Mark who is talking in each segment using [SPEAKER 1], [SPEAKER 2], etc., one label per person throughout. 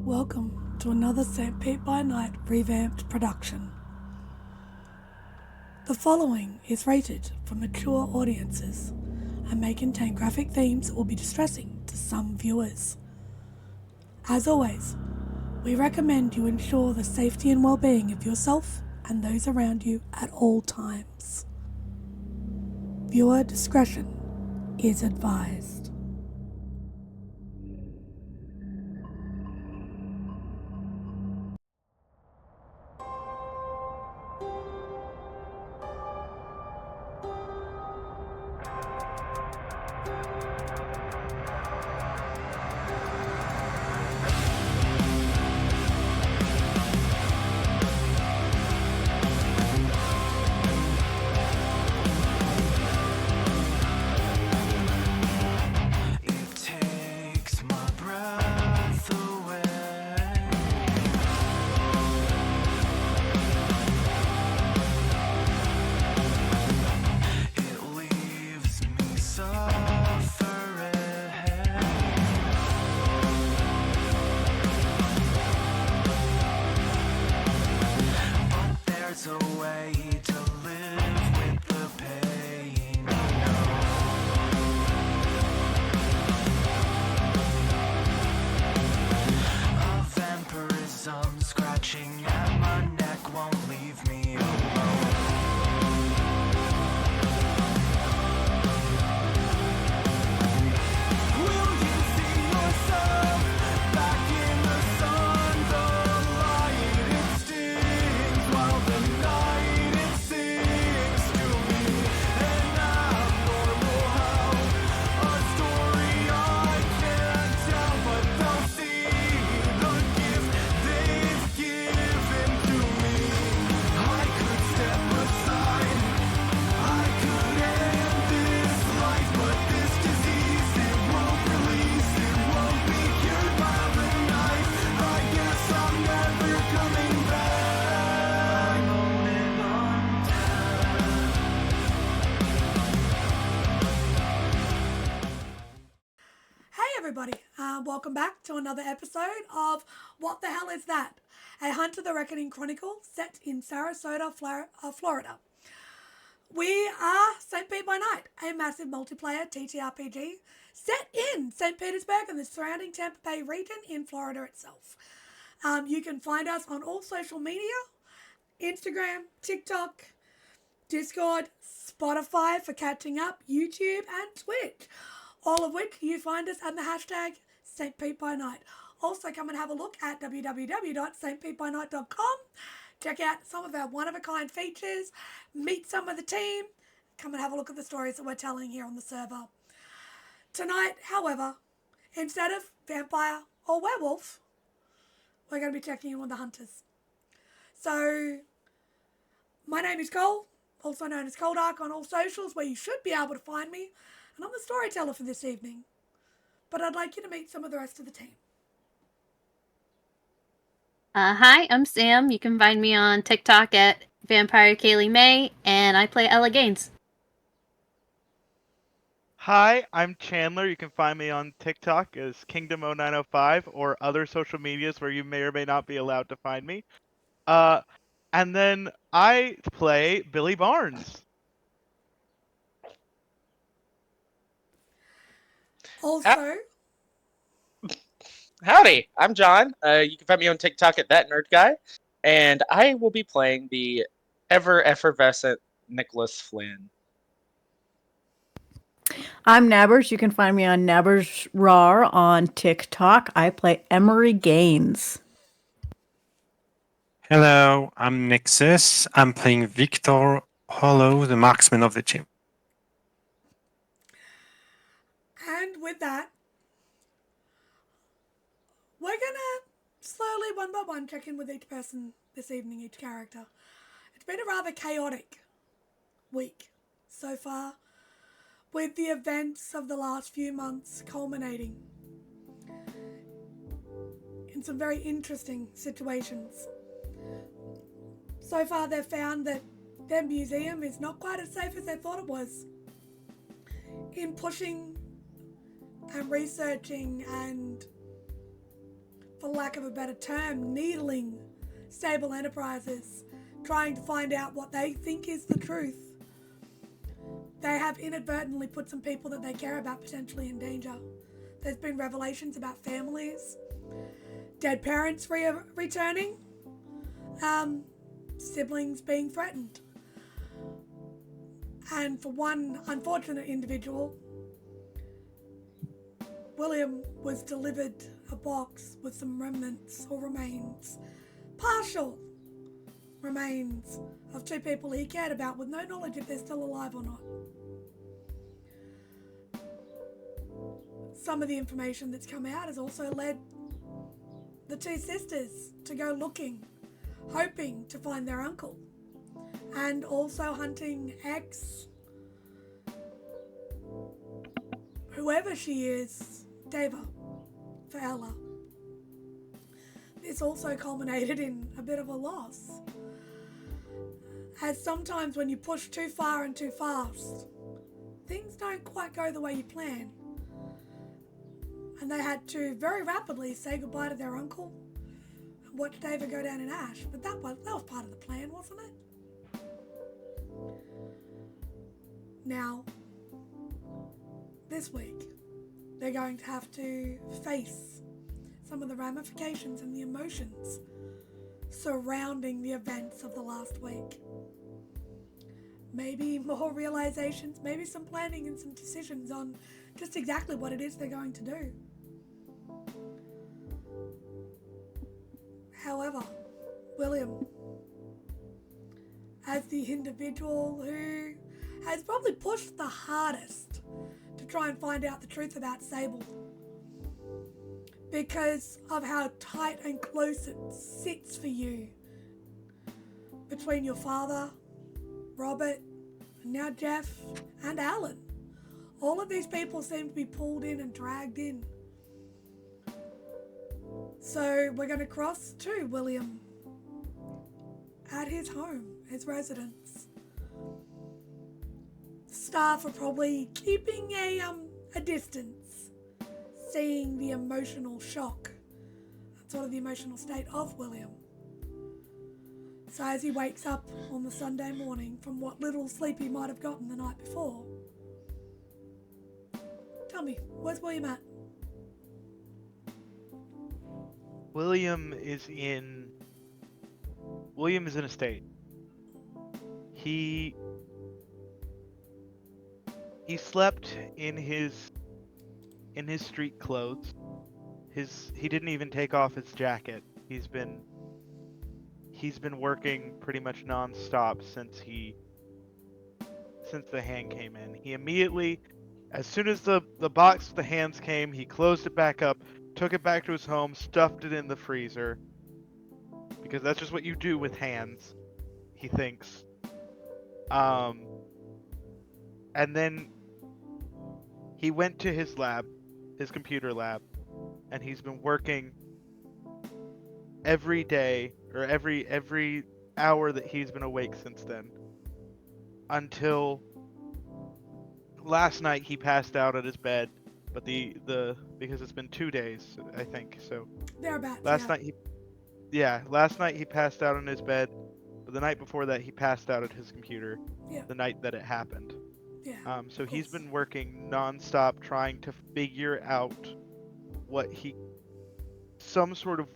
[SPEAKER 1] Welcome to another Petersburg By Night revamped production. The following is rated for mature audiences and may contain graphic themes that will be distressing to some viewers. As always, we recommend you ensure the safety and well-being of yourself and those around you at all times. Viewer discretion is advised. Welcome back to another episode of What the Hell Is That? A Hunter the Reckoning Chronicle set in Sarasota, Florida. We are Petersburg By Night, a massive multiplayer TTRPG set in St. Petersburg and the surrounding Tampa Bay region in Florida itself. You can find us on all social media, Instagram, TikTok, Discord, Spotify for catching up, YouTube and Twitch. All of which you find us at the hashtag Petersburg By Night. Also, come and have a look at www.stpetersburgbynight.com. Check out some of our one-of-a-kind features, meet some of the team, come and have a look at the stories that we're telling here on the server. Tonight, however, instead of vampire or werewolf, we're going to be checking in on the hunters. So, my name is Cole, also known as Coldark on all socials, where you should be able to find me, and I'm the storyteller for this evening. But I'd like you to meet some of the rest of the team.
[SPEAKER 2] Hi, I'm Sam. You can find me on TikTok at Vampire Kaylee May, and I play Ella Gaines.
[SPEAKER 3] Hi, I'm Chandler. You can find me on TikTok as Kingdom0905 or other social medias where you may or may not be allowed to find me. And then I play Billy Barnes.
[SPEAKER 1] Also,
[SPEAKER 4] howdy, I'm John. You can find me on TikTok at That Nerd Guy, and I will be playing the ever effervescent Nicholas Flynn.
[SPEAKER 5] I'm Nabbers. You can find me on Nabbers Rar on TikTok. I play Emery Gaines.
[SPEAKER 6] Hello, I'm Nexus. I'm playing Victor Hollow, the marksman of the team.
[SPEAKER 1] and with that, we're gonna slowly, one by one, check in with each person this evening, each character. It's been a rather chaotic week so far, with the events of the last few months culminating in some very interesting situations. So far, they've found that their museum is not quite as safe as they thought it was. In pushing and researching and for lack of a better term, needling stable enterprises, trying to find out what they think is the truth. They have inadvertently put some people that they care about potentially in danger. There's been revelations about families, dead parents returning, siblings being threatened. And for one unfortunate individual, William was delivered a box with some remnants or remains, partial remains of two people he cared about with no knowledge if they're still alive or not. Some of the information that's come out has also led the two sisters to go looking, hoping to find their uncle, and also hunting whoever she is, Deva, for Ella. This also culminated in a bit of a loss, as sometimes when you push too far and too fast, things don't quite go the way you plan. And they had to very rapidly say goodbye to their uncle and watch David go down in ash. But that was part of the plan, wasn't it? Now, this week, they're going to have to face some of the ramifications and the emotions surrounding the events of the last week. Maybe more realizations, maybe some planning and some decisions on just exactly what it is they're going to do. However, William, as the individual who has probably pushed the hardest to try and find out the truth about Sable, because of how tight and close it sits for you between your father, Robert, and now Jeff and Alan. All of these people seem to be pulled in and dragged in. So we're going to cross to William at his home, his residence. Staff are probably keeping a distance, seeing the emotional shock, sort of the emotional state of William. So as he wakes up on the Sunday morning from what little sleep he might have gotten the night before, tell me, where's William at?
[SPEAKER 3] William is in a state. He slept in his street clothes. He didn't even take off his jacket. He's been working pretty much non-stop since the hand came in. He immediately, as soon as the box with the hands came, he closed it back up, took it back to his home, stuffed it in the freezer, because that's just what you do with hands, he thinks. And then he went to his lab, his computer lab, and he's been working every day, or every hour that he's been awake since then, until last night he passed out at his bed. But because it's been 2 days, I think, so
[SPEAKER 1] Thereabouts.
[SPEAKER 3] last night he passed out in his bed, but the night before that he passed out at his computer.
[SPEAKER 1] Yeah.
[SPEAKER 3] The night that it happened.
[SPEAKER 1] Yeah.
[SPEAKER 3] So he's been working non-stop trying to figure out some sort of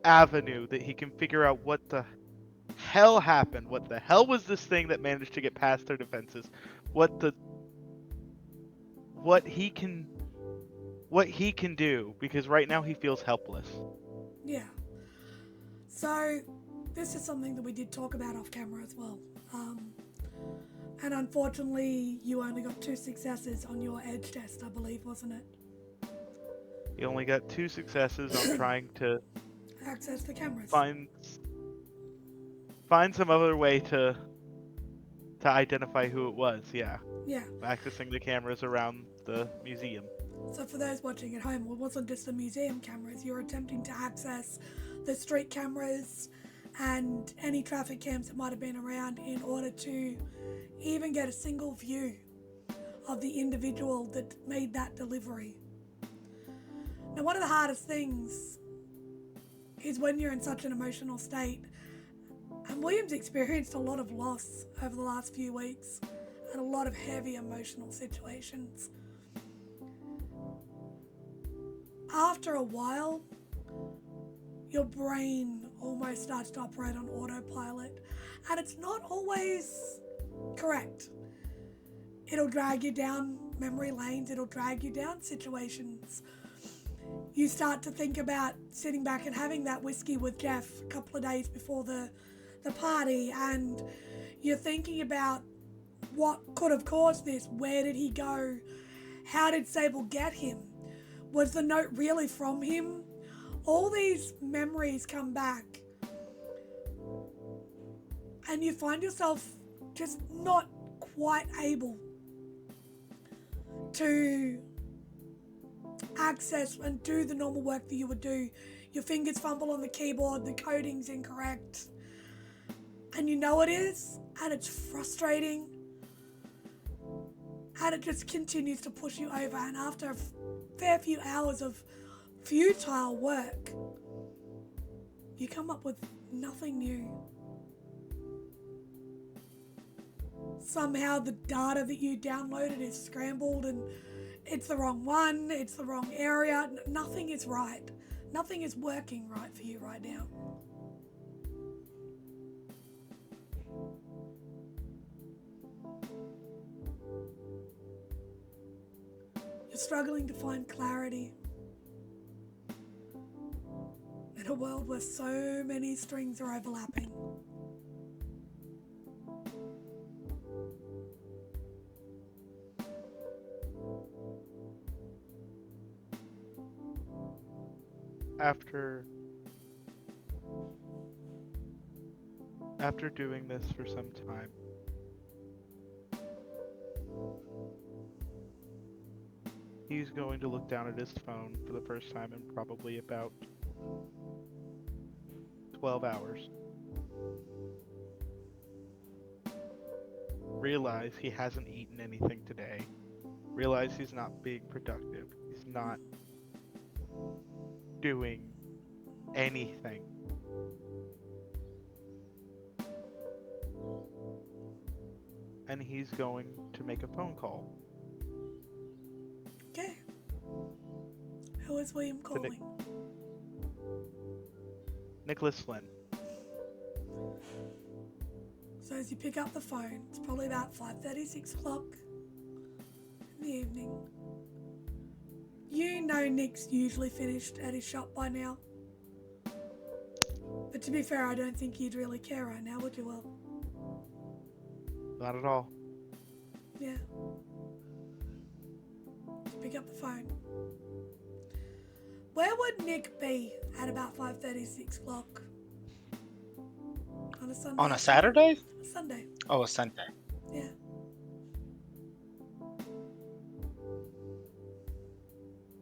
[SPEAKER 3] avenue that he can figure out what the hell happened. What the hell was this thing that managed to get past their defenses? What he can do, because right now he feels helpless.
[SPEAKER 1] Yeah. So this is something that we did talk about off camera as well. And unfortunately, you only got 2 successes on your edge test, I believe, wasn't it?
[SPEAKER 3] He only got 2 successes on trying to
[SPEAKER 1] access the cameras.
[SPEAKER 3] Find some other way to identify who it was. Yeah.
[SPEAKER 1] Yeah.
[SPEAKER 3] Accessing the cameras around the museum.
[SPEAKER 1] So for those watching at home, it wasn't just the museum cameras. You're attempting to access the street cameras and any traffic cams that might have been around in order to even get a single view of the individual that made that delivery. Now, one of the hardest things is when you're in such an emotional state. And William's experienced a lot of loss over the last few weeks and a lot of heavy emotional situations. After a while, your brain almost starts to operate on autopilot, and it's not always correct. It'll drag you down memory lanes, it'll drag you down situations. You start to think about sitting back and having that whiskey with Jeff a couple of days before the party, and you're thinking about what could have caused this. Where did he go? How did Sable get him? Was the note really from him? All these memories come back, and you find yourself just not quite able to access and do the normal work that you would do. Your fingers fumble on the keyboard, the coding's incorrect, and you know it is, and it's frustrating, and it just continues to push you over. And after a fair few hours of futile work, you come up with nothing new. Somehow the data that you downloaded is scrambled, and it's the wrong one, it's the wrong area. Nothing is right. Nothing is working right for you right now. You're struggling to find clarity in a world where so many strings are overlapping.
[SPEAKER 3] After doing this for some time, he's going to look down at his phone for the first time in probably about 12 hours. Realize he hasn't eaten anything today. Realize he's not being productive. He's not doing anything. And he's going to make a phone call.
[SPEAKER 1] Okay. Who is William calling?
[SPEAKER 3] Nicholas Flynn.
[SPEAKER 1] So as you pick up the phone, it's probably about 5:30, 6 o'clock in the evening. You know Nick's usually finished at his shop by now. But to be fair, I don't think you'd really care right now, would you, Will?
[SPEAKER 3] Not at all.
[SPEAKER 1] Yeah. Pick up the phone. Where would Nick be at about 5:30, 6 o'clock? On a Sunday?
[SPEAKER 4] On a Saturday?
[SPEAKER 1] Sunday.
[SPEAKER 4] Oh, a Sunday.
[SPEAKER 1] Yeah.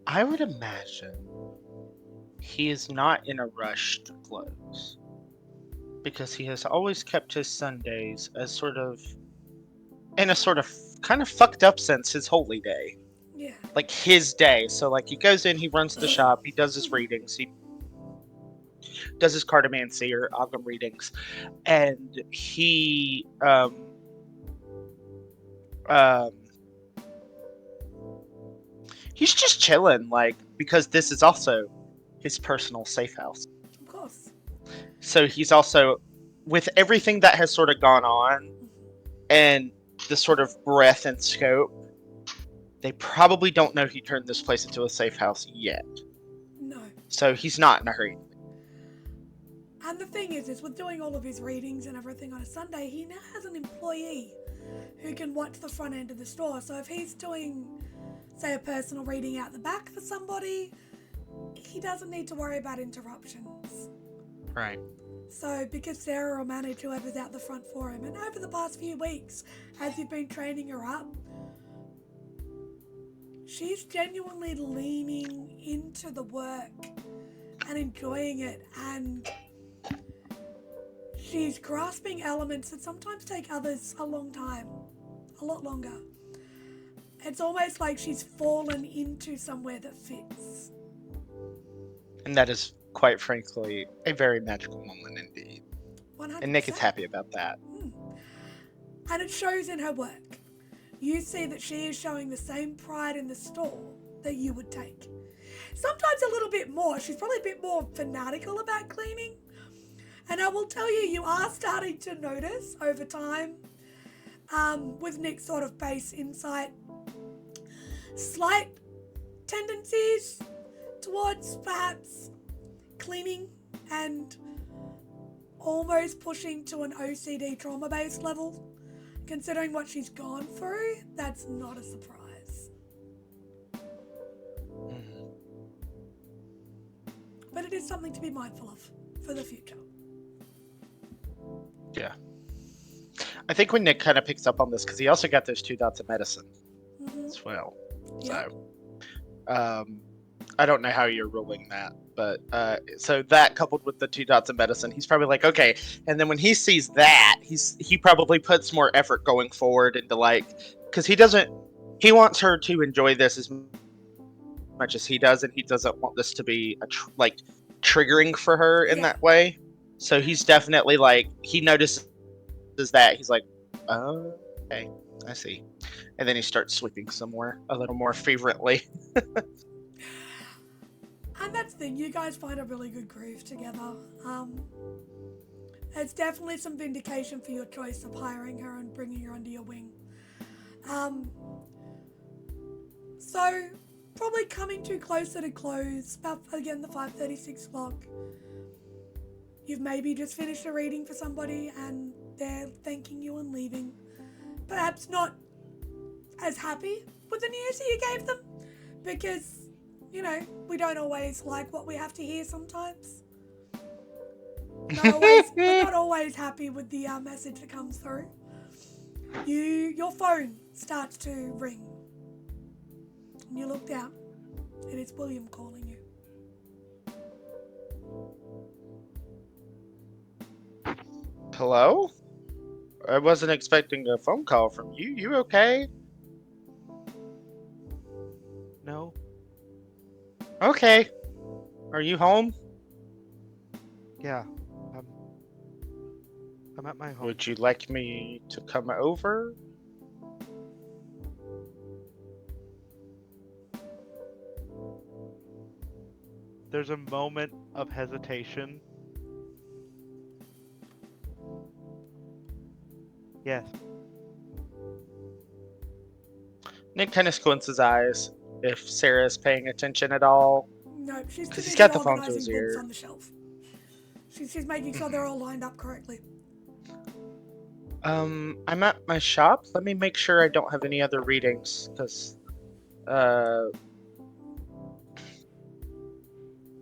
[SPEAKER 4] I would imagine he is not in a rush to close, because he has always kept his Sundays as sort of, in a sort of kind of fucked up sense, his holy day.
[SPEAKER 1] Yeah.
[SPEAKER 4] Like his day. So like he goes in, he runs the shop, he does his readings, he does his cartomancy or Ogham readings, and he he's just chilling, like, because this is also his personal safe house.
[SPEAKER 1] Of course.
[SPEAKER 4] So he's also, with everything that has sort of gone on and the sort of breadth and scope, they probably don't know he turned this place into a safe house yet.
[SPEAKER 1] No.
[SPEAKER 4] So he's not in a hurry.
[SPEAKER 1] And the thing is with doing all of his readings and everything on a Sunday, he now has an employee who can watch the front end of the store. So if he's doing, say, a personal reading out the back for somebody, he doesn't need to worry about interruptions.
[SPEAKER 4] Right.
[SPEAKER 1] So because Sarah will manage whoever's out the front for him, and over the past few weeks, as you've been training her up, she's genuinely leaning into the work and enjoying it, and she's grasping elements that sometimes take others a long time, a lot longer. It's almost like she's fallen into somewhere that fits.
[SPEAKER 4] And that is quite frankly, a very magical moment indeed.
[SPEAKER 1] 100%.
[SPEAKER 4] And Nick is happy about that.
[SPEAKER 1] And it shows in her work. You see that she is showing the same pride in the store that you would take. Sometimes a little bit more. She's probably a bit more fanatical about cleaning. And I will tell you, you are starting to notice over time, with Nick's sort of base insight, slight tendencies towards perhaps cleaning and almost pushing to an OCD trauma-based level. Considering what she's gone through, that's not a surprise.
[SPEAKER 4] Mhm.
[SPEAKER 1] But it is something to be mindful of for the future.
[SPEAKER 4] Yeah. I think when Nick kind of picks up on this, because he also got those 2 dots of medicine as well.
[SPEAKER 1] Yeah.
[SPEAKER 4] So, I don't know how you're ruling that, but so that coupled with the 2 dots of medicine, he's probably like, okay. And then when he sees that, he probably puts more effort going forward into because he wants her to enjoy this as much as he does, and he doesn't want this to be triggering for her in that way. So he's definitely he notices that he's like, oh, okay, I see. And then he starts sweeping somewhere a little more fervently.
[SPEAKER 1] And that's the thing, you guys find a really good groove together. It's definitely some vindication for your choice of hiring her and bringing her under your wing. So, probably coming to closer to close, about, again, the 5:36 clock. You've maybe just finished a reading for somebody and they're thanking you and leaving. Perhaps not as happy with the news that you gave them, because we don't always like what we have to hear sometimes. We're not always happy with the message that comes through. Your phone starts to ring. And you look down, and it's William calling you.
[SPEAKER 4] Hello? I wasn't expecting a phone call from you. You okay?
[SPEAKER 3] No.
[SPEAKER 4] Okay. Are you home?
[SPEAKER 3] Yeah. I'm at my home.
[SPEAKER 4] Would you like me to come over?
[SPEAKER 3] There's a moment of hesitation. Yes.
[SPEAKER 4] Nick kind of squints his eyes if Sarah's paying attention at all.
[SPEAKER 1] No, she's too
[SPEAKER 4] 'Cause he's
[SPEAKER 1] busy
[SPEAKER 4] got the phone to
[SPEAKER 1] organising
[SPEAKER 4] his
[SPEAKER 1] books
[SPEAKER 4] ear.
[SPEAKER 1] on the shelf. She's making sure they're all lined up correctly.
[SPEAKER 4] I'm at my shop. Let me make sure I don't have any other readings, because,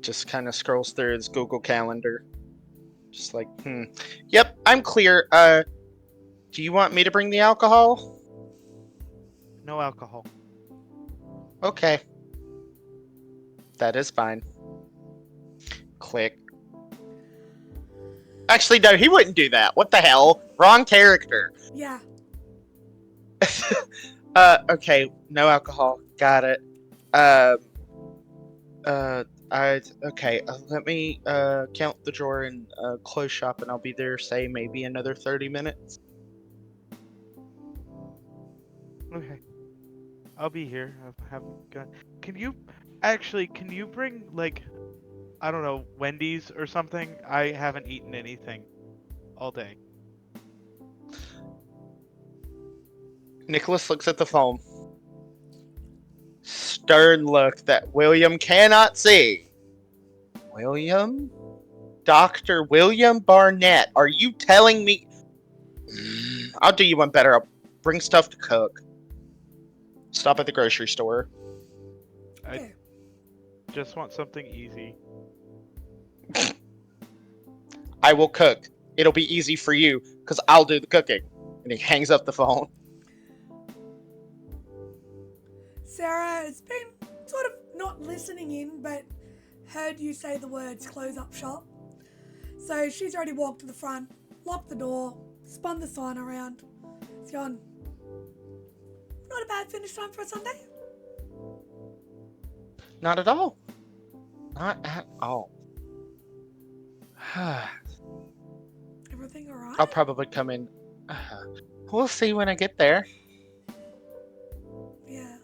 [SPEAKER 4] just kind of scrolls through his Google Calendar. Just Yep, I'm clear. Do you want me to bring the alcohol?
[SPEAKER 3] No alcohol.
[SPEAKER 4] Okay. That is fine. Click. Actually, no, he wouldn't do that. What the hell? Wrong character.
[SPEAKER 1] Yeah.
[SPEAKER 4] Okay, no alcohol. Got it. Okay, let me count the drawer and close shop, and I'll be there, say, maybe another 30 minutes.
[SPEAKER 3] Okay. I'll be here. I haven't got. Can you bring I don't know, Wendy's or something? I haven't eaten anything all day.
[SPEAKER 4] Nicholas looks at the phone. Stern look that William cannot see. William? Dr. William Barnett, are you telling me? I'll do you one better. I'll bring stuff to cook. Stop at the grocery store.
[SPEAKER 3] I just want something easy.
[SPEAKER 4] I will cook. It'll be easy for you, because I'll do the cooking. And he hangs up the phone.
[SPEAKER 1] Sarah has been sort of not listening in, but heard you say the words close up shop. So she's already walked to the front, locked the door, spun the sign around. It's gone, not a bad finish time for a Sunday.
[SPEAKER 4] Not at all. Not at all.
[SPEAKER 1] Everything alright?
[SPEAKER 4] I'll probably come in. We'll see when I get there.
[SPEAKER 1] Yeah.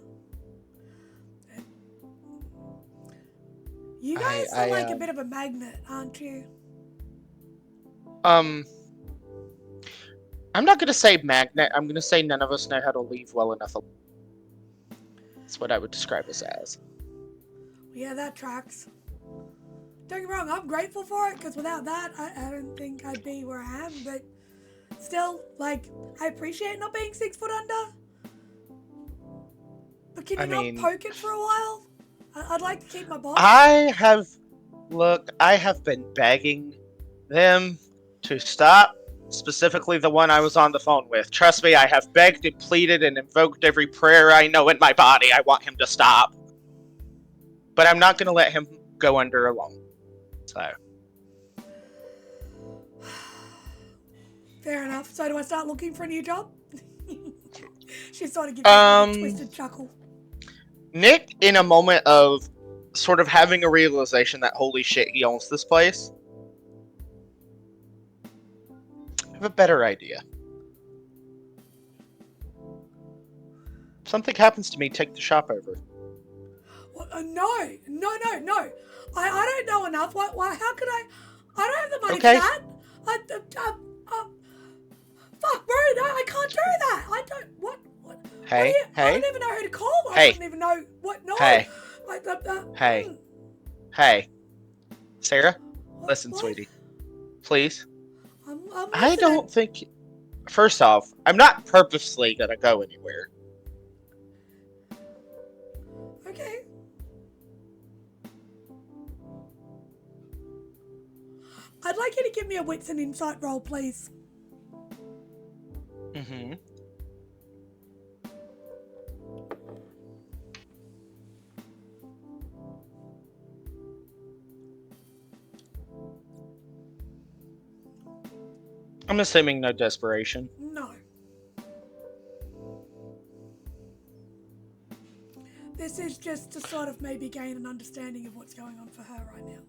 [SPEAKER 1] You guys are like a bit of a magnet, aren't you?
[SPEAKER 4] I'm not gonna say magnet. I'm gonna say none of us know how to leave well enough alone. That's what I would describe us as.
[SPEAKER 1] Yeah, that tracks. Don't get me wrong, I'm grateful for it, because without that, I don't think I'd be where I am, but still, like, I appreciate not being 6 foot under. But can you not poke it for a while? I'd like to keep my boss.
[SPEAKER 4] I have been begging them to stop, specifically the one I was on the phone with. Trust me, I have begged and pleaded and invoked every prayer I know in my body. I want him to stop. But I'm not going to let him go under alone. So.
[SPEAKER 1] Fair enough. So do I start looking for a new job? She sort of gives me a twisted chuckle.
[SPEAKER 4] Nick, in a moment of sort of having a realization that holy shit, he owns this place. I have a better idea. If something happens to me, take the shop over.
[SPEAKER 1] What? No. I don't know enough. Why? How could I? I don't have the money for that. Fuck, bro. No, I can't do that. I don't. What?
[SPEAKER 4] Hey.
[SPEAKER 1] I don't even know who to call. I don't even know what. No.
[SPEAKER 4] Hey.
[SPEAKER 1] Hey.
[SPEAKER 4] Hey. Sarah, listen, sweetie. Please. I don't think. First off, I'm not purposely gonna go anywhere.
[SPEAKER 1] Okay. I'd like you to give me a wits and insight roll, please.
[SPEAKER 4] Mm-hmm. I'm assuming no desperation.
[SPEAKER 1] No. This is just to sort of maybe gain an understanding of what's going on for her right now.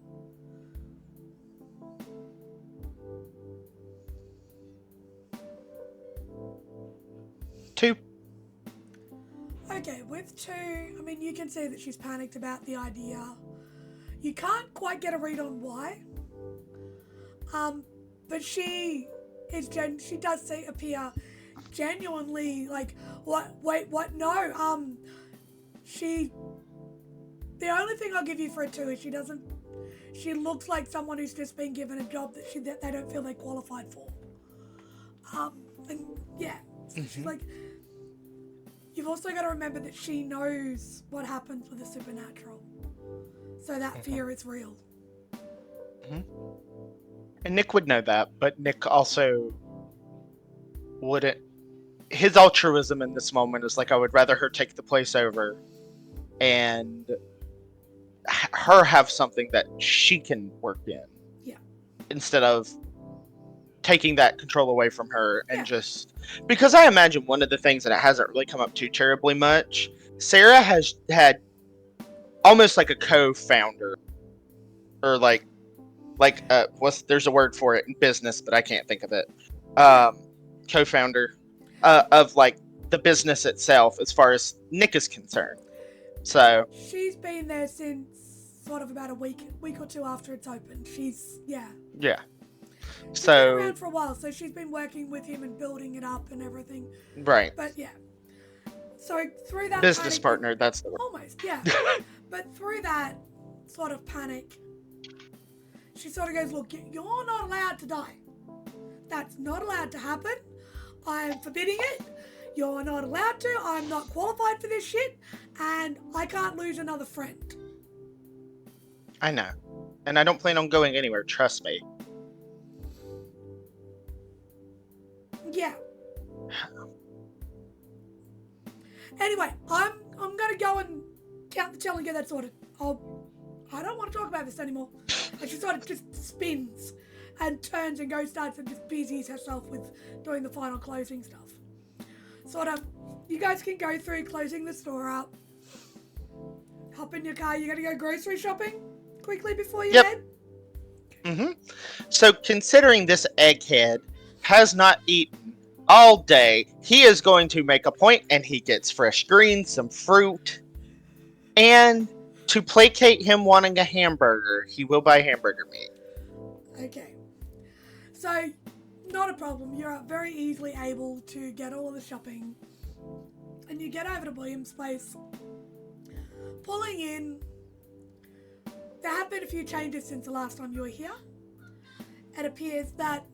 [SPEAKER 4] Two.
[SPEAKER 1] Okay, with 2, I mean, you can see that she's panicked about the idea. You can't quite get a read on why. But she does appear genuinely like, what, wait, what, no, the only thing I'll give you for a 2 is she looks like someone who's just been given a job that they don't feel they're qualified for. And yeah, so she's like, you've also got to remember that she knows what happens with the supernatural. So that fear is real.
[SPEAKER 4] And Nick would know that, but Nick also wouldn't. His altruism in this moment is like, I would rather her take the place over and her have something that she can work in.
[SPEAKER 1] Yeah.
[SPEAKER 4] Instead of taking that control away from her and just. Because I imagine one of the things, and it hasn't really come up too terribly much, Sarah has had almost like a co-founder. Or there's a word for it in business, but I can't think of it. Co-founder of like the business itself, as far as Nick is concerned. So
[SPEAKER 1] she's been there since sort of about a week or 2 after it's opened. She's
[SPEAKER 4] yeah.
[SPEAKER 1] She's been around for a while, so she's been working with him and building it up and everything.
[SPEAKER 4] Right.
[SPEAKER 1] But yeah. So through that
[SPEAKER 4] business partner, that's the word.
[SPEAKER 1] Almost, yeah. But through that sort of panic, she sort of goes, look, you're not allowed to die. That's not allowed to happen. I am forbidding it. You're not allowed to. I'm not qualified for this shit. And I can't lose another friend.
[SPEAKER 4] I know. And I don't plan on going anywhere, trust me.
[SPEAKER 1] Yeah. Anyway, I'm gonna go and count the till and get that sorted. I don't want to talk about this anymore. And she sort of just spins and turns and starts and just busies herself with doing the final closing stuff. Sort of, you guys can go through closing the store up. Hop in your car. You gotta go grocery shopping quickly before you head? Okay.
[SPEAKER 4] So, considering this egghead has not eaten all day, he is going to make a point, and he gets fresh greens, some fruit, and to placate him wanting a hamburger, he will buy hamburger meat.
[SPEAKER 1] Okay. So, not a problem. You're very easily able to get all of the shopping. And you get over to William's place. Pulling in, there have been a few changes since the last time you were here. It appears that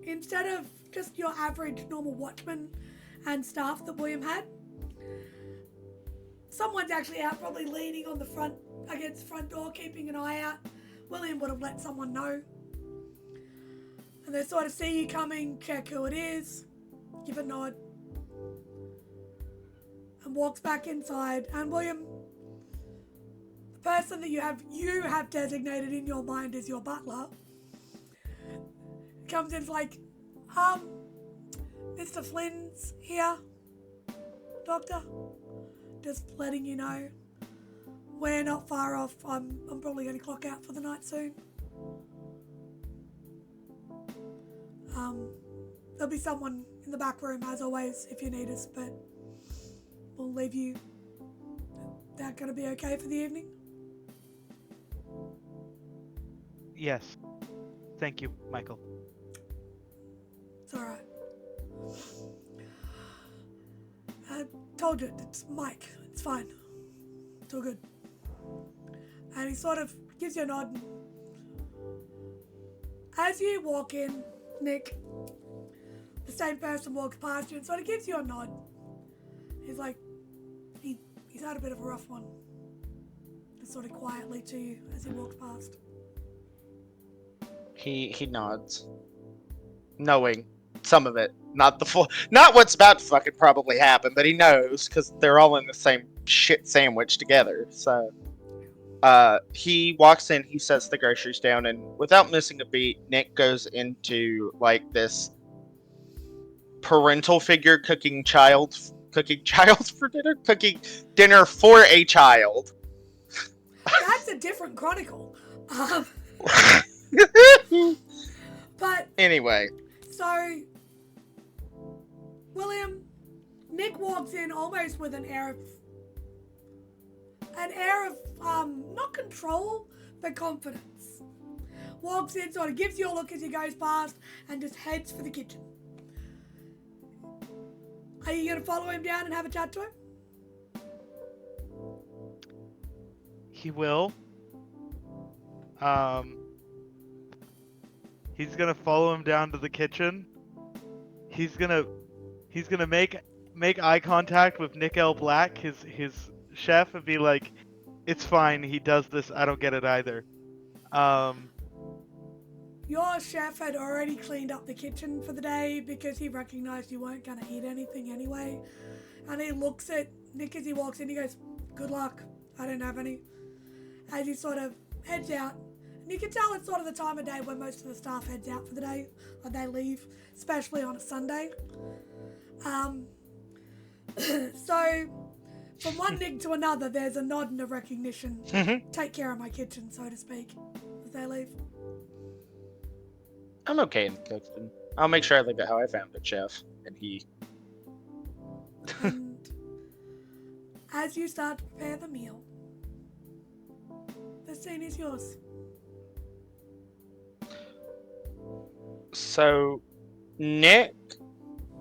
[SPEAKER 1] instead of just your average normal watchman and staff that William had, someone's actually out, probably leaning on the front, against the front door, keeping an eye out. William would have let someone know. And they sort of see you coming, check who it is, give a nod, and walks back inside. And William, the person that you have designated in your mind as your butler, comes in, is like, Mr. Flynn's here, Doctor. Just letting you know, we're not far off. I'm probably going to clock out for the night soon. There'll be someone in the back room as always if you need us, but we'll leave you. That going to be okay for the evening?
[SPEAKER 3] Yes. Thank you, Michael.
[SPEAKER 1] It's alright. I told you, it's Mike. It's fine. It's all good. And he sort of gives you a nod. As you walk in, Nick, the same person walks past you and sort of gives you a nod. He's like, he's had a bit of a rough one. Just sort of quietly to you as he walks past.
[SPEAKER 4] He nods, knowing some of it, not the full, not what's about to fucking probably happen, but he knows because they're all in the same shit sandwich together. So, he walks in, he sets the groceries down, and without missing a beat, Nick goes into like this parental figure cooking dinner for a child.
[SPEAKER 1] That's a different chronicle. But
[SPEAKER 4] anyway,
[SPEAKER 1] so William, Nick walks in almost with an air of not control, but confidence. Walks in, sort of gives you a look as he goes past, and just heads for the kitchen. Are you going to follow him down and have a chat to him?
[SPEAKER 3] He will. He's gonna follow him down to the kitchen. He's gonna make eye contact with Nick L. Black, his chef, and be like, "It's fine. He does this. I don't get it either."
[SPEAKER 1] Your chef had already cleaned up the kitchen for the day because he recognized you weren't going to eat anything anyway. And he looks at Nick as he walks in. He goes, "Good luck. I don't have any." As he sort of heads out. And you can tell it's sort of the time of day when most of the staff heads out for the day. Or they leave, especially on a Sunday. So, from one Nick to another, there's a nod and a recognition.
[SPEAKER 4] Mm-hmm.
[SPEAKER 1] Take care of my kitchen, so to speak, as they leave.
[SPEAKER 4] I'm okay in the kitchen. I'll make sure I leave it how I found it, chef. And he.
[SPEAKER 1] And as you start to prepare the meal, the scene is yours.
[SPEAKER 4] So, Nick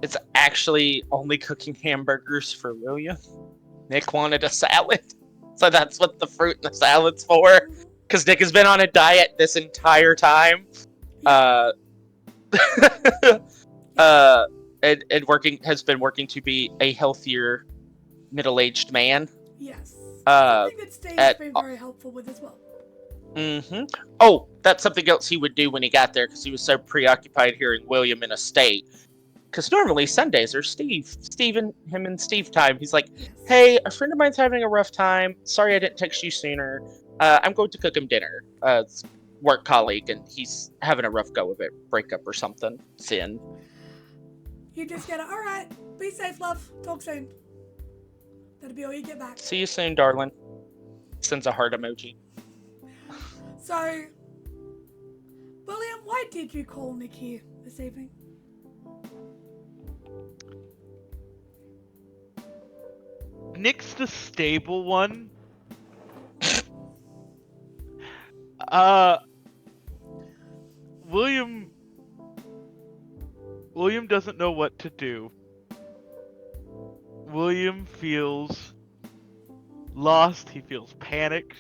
[SPEAKER 4] is actually only cooking hamburgers for William. Nick wanted a salad, so that's what the fruit and the salad's for. Because Nick has been on a diet this entire time. And has been working to be a healthier middle-aged man.
[SPEAKER 1] Yes.
[SPEAKER 4] Uh,
[SPEAKER 1] Something that Steve's been very helpful with as well.
[SPEAKER 4] Mm-hmm. Oh, that's something else he would do when he got there, because he was so preoccupied hearing William in a state. Because normally Sundays are Steve and him and Steve time. He's like, "Hey, a friend of mine's having a rough time. Sorry I didn't text you sooner. I'm going to cook him dinner. It's work colleague, and he's having a rough go of it, breakup or something. Sin."
[SPEAKER 1] You just get it. All right. Be safe, love. Talk soon. That'll be all you get back.
[SPEAKER 4] See you soon, darling. Sends a heart emoji.
[SPEAKER 1] So, Why did you call Nick here this evening?
[SPEAKER 3] Nick's the stable one. William doesn't know what to do. William feels lost. He feels panicked.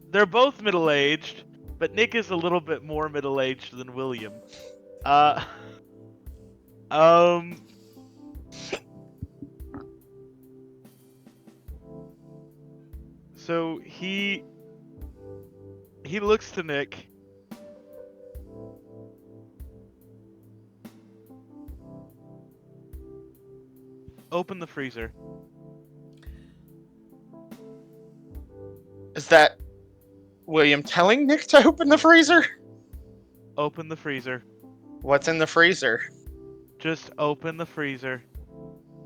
[SPEAKER 3] They're both middle-aged, but Nick is a little bit more middle-aged than William. So he looks to Nick. Open the freezer.
[SPEAKER 4] Is that William telling Nick to open the freezer?
[SPEAKER 3] Open the freezer.
[SPEAKER 4] What's in the freezer?
[SPEAKER 3] Just open the freezer.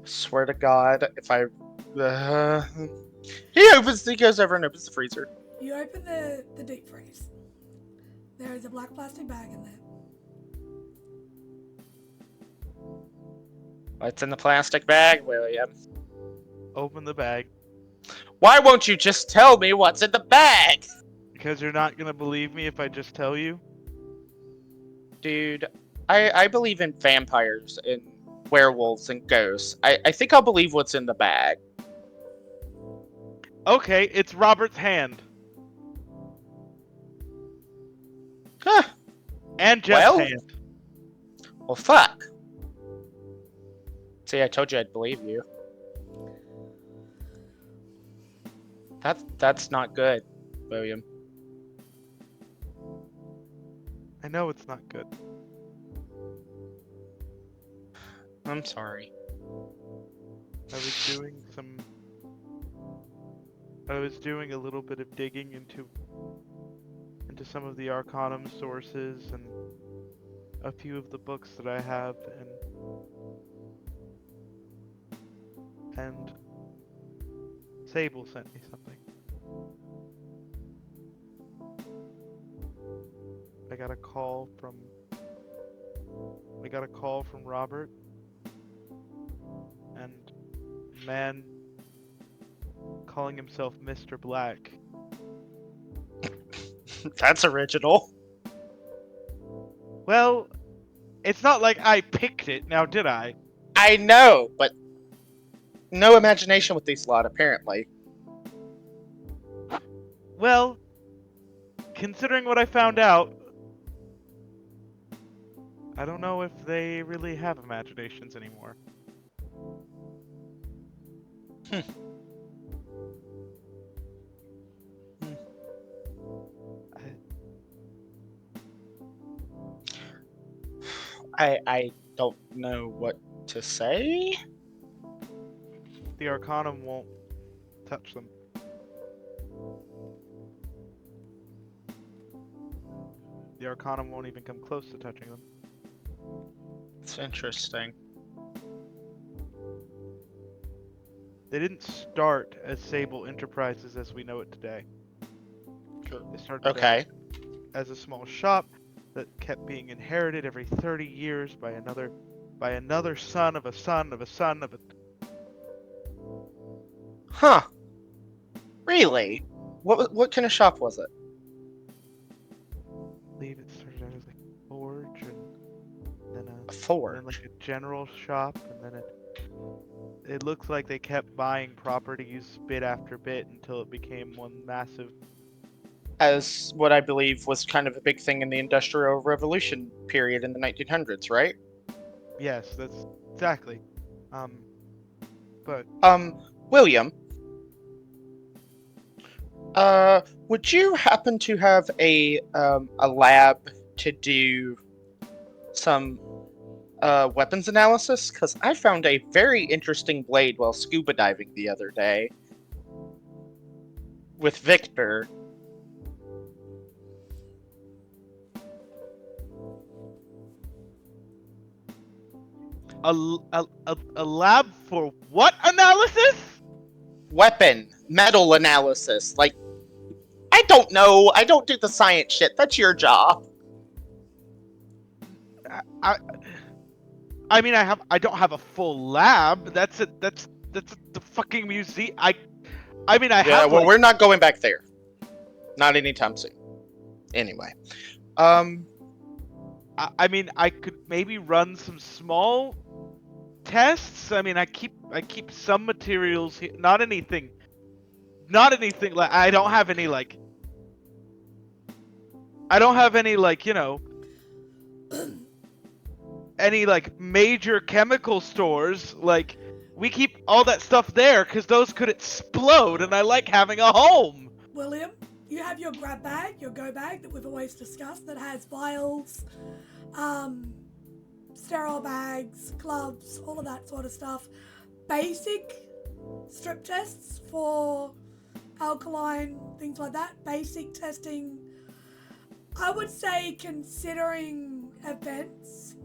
[SPEAKER 4] Swear to God, if I... He goes over and opens the freezer.
[SPEAKER 1] You open the deep freeze. There is a black plastic bag in there.
[SPEAKER 4] What's in the plastic bag, William?
[SPEAKER 3] Open the bag.
[SPEAKER 4] Why won't you just tell me what's in the bag?
[SPEAKER 3] Because you're not gonna believe me if I just tell you.
[SPEAKER 4] Dude, I believe in vampires and werewolves and ghosts. I think I'll believe what's in the bag.
[SPEAKER 3] Okay, it's Robert's hand.
[SPEAKER 4] Huh.
[SPEAKER 3] And Jeff's
[SPEAKER 4] Well?
[SPEAKER 3] hand.
[SPEAKER 4] Well, fuck. See, I told you I'd believe you. That's not good, William.
[SPEAKER 3] I know it's not good.
[SPEAKER 4] I'm sorry.
[SPEAKER 3] I was doing a little bit of digging into some of the Arcanum sources and a few of the books that I have, and Sable sent me something. I got a call from Robert, and a man calling himself Mr. Black.
[SPEAKER 4] That's original.
[SPEAKER 3] Well, it's not like I picked it, now did I?
[SPEAKER 4] I know, but no imagination with these lot, apparently.
[SPEAKER 3] Well, considering what I found out, I don't know if they really have imaginations anymore.
[SPEAKER 4] I don't know what to say.
[SPEAKER 3] The Arcanum won't touch them. The Arcanum won't even come close to touching them.
[SPEAKER 4] It's interesting.
[SPEAKER 3] They didn't start as Sable Enterprises as we know it today. They started
[SPEAKER 4] Okay.
[SPEAKER 3] as a small shop that kept being inherited every 30 years by another son of a son of a son of a...
[SPEAKER 4] Huh. Really? What kind of shop was it?
[SPEAKER 3] I believe it started out as like a forge, and then
[SPEAKER 4] A forge?
[SPEAKER 3] and then like a general shop, and then it looks like they kept buying properties bit after bit until it became one massive...
[SPEAKER 4] As what I believe was kind of a big thing in the Industrial Revolution period in the 1900s, right?
[SPEAKER 3] Yes, that's exactly. But
[SPEAKER 4] William, would you happen to have a lab to do some weapons analysis? Because I found a very interesting blade while scuba diving the other day with Victor.
[SPEAKER 3] a lab for what analysis?
[SPEAKER 4] Weapon metal analysis, like I don't know. I don't do the science shit. That's your job.
[SPEAKER 3] I mean, I don't have a full lab. That's the fucking museum. I mean, I
[SPEAKER 4] Yeah,
[SPEAKER 3] have.
[SPEAKER 4] well,
[SPEAKER 3] Like,
[SPEAKER 4] we're not going back there. Not anytime soon. Anyway.
[SPEAKER 3] I mean, I could maybe run some small tests. I mean, I keep some materials here. Not anything like I don't have any like you know any like major chemical stores. Like, we keep all that stuff there because those could explode, and I like having a home.
[SPEAKER 1] William, you have your grab bag, your go bag that we've always discussed that has vials, sterile bags, gloves, all of that sort of stuff. Basic strip tests for alkaline, things like that. Basic testing. I would say, considering events,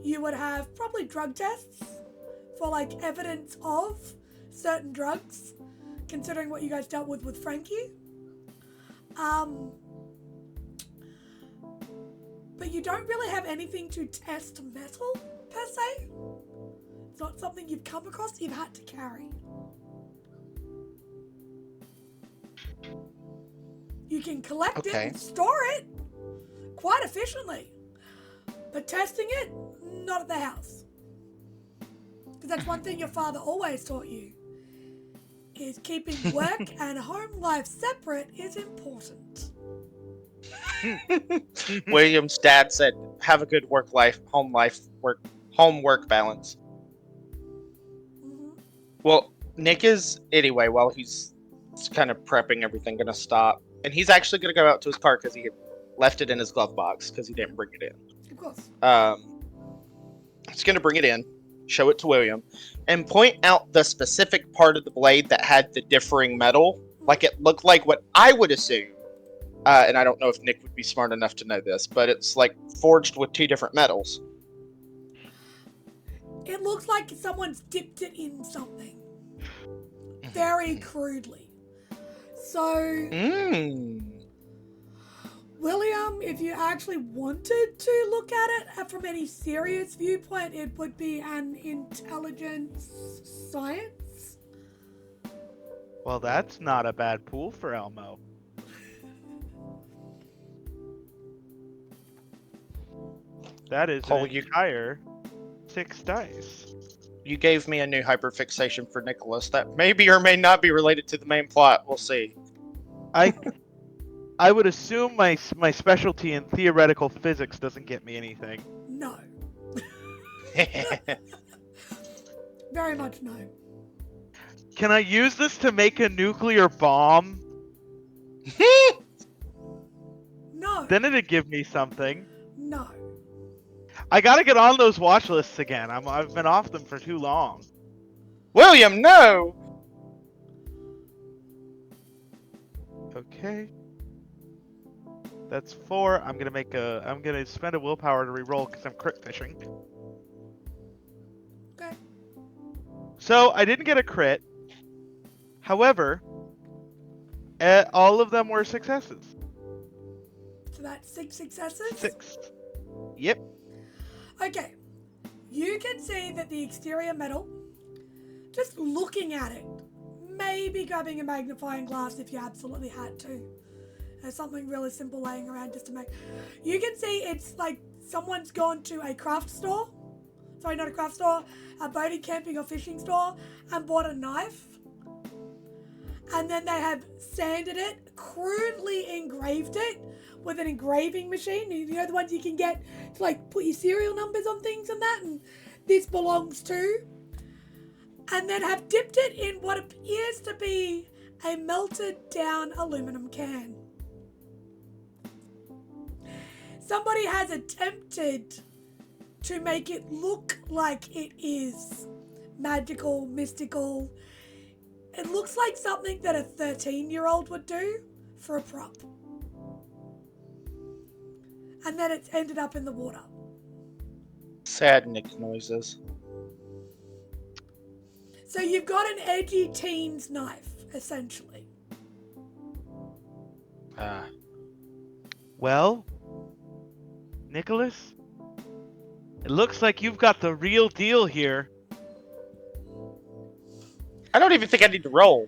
[SPEAKER 1] you would have probably drug tests for like evidence of certain drugs, considering what you guys dealt with Frankie. But you don't really have anything to test metal, per se. It's not something you've come across, you've had to carry. You can collect it and store it quite efficiently. But testing it, not at the house. Because that's one thing your father always taught you, is keeping work and home life separate is important.
[SPEAKER 4] William's dad said, have a good work life, home work balance.
[SPEAKER 1] Mm-hmm.
[SPEAKER 4] Well, Nick is, anyway, while he's kind of prepping everything, going to stop. And he's actually going to go out to his car because he had left it in his glove box because he didn't bring it in.
[SPEAKER 1] Of course.
[SPEAKER 4] He's going to bring it in, show it to William, and point out the specific part of the blade that had the differing metal. Like, it looked like what I would assume, and I don't know if Nick would be smart enough to know this, but it's like forged with 2 different metals.
[SPEAKER 1] It looks like someone's dipped it in something. Very crudely. So, William, if you actually wanted to look at it from any serious viewpoint, it would be an intelligence science.
[SPEAKER 3] Well, that's not a bad pool for Elmo. That is an entire 6 dice.
[SPEAKER 4] You gave me a new hyperfixation for Nicholas that maybe or may not be related to the main plot. We'll see.
[SPEAKER 3] I would assume my specialty in theoretical physics doesn't get me anything.
[SPEAKER 1] No. Very much no.
[SPEAKER 3] Can I use this to make a nuclear bomb?
[SPEAKER 1] No.
[SPEAKER 3] Then it'd give me something.
[SPEAKER 1] No.
[SPEAKER 3] I gotta get on those watch lists again. I've been off them for too long.
[SPEAKER 4] William, no!
[SPEAKER 3] Okay. That's 4. I'm gonna spend a willpower to reroll because I'm crit fishing.
[SPEAKER 1] Okay.
[SPEAKER 3] So I didn't get a crit. However, all of them were successes.
[SPEAKER 1] So that's 6 successes?
[SPEAKER 3] 6. Yep.
[SPEAKER 1] Okay. You can see that the exterior metal, just looking at it, maybe grabbing a magnifying glass if you absolutely had to. There's something really simple laying around just to make... You can see it's like someone's gone to a craft store. Sorry, not a craft store. A boating, camping or fishing store and bought a knife. And then they have sanded it, crudely engraved it with an engraving machine. You know the ones you can get to like put your serial numbers on things and that, and this belongs to. And then have dipped it in what appears to be a melted down aluminum can. Somebody has attempted to make it look like it is magical, mystical. It looks like something that a 13-year-old would do for a prop. And then it's ended up in the water.
[SPEAKER 4] Sad Nick noises.
[SPEAKER 1] So you've got an edgy teen's knife, essentially.
[SPEAKER 3] Well, Nicholas, it looks like you've got the real deal here.
[SPEAKER 4] I don't even think I need to roll.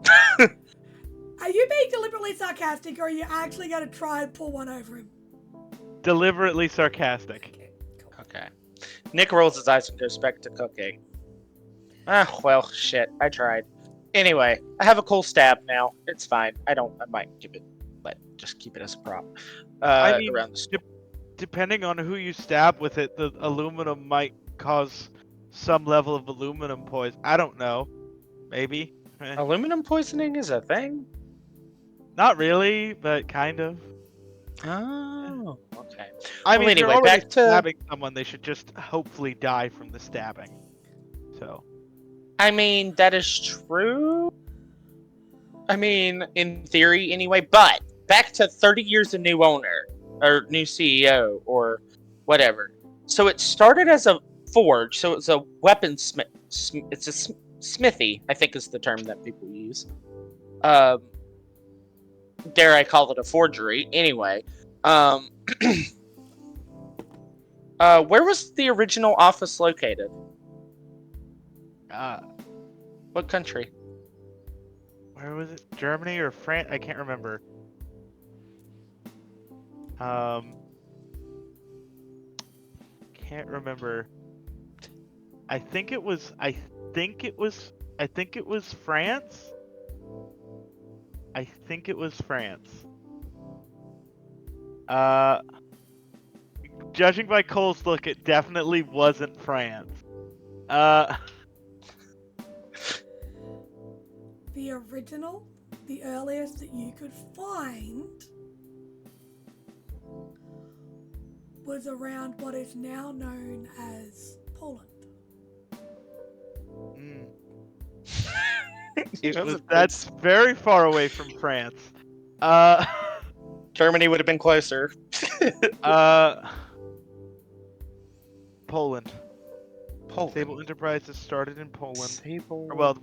[SPEAKER 1] Are you being deliberately sarcastic, or are you actually going to try and pull one over him?
[SPEAKER 3] Deliberately sarcastic.
[SPEAKER 1] Okay, cool.
[SPEAKER 4] Okay. Nick rolls his eyes and goes back to cooking. Well, shit. I tried. Anyway, I have a cool stab now. It's fine. I might give it, but just keep it as a prop.
[SPEAKER 3] I mean,
[SPEAKER 4] around the store.
[SPEAKER 3] depending on who you stab with it, the aluminum might cause some level of aluminum poison. I don't know. Maybe.
[SPEAKER 4] Aluminum poisoning is a thing?
[SPEAKER 3] Not really, but kind of.
[SPEAKER 4] Oh, okay.
[SPEAKER 3] I mean, if
[SPEAKER 4] anyway,
[SPEAKER 3] you're already
[SPEAKER 4] back to-
[SPEAKER 3] stabbing someone, they should just hopefully die from the stabbing. So.
[SPEAKER 4] I mean, that is true. I mean, in theory, anyway. But back to 30 years of new owner or new CEO or whatever. So it started as a forge. So it's a weaponsmith. It's a smithy, I think, is the term that people use. Dare I call it a forgery? Anyway, where was the original office located? What country?
[SPEAKER 3] Where was it? Germany or France? I can't remember. Can't remember. I think it was France. I think it was France. Judging by Cole's look, it definitely wasn't France.
[SPEAKER 1] The original, the earliest that you could find, was around what is now known as Poland.
[SPEAKER 3] That's very far away from France.
[SPEAKER 4] Germany would have been closer.
[SPEAKER 3] Poland.
[SPEAKER 4] Poland.
[SPEAKER 3] Sable Enterprises started in Poland.
[SPEAKER 4] Sable.
[SPEAKER 3] Well,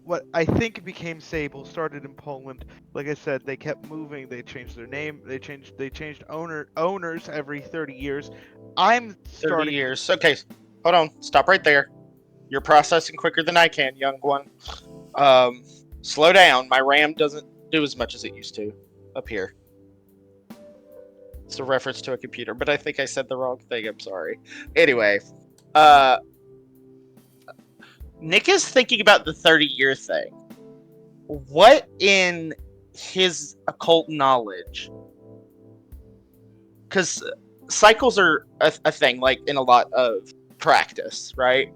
[SPEAKER 3] what I think became Sable started in Poland. Like I said, they kept moving. They changed their name. They changed owners every 30 years. I'm
[SPEAKER 4] 30
[SPEAKER 3] starting.
[SPEAKER 4] years. Okay, hold on. Stop right there. You're processing quicker than I can, young one. Slow down. My RAM doesn't do as much as it used to up here. It's a reference to a computer, but I think I said the wrong thing. I'm sorry. Anyway, Nick is thinking about the 30-year thing. What in his occult knowledge? Because cycles are a thing, like in a lot of practice, right?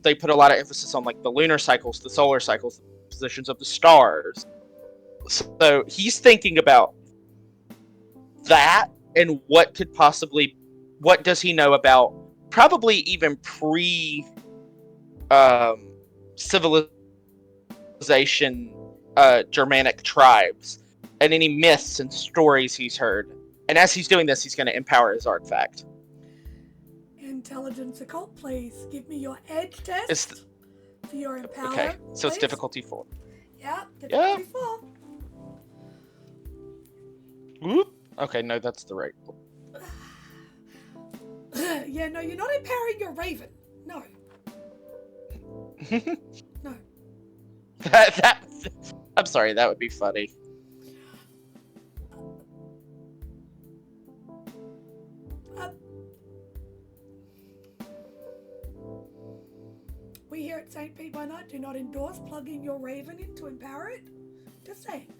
[SPEAKER 4] They put a lot of emphasis on like the lunar cycles, the solar cycles, the positions of the stars. So he's thinking about that and what does he know about probably even civilization Germanic tribes and any myths and stories he's heard. And as he's doing this, he's going to empower his artifact.
[SPEAKER 1] Intelligence occult, please give me your edge test for your empower.
[SPEAKER 4] Okay, so it's
[SPEAKER 1] please.
[SPEAKER 4] difficulty 4.
[SPEAKER 1] Yeah, difficulty 4.
[SPEAKER 4] Whoop. Okay, no, that's the right one.
[SPEAKER 1] Yeah, no, you're not empowering your raven. No. No.
[SPEAKER 4] I'm sorry, that would be funny.
[SPEAKER 1] We here at SPbN By Night do not endorse plugging your raven in to empower it. Just saying.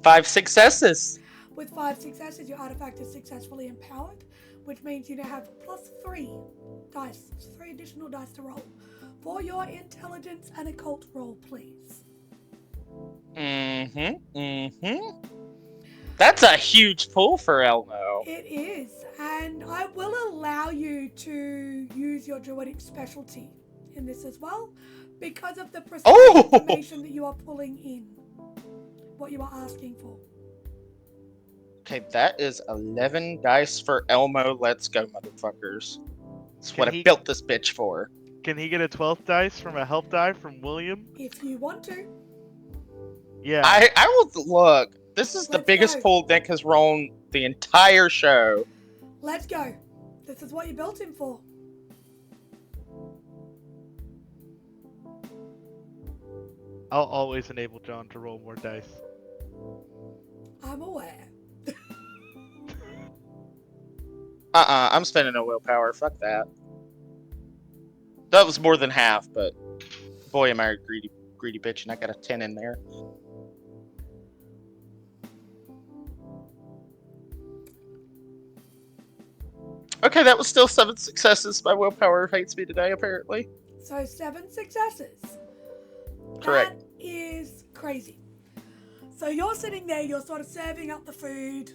[SPEAKER 4] 5 successes.
[SPEAKER 1] With 5 successes, your artifact is successfully empowered, which means you now have +3 dice, 3 additional dice to roll for your intelligence and occult roll, please.
[SPEAKER 4] That's a huge pull for Elmo.
[SPEAKER 1] It is, and I will allow you to use your druidic specialty in this as well, because of the precise information that you are pulling in, what you are asking for.
[SPEAKER 4] Okay, that is 11 dice for Elmo. Let's go, motherfuckers. That's what I built this bitch for.
[SPEAKER 3] Can he get a 12th dice from a help die from William?
[SPEAKER 1] If you want to.
[SPEAKER 3] Yeah.
[SPEAKER 4] I will look. This is the
[SPEAKER 1] Let's
[SPEAKER 4] biggest
[SPEAKER 1] go.
[SPEAKER 4] pool Nick has rolled the entire show.
[SPEAKER 1] Let's go. This is what you built him for.
[SPEAKER 3] I'll always enable John to roll more dice.
[SPEAKER 1] I'm aware.
[SPEAKER 4] I'm spending no willpower. Fuck that. That was more than half, but boy, am I a greedy bitch, and I got a 10 in there. Okay, that was still 7 successes. My willpower hates me today, apparently.
[SPEAKER 1] So 7 successes.
[SPEAKER 4] Correct.
[SPEAKER 1] That is crazy. So you're sitting there, you're sort of serving up the food,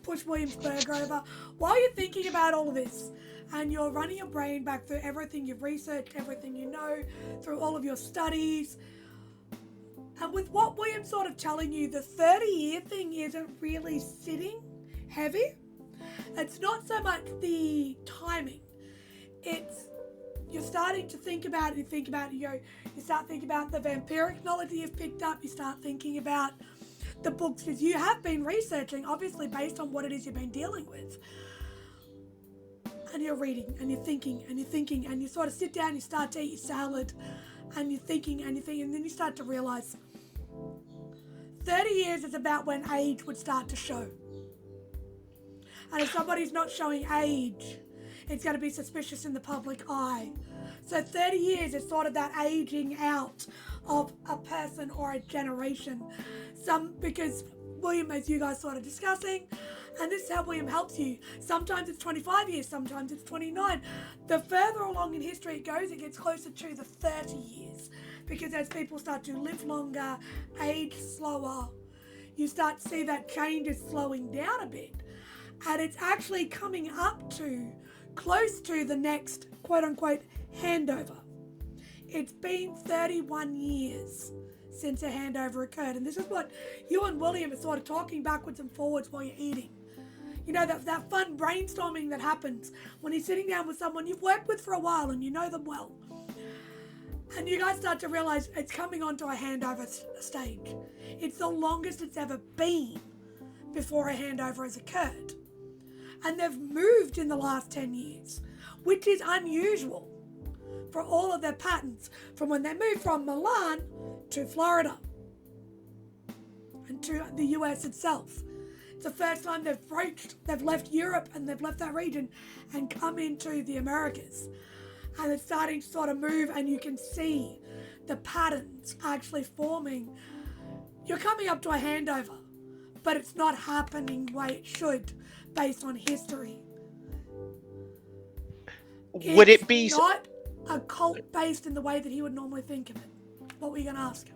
[SPEAKER 1] push William's burger over, while you're thinking about all of this, and you're running your brain back through everything you've researched, everything you know, through all of your studies. And with what William's sort of telling you, the 30-year thing isn't really sitting heavy. It's not so much the timing. It's you're starting to think about it, you start thinking about the vampiric knowledge that you've picked up, you start thinking about the books that you have been researching, obviously based on what it is you've been dealing with. And you're reading, and you're thinking, and you sort of sit down, you start to eat your salad, and you're thinking, and then you start to realise 30 years is about when age would start to show. And if somebody's not showing age, it's going to be suspicious in the public eye. So 30 years is sort of that aging out of a person or a generation. Because William, as you guys started discussing, and this is how William helps you. Sometimes it's 25 years, sometimes it's 29. The further along in history it goes, it gets closer to the 30 years. Because as people start to live longer, age slower, you start to see that change is slowing down a bit. And it's actually coming up to close to the next quote-unquote handover. It's been 31 years since a handover occurred, and this is what you and William are sort of talking backwards and forwards while you're eating. You know, that fun brainstorming that happens when you're sitting down with someone you've worked with for a while and you know them well. And you guys start to realise it's coming onto a handover stage. It's the longest it's ever been before a handover has occurred. And they've moved in the last 10 years, which is unusual for all of their patterns from when they moved from Milan to Florida and to the US itself. It's the first time they've left Europe and they've left that region and come into the Americas. And it's starting to sort of move, and you can see the patterns actually forming. You're coming up to a handover, but it's not happening the way it should based on history.
[SPEAKER 4] Would it be
[SPEAKER 1] It's not a cult based in the way that he would normally think of it. What were you going to ask?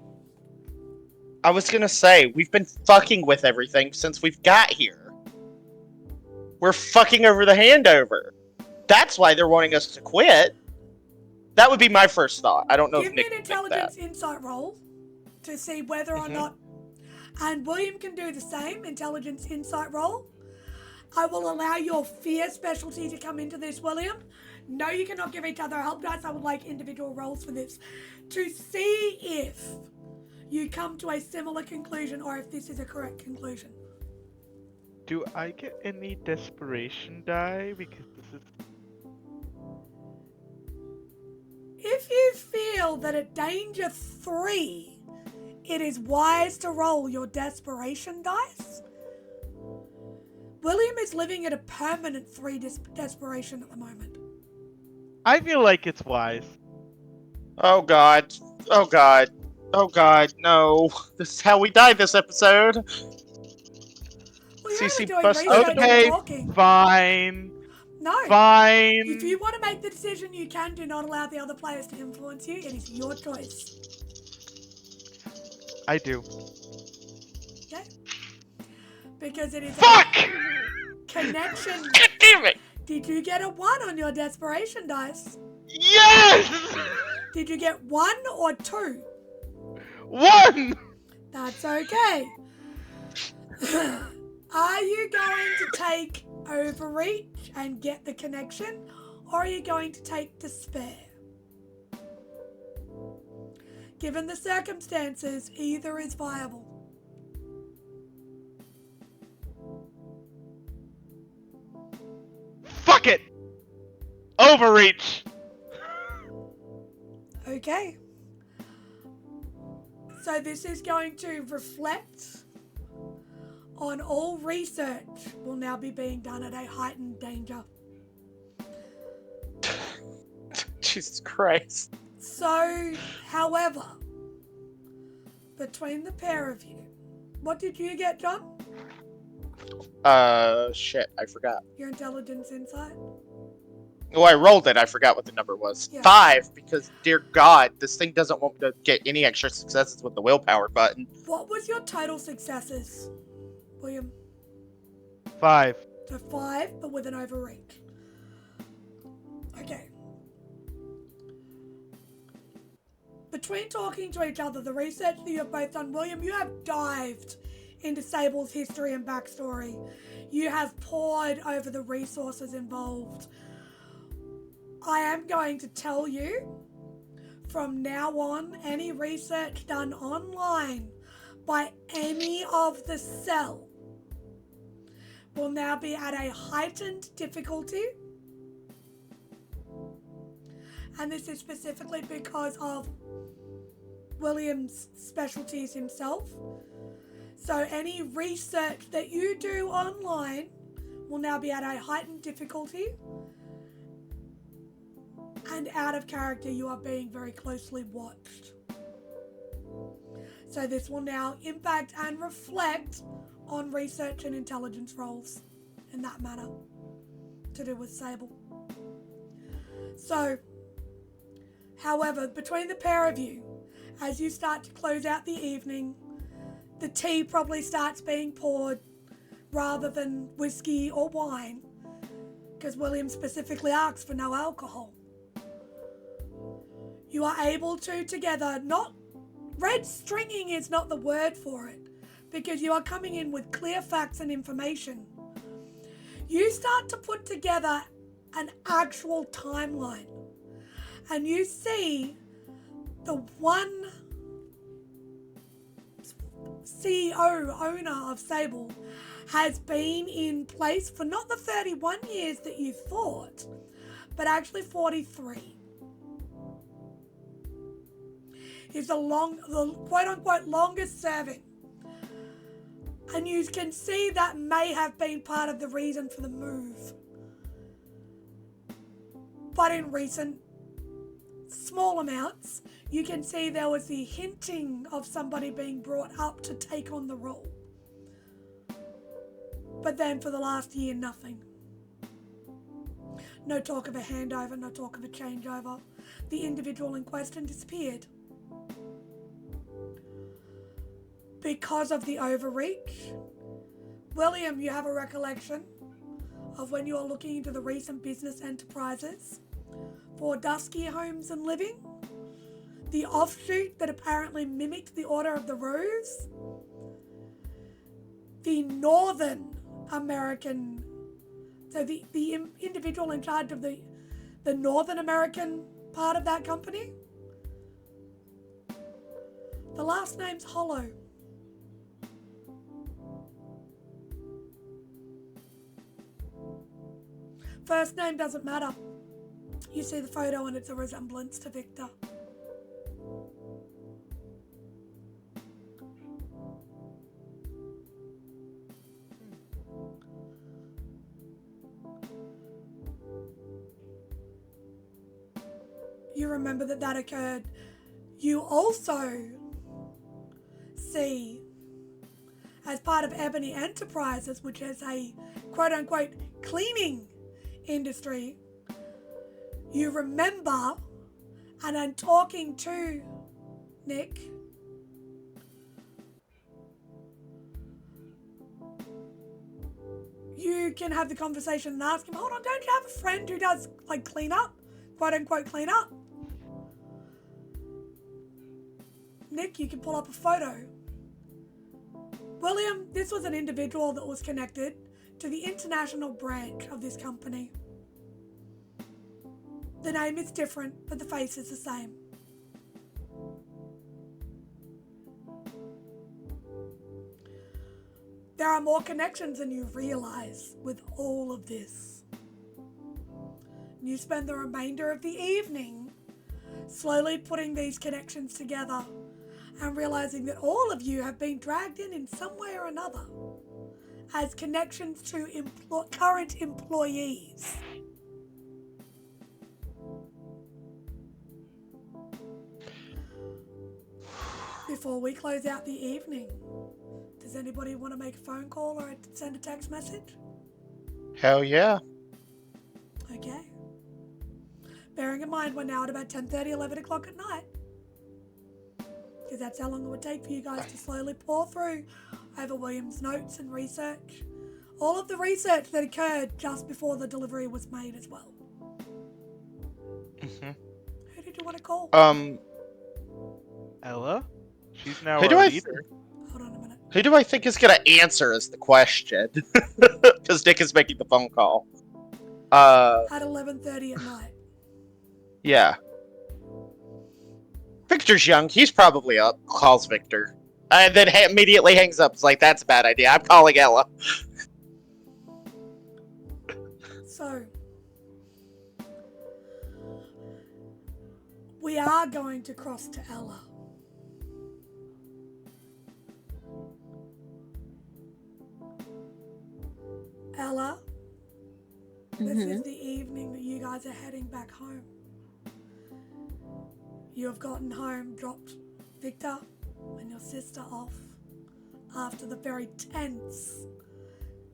[SPEAKER 4] I was gonna say, we've been fucking with everything since we've got here. We're fucking over the handover. That's why they're wanting us to quit. That would be my first thought. I don't know
[SPEAKER 1] Give
[SPEAKER 4] if
[SPEAKER 1] me
[SPEAKER 4] Nick
[SPEAKER 1] an
[SPEAKER 4] would think
[SPEAKER 1] intelligence
[SPEAKER 4] that.
[SPEAKER 1] insight roll to see whether or not, and William can do the same intelligence insight roll. I will allow your fear specialty to come into this, William. No, you cannot give each other help dice. I would like individual rolls for this to see if you come to a similar conclusion or if this is a correct conclusion.
[SPEAKER 3] Do I get any desperation die? Because this is...
[SPEAKER 1] If you feel that at danger 3, it is wise to roll your desperation dice, William is living at a permanent 3 desperation at the moment.
[SPEAKER 3] I feel like it's wise.
[SPEAKER 4] Oh god. Oh god. Oh god, no. This is how we died this episode.
[SPEAKER 1] Well, you're
[SPEAKER 4] CC
[SPEAKER 1] only doing
[SPEAKER 4] bust-
[SPEAKER 1] research
[SPEAKER 3] Okay,
[SPEAKER 1] and talking.
[SPEAKER 3] fine.
[SPEAKER 1] No.
[SPEAKER 3] Fine.
[SPEAKER 1] If you want to make the decision, you can. Do not allow the other players to influence you. It is your choice.
[SPEAKER 3] I do.
[SPEAKER 1] Okay? Because it is
[SPEAKER 3] Fuck!
[SPEAKER 1] a connection.
[SPEAKER 4] God damn it!
[SPEAKER 1] Did you get a 1 on your desperation dice?
[SPEAKER 3] Yes!
[SPEAKER 1] Did you get 1 or 2?
[SPEAKER 3] 1!
[SPEAKER 1] That's okay. Are you going to take overreach and get the connection, or are you going to take despair? Given the circumstances, either is viable.
[SPEAKER 3] Fuck it! Overreach!
[SPEAKER 1] Okay. So this is going to reflect on all research will now be being done at a heightened danger.
[SPEAKER 4] Jesus Christ.
[SPEAKER 1] So, however, between the pair of you, what did you get, John?
[SPEAKER 7] Shit, I forgot.
[SPEAKER 1] Your intelligence insight?
[SPEAKER 7] Oh, I rolled it. I forgot what the number was.
[SPEAKER 1] Yeah.
[SPEAKER 7] 5, because, dear God, this thing doesn't want me to get any extra successes with the willpower button.
[SPEAKER 1] What was your total successes, William?
[SPEAKER 3] 5.
[SPEAKER 1] So 5, but with an overreach. Okay. Between talking to each other, the research that you have both done, William, you have dived into Sable's history and backstory. You have pored over the resources involved. I am going to tell you, from now on, any research done online by any of the cell will now be at a heightened difficulty. And this is specifically because of William's specialties himself. So any research that you do online will now be at a heightened difficulty. And out of character, you are being very closely watched. So this will now impact and reflect on research and intelligence roles in that manner to do with Sable. So, however, between the pair of you, as you start to close out the evening, the tea probably starts being poured rather than whiskey or wine, because William specifically asks for no alcohol. You are able to together, not red stringing is not the word for it, because you are coming in with clear facts and information. You start to put together an actual timeline, and you see the one CEO owner of Sable has been in place for not the 31 years that you thought, but actually 43. He's the quote-unquote longest serving. And you can see that may have been part of the reason for the move. But in recent small amounts, you can see there was the hinting of somebody being brought up to take on the role. But then for the last year, nothing. No talk of a handover, no talk of a changeover. The individual in question disappeared. Because of the overreach, William, you have a recollection of when you are looking into the recent business enterprises for Dusky Homes and Living, the offshoot that apparently mimicked the Order of the Rose, the Northern American, so the individual in charge of the Northern American part of that company, the last name's Hollow. First name doesn't matter. You see the photo and it's a resemblance to Victor. You remember that occurred. You also see, as part of Ebony Enterprises, which is a quote-unquote cleaning industry, you remember, and I'm talking to Nick, you can have the conversation and ask him, hold on, don't you have a friend who does like clean up, quote unquote clean up? Nick, you can pull up a photo. William, this was an individual that was connected to the international branch of this company. The name is different, but the face is the same. There are more connections than you realize with all of this. You spend the remainder of the evening slowly putting these connections together and realizing that all of you have been dragged in some way or another as connections to current employees. Before we close out the evening, does anybody want to make a phone call or send a text message?
[SPEAKER 7] Hell yeah.
[SPEAKER 1] Okay. Bearing in mind we're now at about 10:30, 11 o'clock at night, because that's how long it would take for you guys to slowly pour through over William's notes and research. All of the research that occurred just before the delivery was made as well.
[SPEAKER 7] Mm-hmm.
[SPEAKER 1] Who did you want to call?
[SPEAKER 3] Ella? She's now
[SPEAKER 7] Who do
[SPEAKER 3] our
[SPEAKER 7] I
[SPEAKER 3] leader.
[SPEAKER 1] Hold on a minute.
[SPEAKER 7] Who do I think is gonna answer is the question. Because Nick is making the phone call.
[SPEAKER 1] At 11:30 at night.
[SPEAKER 7] Yeah. Victor's young. He's probably up. Calls Victor. And then immediately hangs up. It's like, that's a bad idea. I'm calling Ella.
[SPEAKER 1] So, we are going to cross to Ella. Ella, this is the evening that you guys are heading back home. You have gotten home, dropped Victor and your sister off after the very tense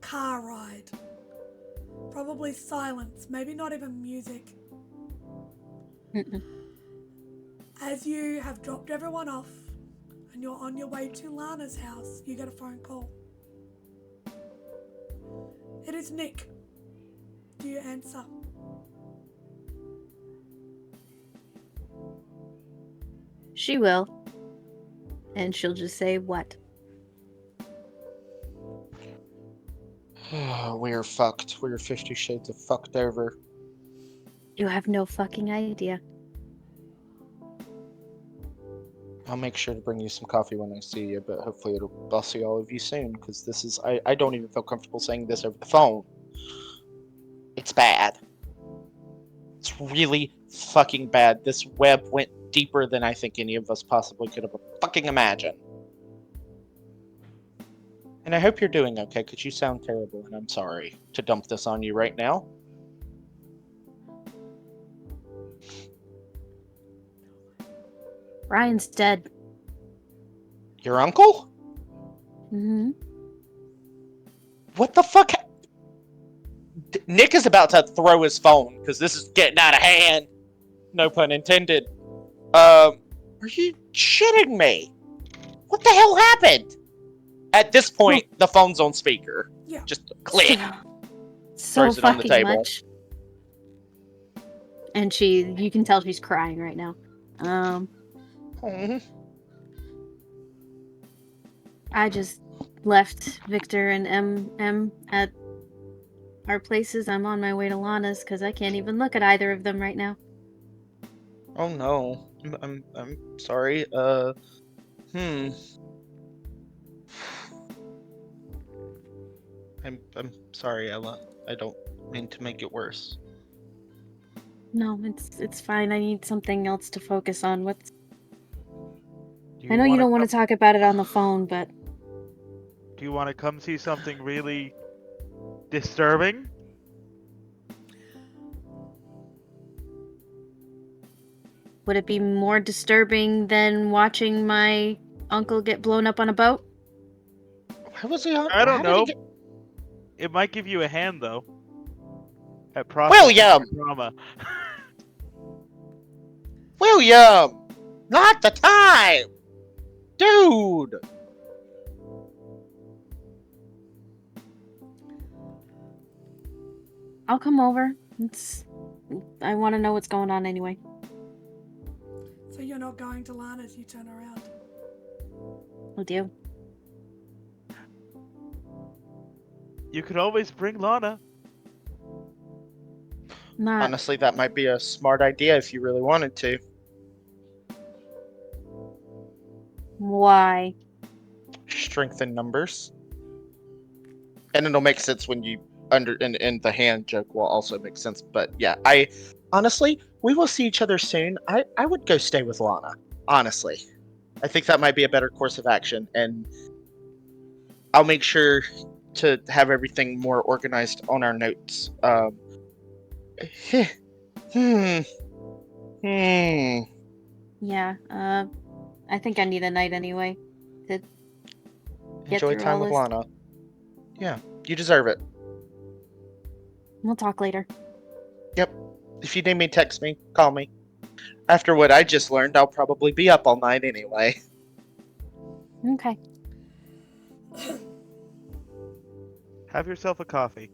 [SPEAKER 1] car ride. Probably silence, maybe not even music. As you have dropped everyone off and you're on your way to Lana's house, you get a phone call. It is Nick. Do you answer?
[SPEAKER 2] She will. And she'll just say, what?
[SPEAKER 7] We're fucked. We're 50 Shades of fucked over.
[SPEAKER 2] You have no fucking idea.
[SPEAKER 7] I'll make sure to bring you some coffee when I see you, but hopefully I'll see all of you soon, because this is... I don't even feel comfortable saying this over the phone. It's bad. It's really fucking bad. This web went deeper than I think any of us possibly could have fucking imagined. And I hope you're doing okay, because you sound terrible, and I'm sorry to dump this on you right now.
[SPEAKER 2] Ryan's dead.
[SPEAKER 7] Your uncle?
[SPEAKER 2] Mm-hmm.
[SPEAKER 7] What the fuck? Nick is about to throw his phone, because this is getting out of hand. No pun intended. Are you shitting me? What the hell happened? At this point, the phone's on speaker.
[SPEAKER 1] Yeah.
[SPEAKER 7] Just click.
[SPEAKER 2] So
[SPEAKER 7] Throws it on the
[SPEAKER 2] fucking
[SPEAKER 7] table.
[SPEAKER 2] much. And you can tell she's crying right now. I just left Victor and M at our places. I'm on my way to Lana's because I can't even look at either of them right now.
[SPEAKER 7] Oh no. I'm sorry. I'm sorry, Ella. I don't mean to make it worse.
[SPEAKER 2] No, it's fine. I need something else to focus on. I know you don't want to talk about it on the phone, but...
[SPEAKER 3] Do you want to come see something really disturbing?
[SPEAKER 2] Would it be more disturbing than watching my uncle get blown up on a boat?
[SPEAKER 7] Why was he on?
[SPEAKER 3] I don't know. It might give you a hand, though. At processing
[SPEAKER 7] William!
[SPEAKER 3] drama.
[SPEAKER 7] William! Not the time! Dude!
[SPEAKER 2] I'll come over. I want to know what's going on anyway.
[SPEAKER 1] So you're not going to Lana's, you turn around.
[SPEAKER 2] I do.
[SPEAKER 3] You could always bring Lana.
[SPEAKER 2] Not...
[SPEAKER 7] Honestly, that might be a smart idea if you really wanted to.
[SPEAKER 2] Why?
[SPEAKER 7] Strength in numbers. And it'll make sense when you and the hand joke will also make sense. But yeah, I honestly, we will see each other soon. I would go stay with Lana. Honestly, I think that might be a better course of action, and I'll make sure to have everything more organized on our notes. Hmm. Hmm.
[SPEAKER 2] Yeah, I think I need a night anyway to get
[SPEAKER 7] Enjoy
[SPEAKER 2] through all
[SPEAKER 7] time with
[SPEAKER 2] this.
[SPEAKER 7] Lana. Yeah, you deserve it.
[SPEAKER 2] We'll talk later.
[SPEAKER 7] Yep. If you need me, text me, call me. After what I just learned, I'll probably be up all night anyway.
[SPEAKER 2] Okay.
[SPEAKER 3] Have yourself a coffee.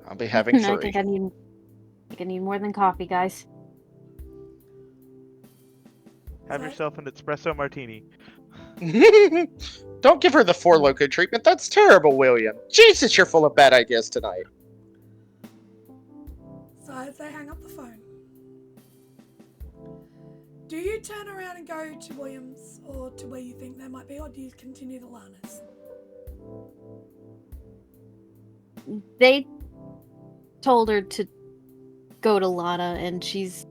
[SPEAKER 7] I'll be having
[SPEAKER 2] I
[SPEAKER 7] 3.
[SPEAKER 2] think I need more than coffee, guys.
[SPEAKER 3] Have
[SPEAKER 1] So-
[SPEAKER 3] yourself an espresso martini.
[SPEAKER 7] Don't give her the 4 Loko treatment. That's terrible, William. Jesus, you're full of bad ideas tonight.
[SPEAKER 1] So as they hang up the phone, do you turn around and go to Williams or to where you think they might be, or do you continue to Lana's?
[SPEAKER 2] They told her to go to Lana, and she's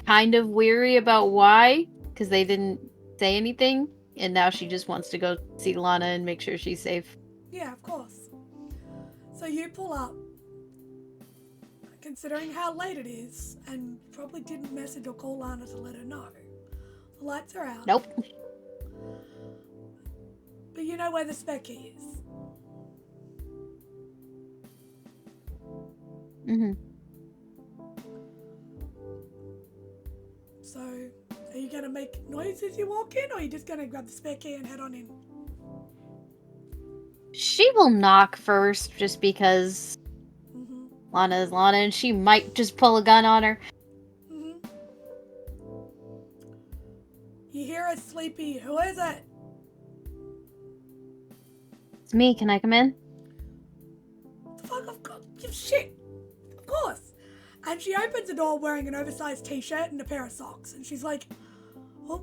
[SPEAKER 2] kind of weary about why, because they didn't say anything, and now she just wants to go see Lana and make sure she's safe.
[SPEAKER 1] Yeah, of course. So you pull up, considering how late it is, and probably didn't message or call Lana to let her know. The lights are out.
[SPEAKER 2] Nope.
[SPEAKER 1] But you know where the spare key is.
[SPEAKER 2] Mm-hmm.
[SPEAKER 1] So, are you going to make noise as you walk in, or are you just going to grab the spare key and head on in?
[SPEAKER 2] She will knock first, just because
[SPEAKER 1] Mm-hmm.
[SPEAKER 2] Lana is Lana, and she might just pull a gun on her.
[SPEAKER 1] Mm-hmm. You hear a sleepy, "Who is it?"
[SPEAKER 2] It's me. Can I come in?
[SPEAKER 1] The fuck, of course. Shit. Of course. And she opens the door wearing an oversized t-shirt and a pair of socks. And she's like, well,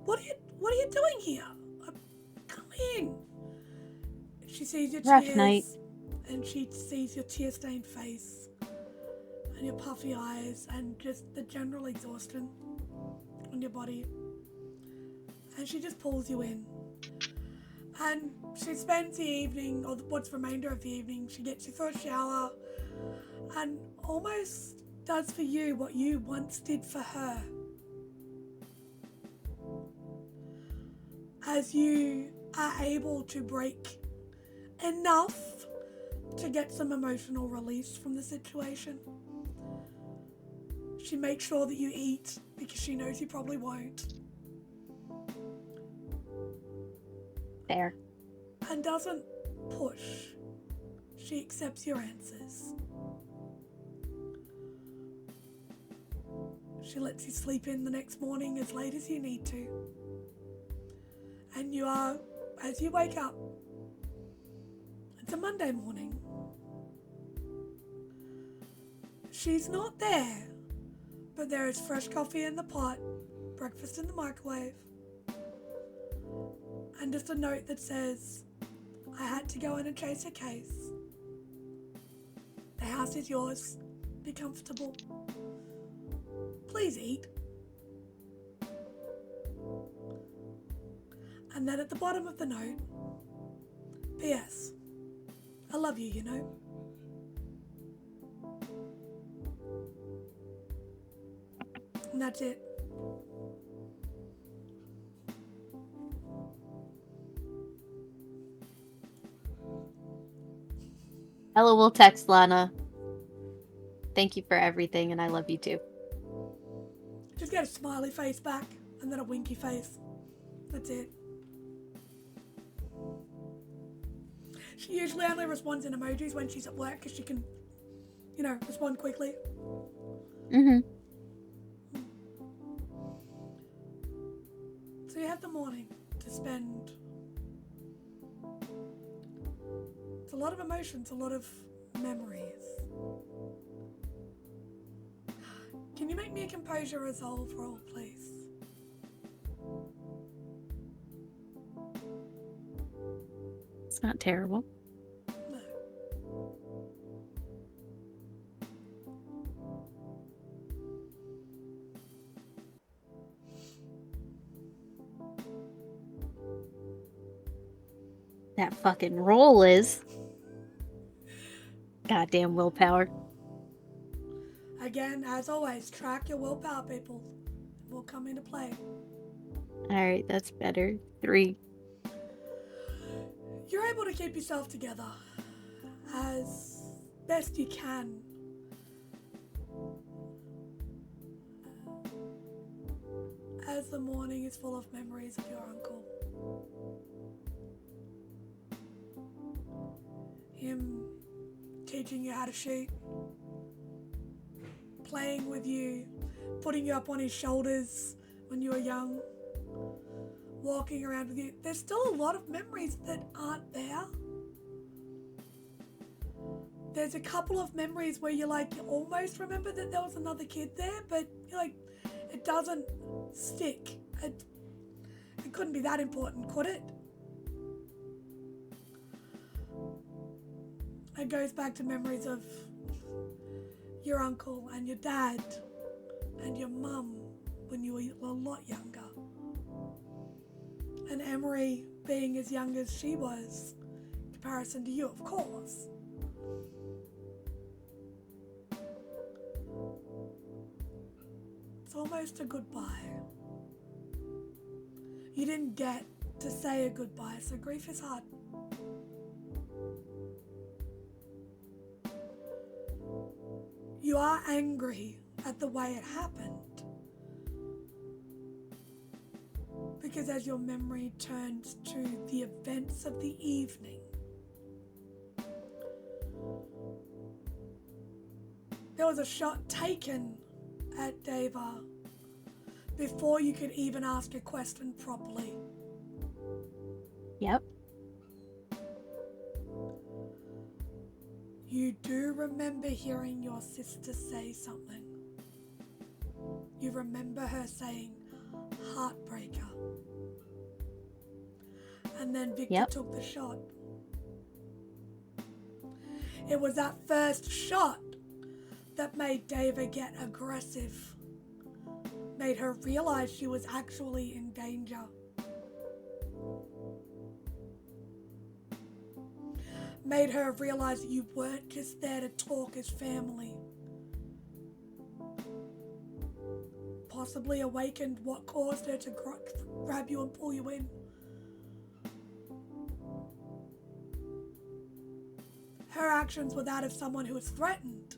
[SPEAKER 1] what are you doing here? Come in. She sees your
[SPEAKER 2] Rough
[SPEAKER 1] tears.
[SPEAKER 2] night.
[SPEAKER 1] And she sees your tear-stained face. And your puffy eyes. And just the general exhaustion on your body. And she just pulls you in. And she spends the evening, or what's remainder of the evening, she gets you through a shower and almost does for you what you once did for her. As you are able to break enough to get some emotional release from the situation. She makes sure that you eat because she knows you probably won't.
[SPEAKER 2] There.
[SPEAKER 1] And doesn't push. She accepts your answers. She lets you sleep in the next morning as late as you need to. And you are, as you wake up, it's a Monday morning. She's not there, but there is fresh coffee in the pot, breakfast in the microwave, and just a note that says, I had to go in and chase a case. The house is yours. Be comfortable. Please eat. And then at the bottom of the note, P.S. I love you, you know. And that's it.
[SPEAKER 2] Ella will text Lana. Thank you for everything, and I love you too.
[SPEAKER 1] Just get a smiley face back and then a winky face. That's it. She usually only responds in emojis when she's at work because she can, respond quickly.
[SPEAKER 2] Mm-hmm.
[SPEAKER 1] So you have the morning to spend. It's a lot of emotions, a lot of memories. Can you make me a composure resolve roll, please?
[SPEAKER 2] It's not terrible. that fucking roll is. Goddamn willpower.
[SPEAKER 1] Again, as always, track your willpower, people. It will come into play.
[SPEAKER 2] Alright, that's better. 3.
[SPEAKER 1] You're able to keep yourself together as best you can. As the morning is full of memories of your uncle. Him teaching you how to shoot, playing with you, putting you up on his shoulders when you were young, walking around with you. There's still a lot of memories that aren't there. There's a couple of memories where you almost remember that there was another kid there, but you're like, it doesn't stick. It couldn't be that important, could it? It goes back to memories of your uncle and your dad and your mum when you were a lot younger. And Emery being as young as she was in comparison to you, of course. It's almost a goodbye. You didn't get to say a goodbye, so grief is hard. You are angry at the way it happened, because as your memory turns to the events of the evening, there was a shot taken at Deva before you could even ask a question properly.
[SPEAKER 2] Yep.
[SPEAKER 1] You do remember hearing your sister say something. You remember her saying, heartbreaker. And then Victor took the shot. It was that first shot that made Dava get aggressive. Made her realize she was actually in danger. Made her realize that you weren't just there to talk as family. Possibly awakened what caused her to grab you and pull you in. Her actions were that of someone who was threatened,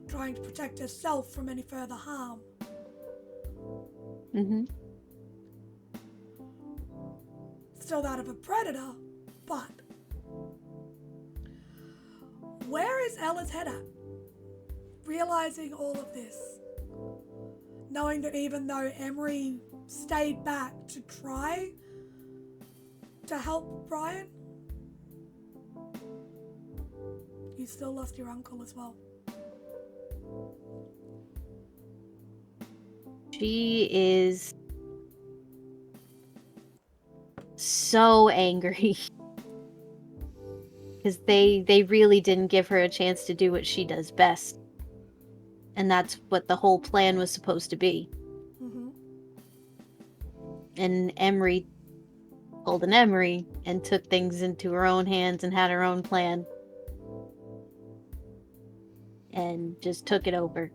[SPEAKER 1] trying to protect herself from any further harm.
[SPEAKER 2] Mm-hmm.
[SPEAKER 1] Still that of a predator, but where is Ella's head at? Realizing all of this, knowing that even though Emery stayed back to try to help Brian, you still lost your uncle as well.
[SPEAKER 2] She is so angry. Because they really didn't give her a chance to do what she does best. And that's what the whole plan was supposed to be.
[SPEAKER 1] Mm-hmm.
[SPEAKER 2] And Emery pulled an Emery and took things into her own hands and had her own plan. And just took it over.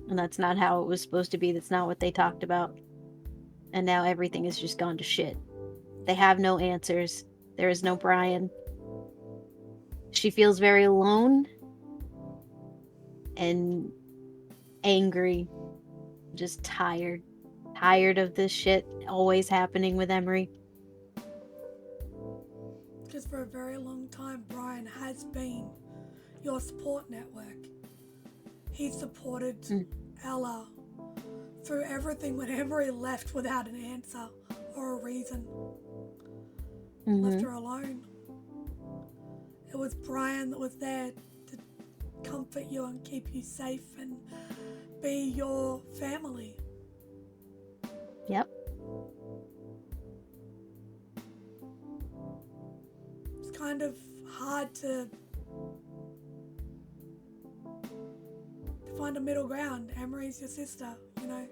[SPEAKER 2] And that's not how it was supposed to be. That's not what they talked about. And now everything has just gone to shit. They have no answers. There is no Brian. She feels very alone and angry, just tired of this shit always happening with Emery.
[SPEAKER 1] Because for a very long time, Brian has been your support network. He supported Ella through everything when Emery left without an answer or a reason. Left her alone. It was Brian that was there to comfort you and keep you safe and be your family.
[SPEAKER 2] Yep.
[SPEAKER 1] It's kind of hard to find a middle ground. Emery's your sister, you know.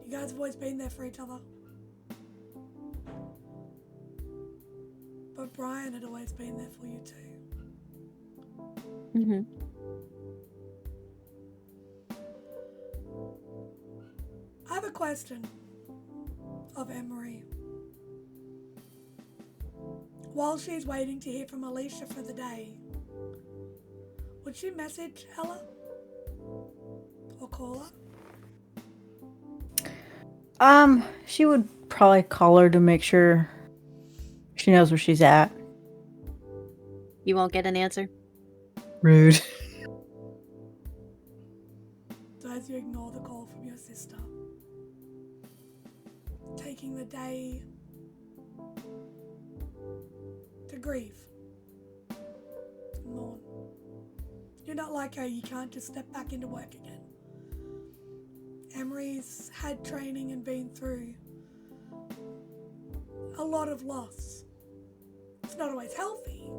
[SPEAKER 1] You guys have always been there for each other. But Brian had always been there for you too.
[SPEAKER 2] Mm-hmm.
[SPEAKER 1] I have a question of Emery. While she's waiting to hear from Alicia for the day, would she message Ella? Or call her?
[SPEAKER 5] She would probably call her to make sure she knows where she's at.
[SPEAKER 2] You won't get an answer.
[SPEAKER 5] Rude.
[SPEAKER 1] So as you ignore the call from your sister, taking the day to grieve, to mourn. You're not like her, you can't just step back into work again. Emery's had training and been through a lot of loss. It's not always healthy,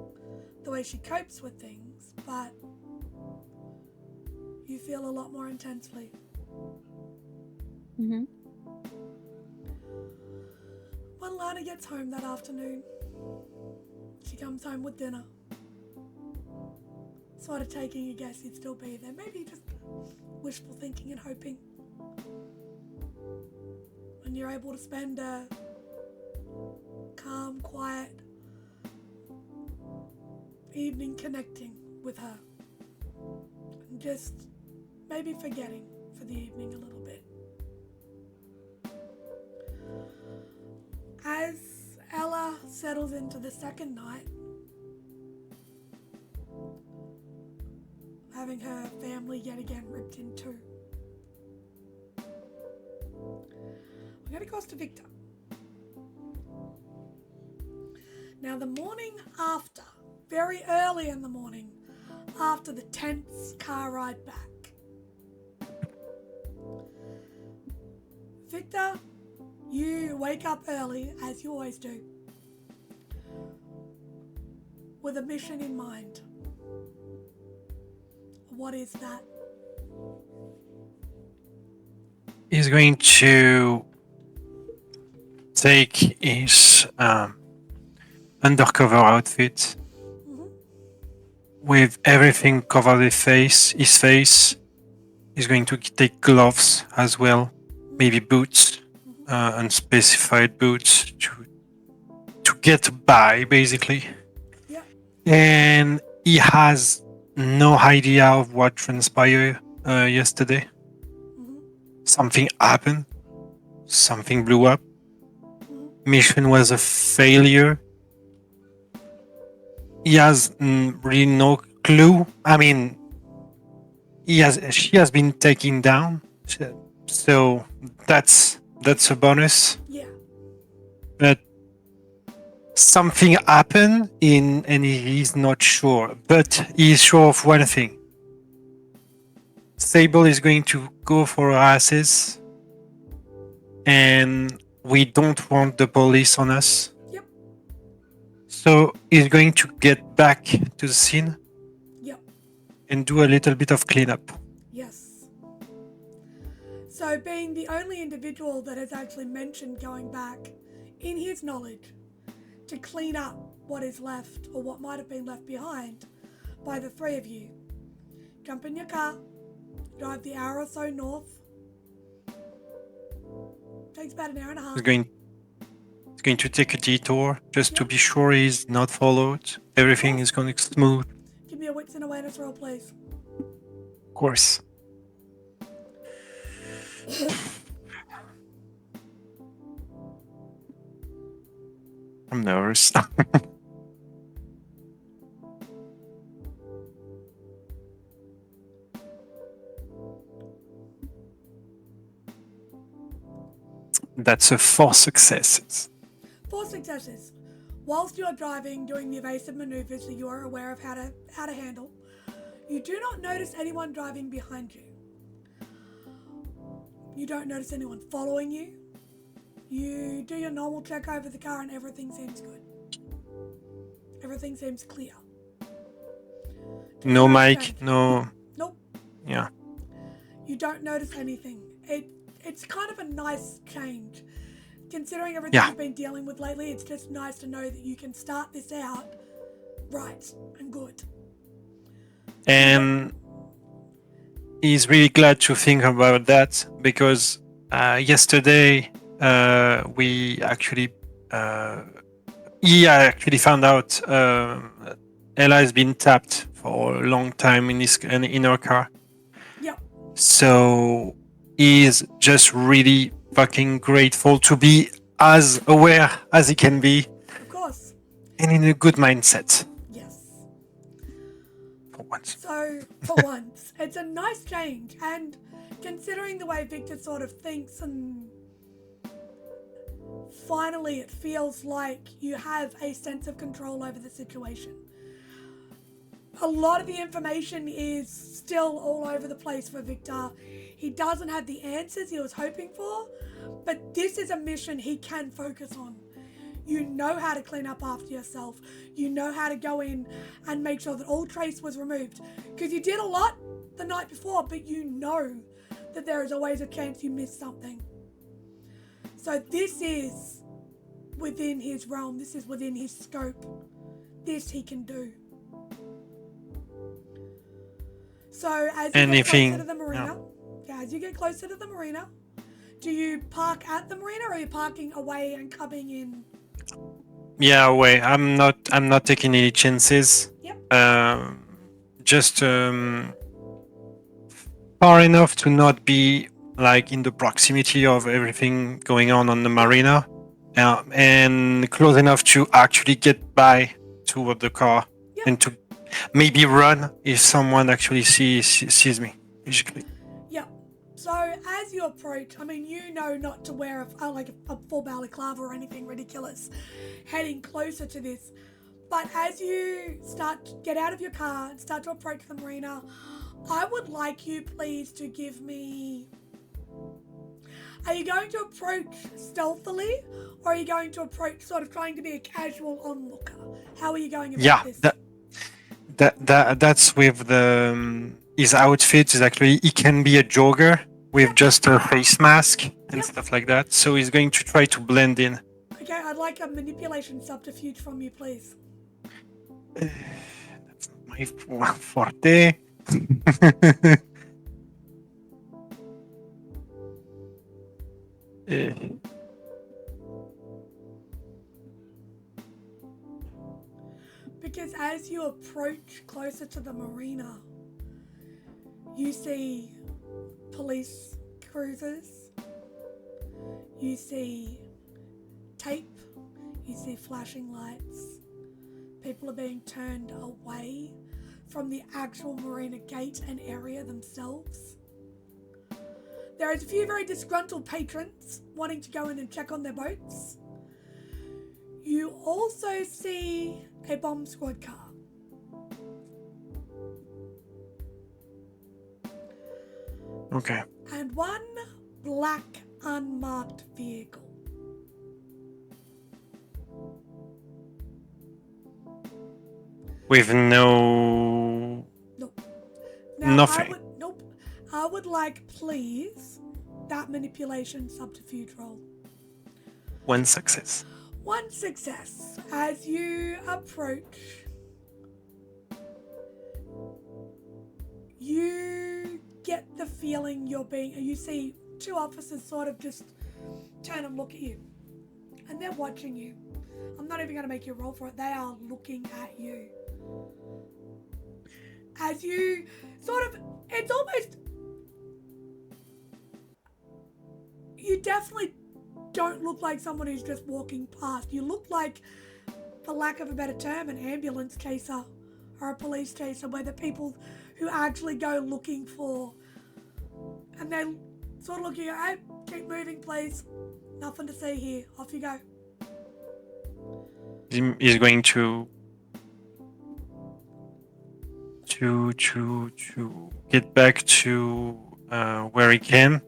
[SPEAKER 1] the way she copes with things, but you feel a lot more intensely.
[SPEAKER 2] Mm-hmm.
[SPEAKER 1] When Lana gets home that afternoon, she comes home with dinner. Sort of taking a guess he'd still be there. Maybe just wishful thinking and hoping. When you're able to spend a calm, quiet evening connecting with her. And just maybe forgetting for the evening a little bit. As Ella settles into the second night, having her family yet again ripped in two, we're going to cross to Victor. Now the morning after, very early in the morning, after the tense car ride back, Victor, you wake up early, as you always do, with a mission in mind. What is that?
[SPEAKER 6] He's going to take his undercover outfit with everything covered his face. He's going to take gloves as well, maybe boots, unspecified boots to get by, basically.
[SPEAKER 1] Yeah.
[SPEAKER 6] And he has no idea of what transpired yesterday. Something happened. Something blew up. Mission was a failure. He has really no clue. I mean, she has been taken down, so that's a bonus.
[SPEAKER 1] Yeah.
[SPEAKER 6] But something happened and he's not sure. But he's sure of one thing. Sable is going to go for our asses, and we don't want the police on us.
[SPEAKER 1] Yep.
[SPEAKER 6] So he's going to get back to the scene.
[SPEAKER 1] Yep.
[SPEAKER 6] And do a little bit of cleanup.
[SPEAKER 1] Yes. So being the only individual that has actually mentioned going back, in his knowledge, to clean up what is left or what might have been left behind by the three of you, jump in your car, drive the hour or so north. Takes about an hour and a half.
[SPEAKER 6] He's going to take a detour just to be sure he's not followed. Everything is going smooth.
[SPEAKER 1] Give me a wits and awareness roll, please.
[SPEAKER 6] Of course. I'm nervous. That's a 4 successes.
[SPEAKER 1] 4 successes. Whilst you are driving, doing the evasive maneuvers that you are aware of how to handle, you do not notice anyone driving behind you. You don't notice anyone following you. You do your normal check over the car and everything seems good. Everything seems clear.
[SPEAKER 6] No mic, no...
[SPEAKER 1] Nope.
[SPEAKER 6] Yeah.
[SPEAKER 1] You don't notice anything. It's kind of a nice change. considering everything
[SPEAKER 6] Yeah.
[SPEAKER 1] you've been dealing with lately, it's just nice to know that you can start this out right and good.
[SPEAKER 6] And he's really glad to think about that because yesterday we actually he actually found out Ella has been tapped for a long time in her car.
[SPEAKER 1] Yep.
[SPEAKER 6] So he's just really fucking grateful to be as aware as he can be
[SPEAKER 1] Of course.
[SPEAKER 6] and in a good mindset
[SPEAKER 1] Yes.
[SPEAKER 6] for once.
[SPEAKER 1] So, for once, it's a nice change. And considering the way Victor sort of thinks, and finally it feels like you have a sense of control over the situation. A lot of the information is still all over the place for Victor. He doesn't have the answers he was hoping for, but this is a mission he can focus on. You know how to clean up after yourself. You know how to go in and make sure that all trace was removed. Because you did a lot the night before, but you know that there is always a chance you missed something. So this is within his realm. This is within his scope. This he can do. So as you get closer to the marina, as you get closer to the marina, do you park at the marina or are you parking away and coming in?
[SPEAKER 6] Yeah, wait. I'm not taking any chances.
[SPEAKER 1] Yep.
[SPEAKER 6] Just far enough to not be like in the proximity of everything going on the marina, and close enough to actually get by toward the car.
[SPEAKER 1] Yep.
[SPEAKER 6] And to maybe run if someone actually sees me. Basically.
[SPEAKER 1] Yep. So as you approach, I mean, you know not to wear a full balaclava or anything ridiculous heading closer to this. But as you get out of your car and start to approach the marina, I would like you please to give me... Are you going to approach stealthily or are you going to approach sort of trying to be a casual onlooker? How are you going about this?
[SPEAKER 6] That's with his outfit is actually he can be a jogger with just a face mask and stuff like that. So he's going to try to blend in.
[SPEAKER 1] Okay, I'd like a manipulation subterfuge from you, please.
[SPEAKER 6] That's my forte.
[SPEAKER 1] Because as you approach closer to the marina, you see police cruisers, you see tape, you see flashing lights. People are being turned away from the actual marina gate and area themselves. There is a few very disgruntled patrons wanting to go in and check on their boats. You also see a bomb squad car.
[SPEAKER 6] Okay.
[SPEAKER 1] And one black unmarked vehicle.
[SPEAKER 6] With no...
[SPEAKER 1] Nope. Now,
[SPEAKER 6] Nothing.
[SPEAKER 1] I would like, please, that manipulation subterfuge roll.
[SPEAKER 6] One success.
[SPEAKER 1] One success. As you approach, you get the feeling you see two officers sort of just turn and look at you. And they're watching you. I'm not even going to make you roll for it. They are looking at you. As you it's almost, you definitely don't look like someone who's just walking past. You look like, for lack of a better term, an ambulance chaser or a police chaser, where the people who actually go looking for, and they sort of look at you, hey, keep moving please, nothing to see here, off you go.
[SPEAKER 6] He's going to get back to where he came.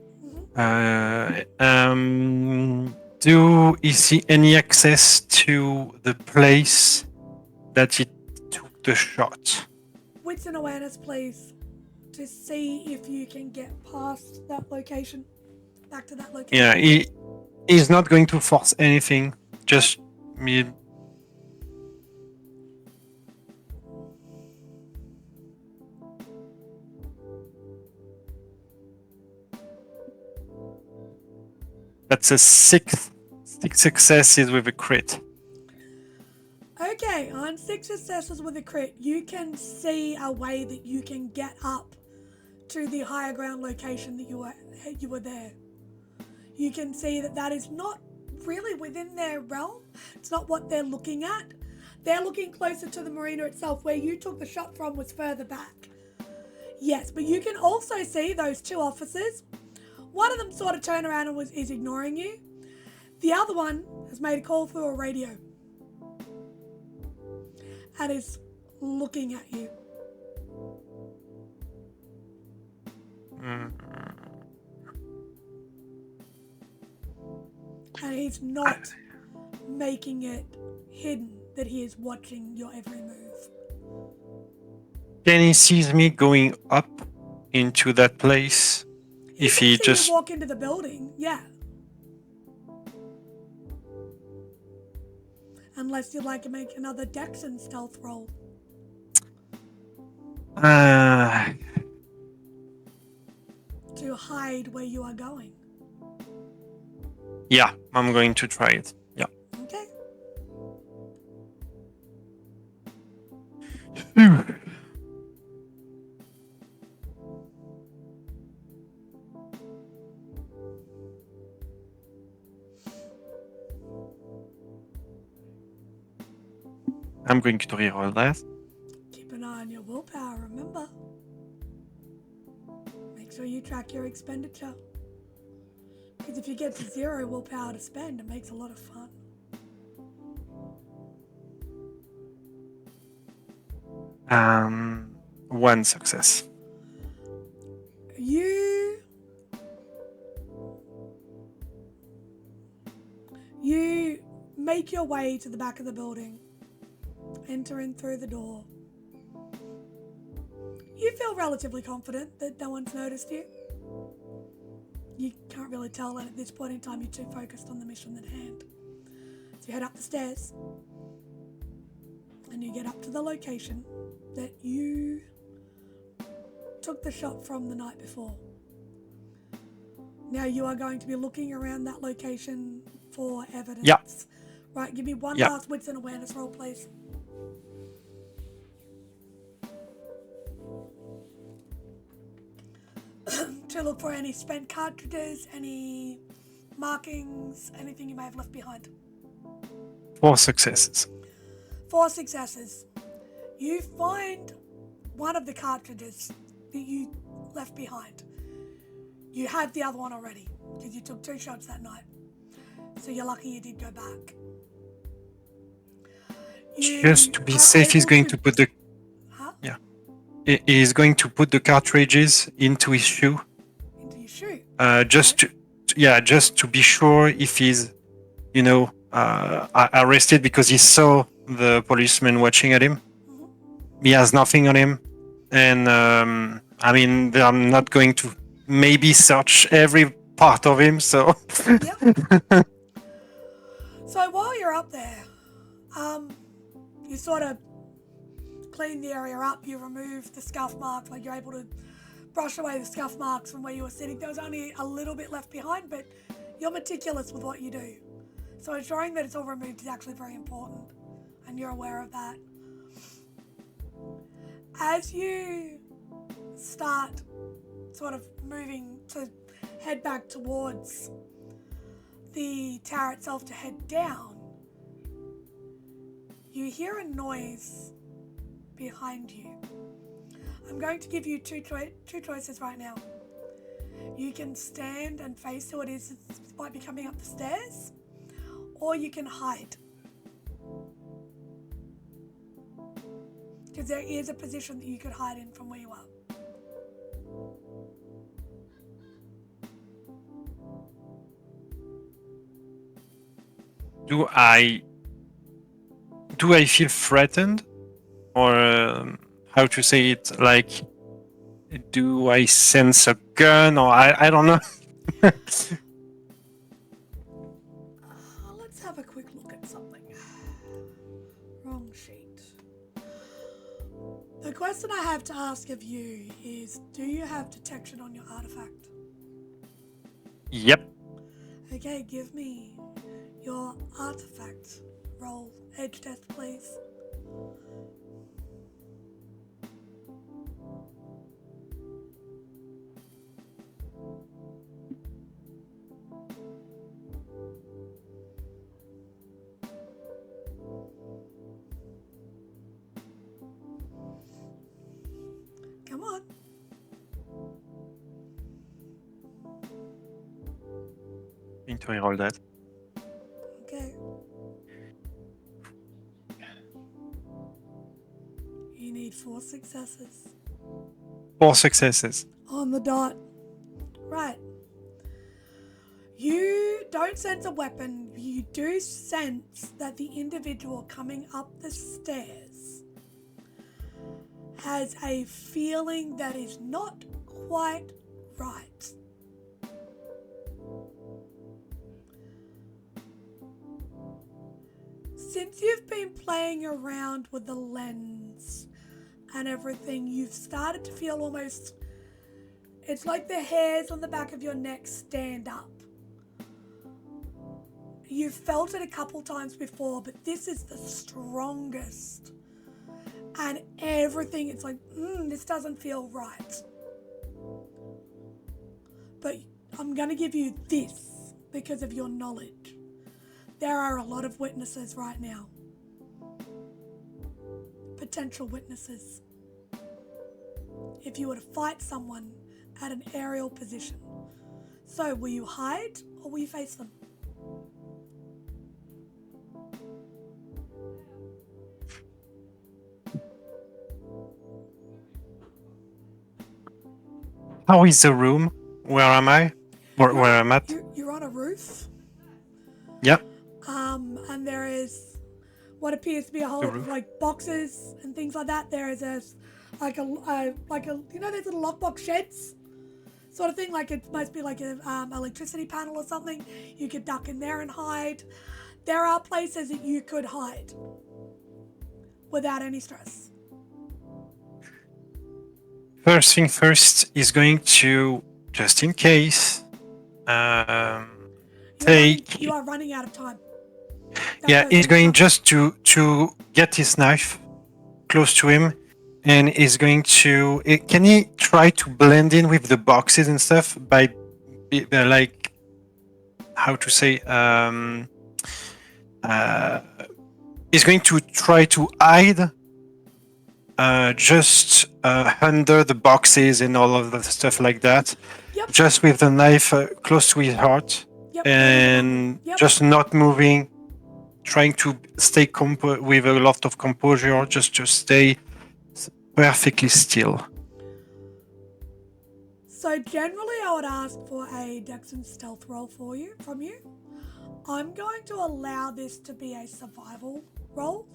[SPEAKER 6] Do you see any access to the place that he took the shot?
[SPEAKER 1] Wits and awareness, please, to see if you can get past that location, back to that location.
[SPEAKER 6] Yeah, He's not going to force anything. Just me. That's a six successes with a crit.
[SPEAKER 1] Okay, on 6 successes with a crit, you can see a way that you can get up to the higher ground location that you were there. You can see that that is not really within their realm. It's not what they're looking at. They're looking closer to the marina itself. Where you took the shot from was further back. Yes, but you can also see those 2 officers. One of them sort of turned around and is ignoring you. The other one has made a call through a radio and is looking at you. And he's not making it hidden that he is watching your every move.
[SPEAKER 6] Then he sees me going up into that place. If he
[SPEAKER 1] can see
[SPEAKER 6] just
[SPEAKER 1] you walk into the building, yeah. Unless you'd like to make another Dex and stealth roll. To hide where you are going.
[SPEAKER 6] Yeah, I'm going to try it. Yeah.
[SPEAKER 1] Okay.
[SPEAKER 6] I'm going to reroll that.
[SPEAKER 1] Keep an eye on your willpower, remember. Make sure you track your expenditure. Because if you get to 0 willpower to spend, it makes a lot of fun.
[SPEAKER 6] One success.
[SPEAKER 1] You make your way to the back of the building, enter in through the door. You feel relatively confident that no one's noticed you. You can't really tell, and at this point in time you're too focused on the mission at hand. So you head up the stairs and you get up to the location that you took the shot from the night before. Now you are going to be looking around that location for evidence.
[SPEAKER 6] Yeah.
[SPEAKER 1] Right, give me one
[SPEAKER 6] Yeah.
[SPEAKER 1] last wits and awareness roll, please. To look for any spent cartridges, any markings, anything you may have left behind.
[SPEAKER 6] 4 successes.
[SPEAKER 1] 4 successes. You find one of the cartridges that you left behind. You had the other one already because you took 2 shots that night. So you're lucky you did go back.
[SPEAKER 6] Just to be safe, he's going to put the...
[SPEAKER 1] Huh?
[SPEAKER 6] Yeah. He's going to put the cartridges into his shoe.
[SPEAKER 1] Into your shoe?
[SPEAKER 6] Just to be sure if he's, arrested because he saw the policeman watching at him.
[SPEAKER 1] Mm-hmm.
[SPEAKER 6] He has nothing on him. And, I'm not going to maybe search every part of him, so...
[SPEAKER 1] Yep. So while you're up there, you sort of clean the area up, you remove the scuff marks, like you're able to brush away the scuff marks from where you were sitting. There was only a little bit left behind, but you're meticulous with what you do. So ensuring that it's all removed is actually very important, and you're aware of that. As you start sort of moving to head back towards the tower itself to head down, you hear a noise behind you. I'm going to give you two choices right now. You can stand and face who it is that might be coming up the stairs, or you can hide. Because there is a position that you could hide in from where you are.
[SPEAKER 6] Do I feel threatened? Or how to say it? Like, do I sense a gun? Or I don't know.
[SPEAKER 1] Let's have a quick look at something. Wrong sheet. The question I have to ask of you is, do you have detection on your artifact?
[SPEAKER 6] Yep.
[SPEAKER 1] Okay, give me your artifact. Roll edge test, please. Come on.
[SPEAKER 6] Need to reroll that.
[SPEAKER 1] Okay. You need 4 successes.
[SPEAKER 6] 4 successes.
[SPEAKER 1] On the dot. Right. You don't sense a weapon. You do sense that the individual coming up the stairs has a feeling that is not quite right. Since you've been playing around with the lens and everything, you've started to feel almost, it's like the hairs on the back of your neck stand up. You've felt it a couple times before, but this is the strongest. And everything, it's like, this doesn't feel right. But I'm going to give you this because of your knowledge. There are a lot of witnesses right now. Potential witnesses. If you were to fight someone at an aerial position. So, will you hide or will you face them?
[SPEAKER 6] How is the room? Where am I? Where I'm at?
[SPEAKER 1] You're on a roof.
[SPEAKER 6] Yep.
[SPEAKER 1] And there is what appears to be a whole lot of like boxes and things like that. There is there's little lockbox sheds sort of thing. Like it must be like an electricity panel or something. You could duck in there and hide. There are places that you could hide without any stress.
[SPEAKER 6] First thing first is going to, just in case,
[SPEAKER 1] You are running out of time.
[SPEAKER 6] He's going just to get his knife close to him, and is going to. Can he try to blend in with the boxes and stuff by, like, how to say? He's going to try to hide just under the boxes and all of the stuff like that.
[SPEAKER 1] Yep.
[SPEAKER 6] Just with the knife close to his heart.
[SPEAKER 1] Yep.
[SPEAKER 6] And just not moving, trying to stay with a lot of composure, just to stay perfectly still.
[SPEAKER 1] So generally I would ask for a Dex and Stealth roll from you. I'm going to allow this to be a survival roll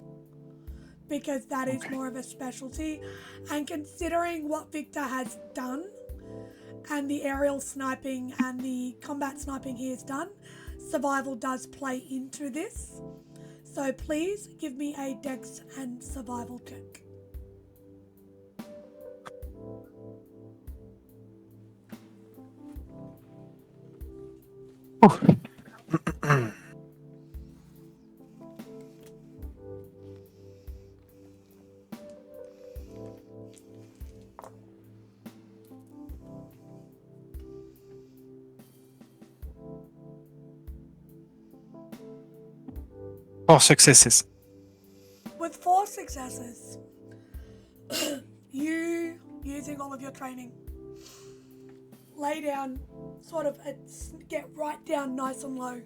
[SPEAKER 1] because that is more of a specialty, and considering what Victor has done and the aerial sniping and the combat sniping he has done, survival does play into this. So please give me a Dex and survival check.
[SPEAKER 6] Oh. 4 successes.
[SPEAKER 1] With 4 successes, you, using all of your training, lay down, sort of get right down nice and low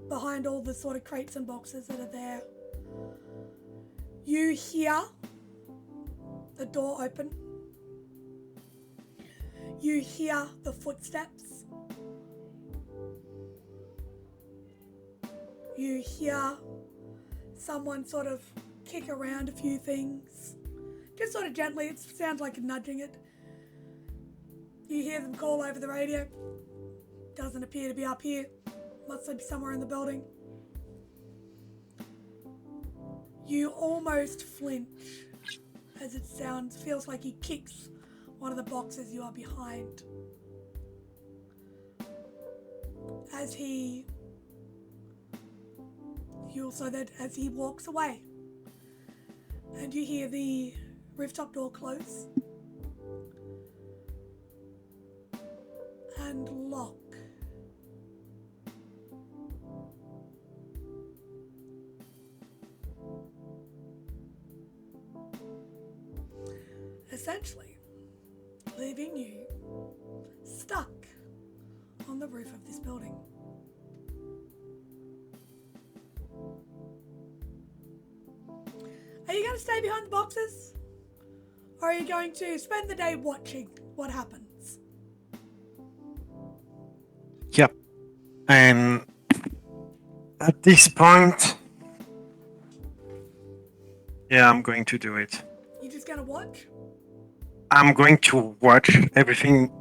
[SPEAKER 1] behind all the sort of crates and boxes that are there. You hear the door open. You hear the footsteps. You hear someone sort of kick around a few things. Just sort of gently, it sounds like nudging it. You hear them call over the radio. Doesn't appear to be up here. Must be somewhere in the building. You almost flinch as it feels like he kicks one of the boxes you are behind. As he walks away, and you hear the rooftop door close and lock. Essentially, leaving you stuck on the roof of this building. Are you going to stay behind the boxes? Or are you going to spend the day watching what happens?
[SPEAKER 6] Yep. And at this point, yeah, I'm going to do it.
[SPEAKER 1] You just going to watch?
[SPEAKER 6] I'm going to watch everything,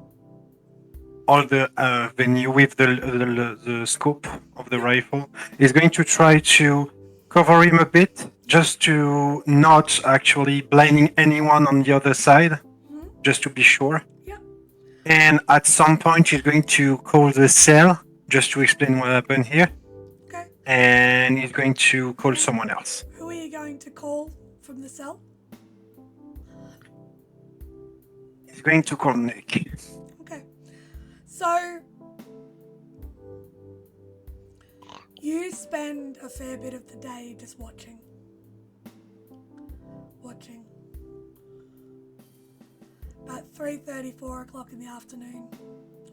[SPEAKER 6] all the venue with the scope of the rifle. Is going to try to cover him a bit, just to not actually blinding anyone on the other side, just to be sure.
[SPEAKER 1] Yeah.
[SPEAKER 6] And at some point, he's going to call the cell, just to explain what happened here.
[SPEAKER 1] Okay.
[SPEAKER 6] And he's going to call someone else.
[SPEAKER 1] Who are you going to call from the cell?
[SPEAKER 6] He's going to call Nick.
[SPEAKER 1] Okay. So, you spend a fair bit of the day just watching. About 3:30, 4 o'clock in the afternoon,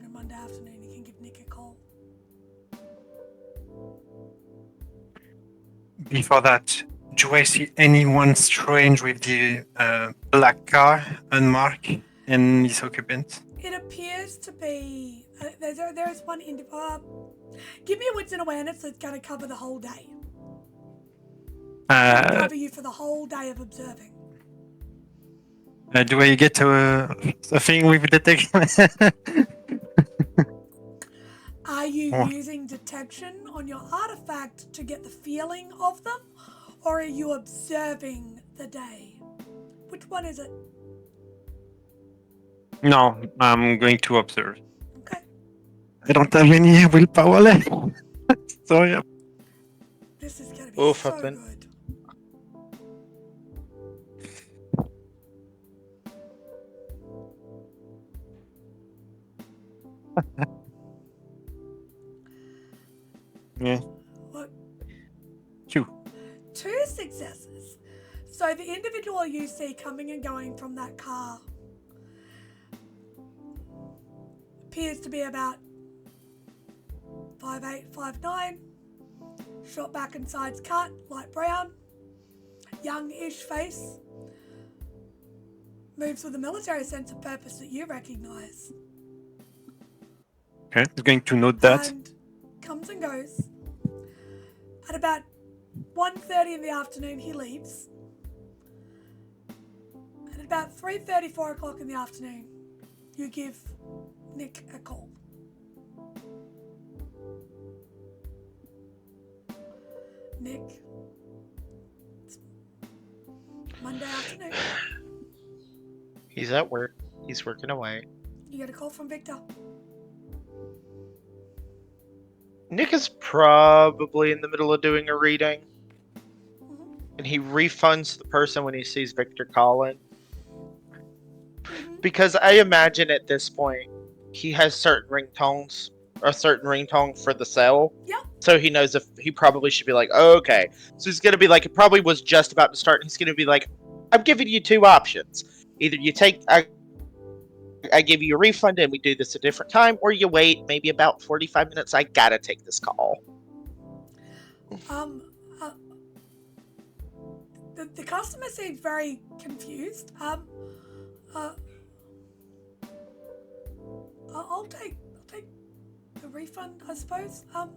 [SPEAKER 1] on Monday afternoon, you can give Nick a call.
[SPEAKER 6] Before that, do I see anyone strange with the black car unmarked and its occupant?
[SPEAKER 1] It appears to be... there is one... give me a wits and awareness that's going to cover the whole day. Cover you for the whole day of observing.
[SPEAKER 6] Do I get a thing with detection?
[SPEAKER 1] Are you using detection on your artifact to get the feeling of them? Or are you observing the day? Which one is it?
[SPEAKER 6] No, I'm going to observe.
[SPEAKER 1] Okay.
[SPEAKER 6] I don't have any willpower left. So yeah.
[SPEAKER 1] This is going to be
[SPEAKER 7] Oof,
[SPEAKER 1] so
[SPEAKER 7] I've been-
[SPEAKER 1] good.
[SPEAKER 6] Yeah.
[SPEAKER 1] What?
[SPEAKER 6] 2.
[SPEAKER 1] 2 successes. So the individual you see coming and going from that car appears to be about 5'8", 5'9", short back and sides cut, light brown, young-ish face, moves with a military sense of purpose that you recognise.
[SPEAKER 6] Okay, I'm going to note that.
[SPEAKER 1] And comes and goes. At about 1:30 in the afternoon, he leaves. And at about 3:30, 4 o'clock in the afternoon, you give Nick a call. Nick, it's Monday afternoon.
[SPEAKER 7] He's at work. He's working away.
[SPEAKER 1] You get a call from Victor.
[SPEAKER 7] Nick is probably in the middle of doing a reading, and he refunds the person when he sees Victor calling. Because I imagine at this point, he has certain ringtones, a certain ringtone for the cell.
[SPEAKER 1] Yep.
[SPEAKER 7] So he knows if he probably should be like, oh, okay. So he's going to be like, it probably was just about to start, and he's going to be like, I'm giving you 2 options. Either you take, I give you a refund and we do this a different time, or you wait maybe about 45 minutes. I gotta take this call.
[SPEAKER 1] The customer seems very confused. I'll take the refund, I suppose. I'll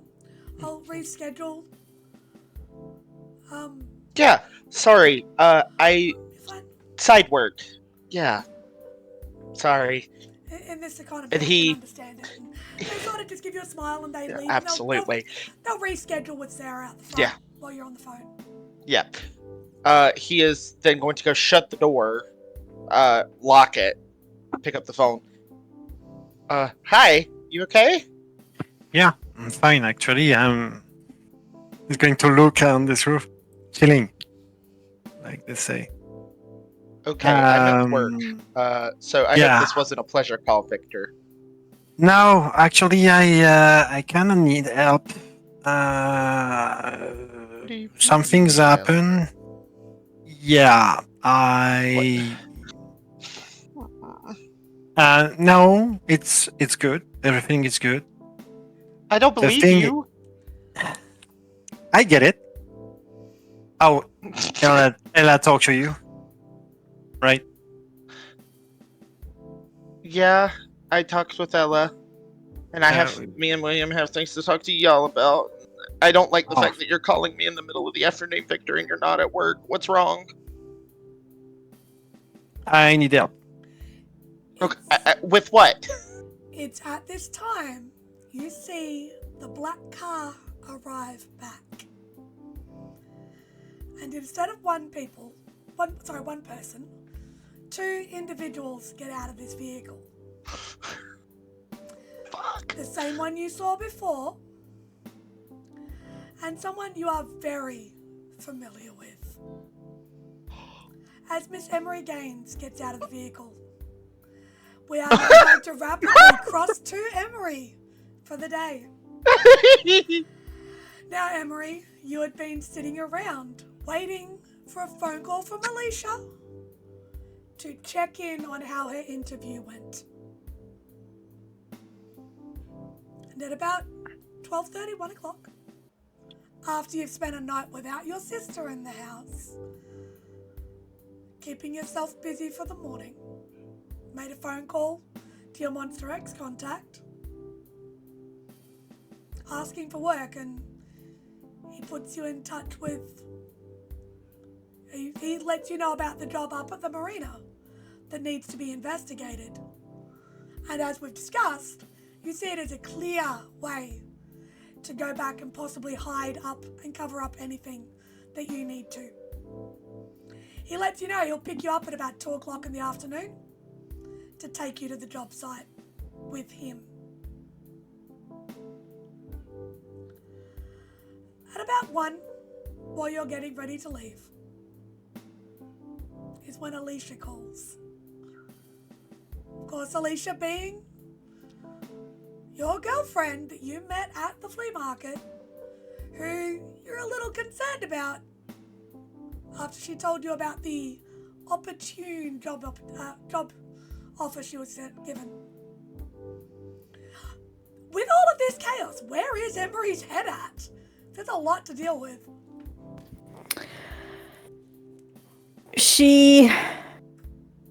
[SPEAKER 1] reschedule.
[SPEAKER 7] Yeah, sorry. I
[SPEAKER 1] Fine.
[SPEAKER 7] side work. Yeah. Sorry.
[SPEAKER 1] In this economy,
[SPEAKER 7] And
[SPEAKER 1] I
[SPEAKER 7] he-
[SPEAKER 1] can understand it. And they sort of just give you a smile and they
[SPEAKER 7] Yeah,
[SPEAKER 1] leave.
[SPEAKER 7] absolutely.
[SPEAKER 1] They'll reschedule with Sarah out the front
[SPEAKER 7] Yeah.
[SPEAKER 1] while you're on the phone.
[SPEAKER 7] Yeah. he is then going to go shut the door, lock it, pick up the phone. Hi, you okay?
[SPEAKER 6] Yeah, I'm fine actually. I'm just going to look on this roof, chilling, like they say.
[SPEAKER 7] Okay, I'm at work. So I hope
[SPEAKER 6] Yeah.
[SPEAKER 7] this wasn't a pleasure call, Victor.
[SPEAKER 6] No, actually, I kind of need help. Some things happen. Yeah, no, it's good. Everything is good.
[SPEAKER 7] I don't
[SPEAKER 6] The
[SPEAKER 7] believe
[SPEAKER 6] thing,
[SPEAKER 7] you.
[SPEAKER 6] I get it. Oh, Ella talk to you, right?
[SPEAKER 7] Yeah, I talked with Ella, and me and William have things to talk to y'all about. I don't like the fact that you're calling me in the middle of the afternoon, Victor, and you're not at work. What's wrong?
[SPEAKER 6] I need help.
[SPEAKER 7] Okay, with what?
[SPEAKER 1] It's at this time you see the black car arrive back. And instead of one person, 2 individuals get out of this vehicle.
[SPEAKER 7] Fuck.
[SPEAKER 1] The same one you saw before, and someone you are very familiar with. As Miss Emery Gaines gets out of the vehicle, we are now going to rapidly cross to Emery for the day. Now, Emery, you had been sitting around waiting for a phone call from Alicia to check in on how her interview went. And at about 12:30, 1 o'clock, after you've spent a night without your sister in the house, keeping yourself busy for the morning, made a phone call to your Monster X contact, asking for work, and he puts you in touch with... He lets you know about the job up at the marina that needs to be investigated. And as we've discussed, you see it as a clear way to go back and possibly hide up and cover up anything that you need to. He lets you know he'll pick you up at about 2 o'clock in the afternoon to take you to the job site with him. At about 1, while you're getting ready to leave, is when Alicia calls. Of course, Alicia being your girlfriend that you met at the flea market, who you're a little concerned about after she told you about the opportune job offer she was given. With all of this chaos, where is Emery's head at? There's a lot to deal with.
[SPEAKER 5] She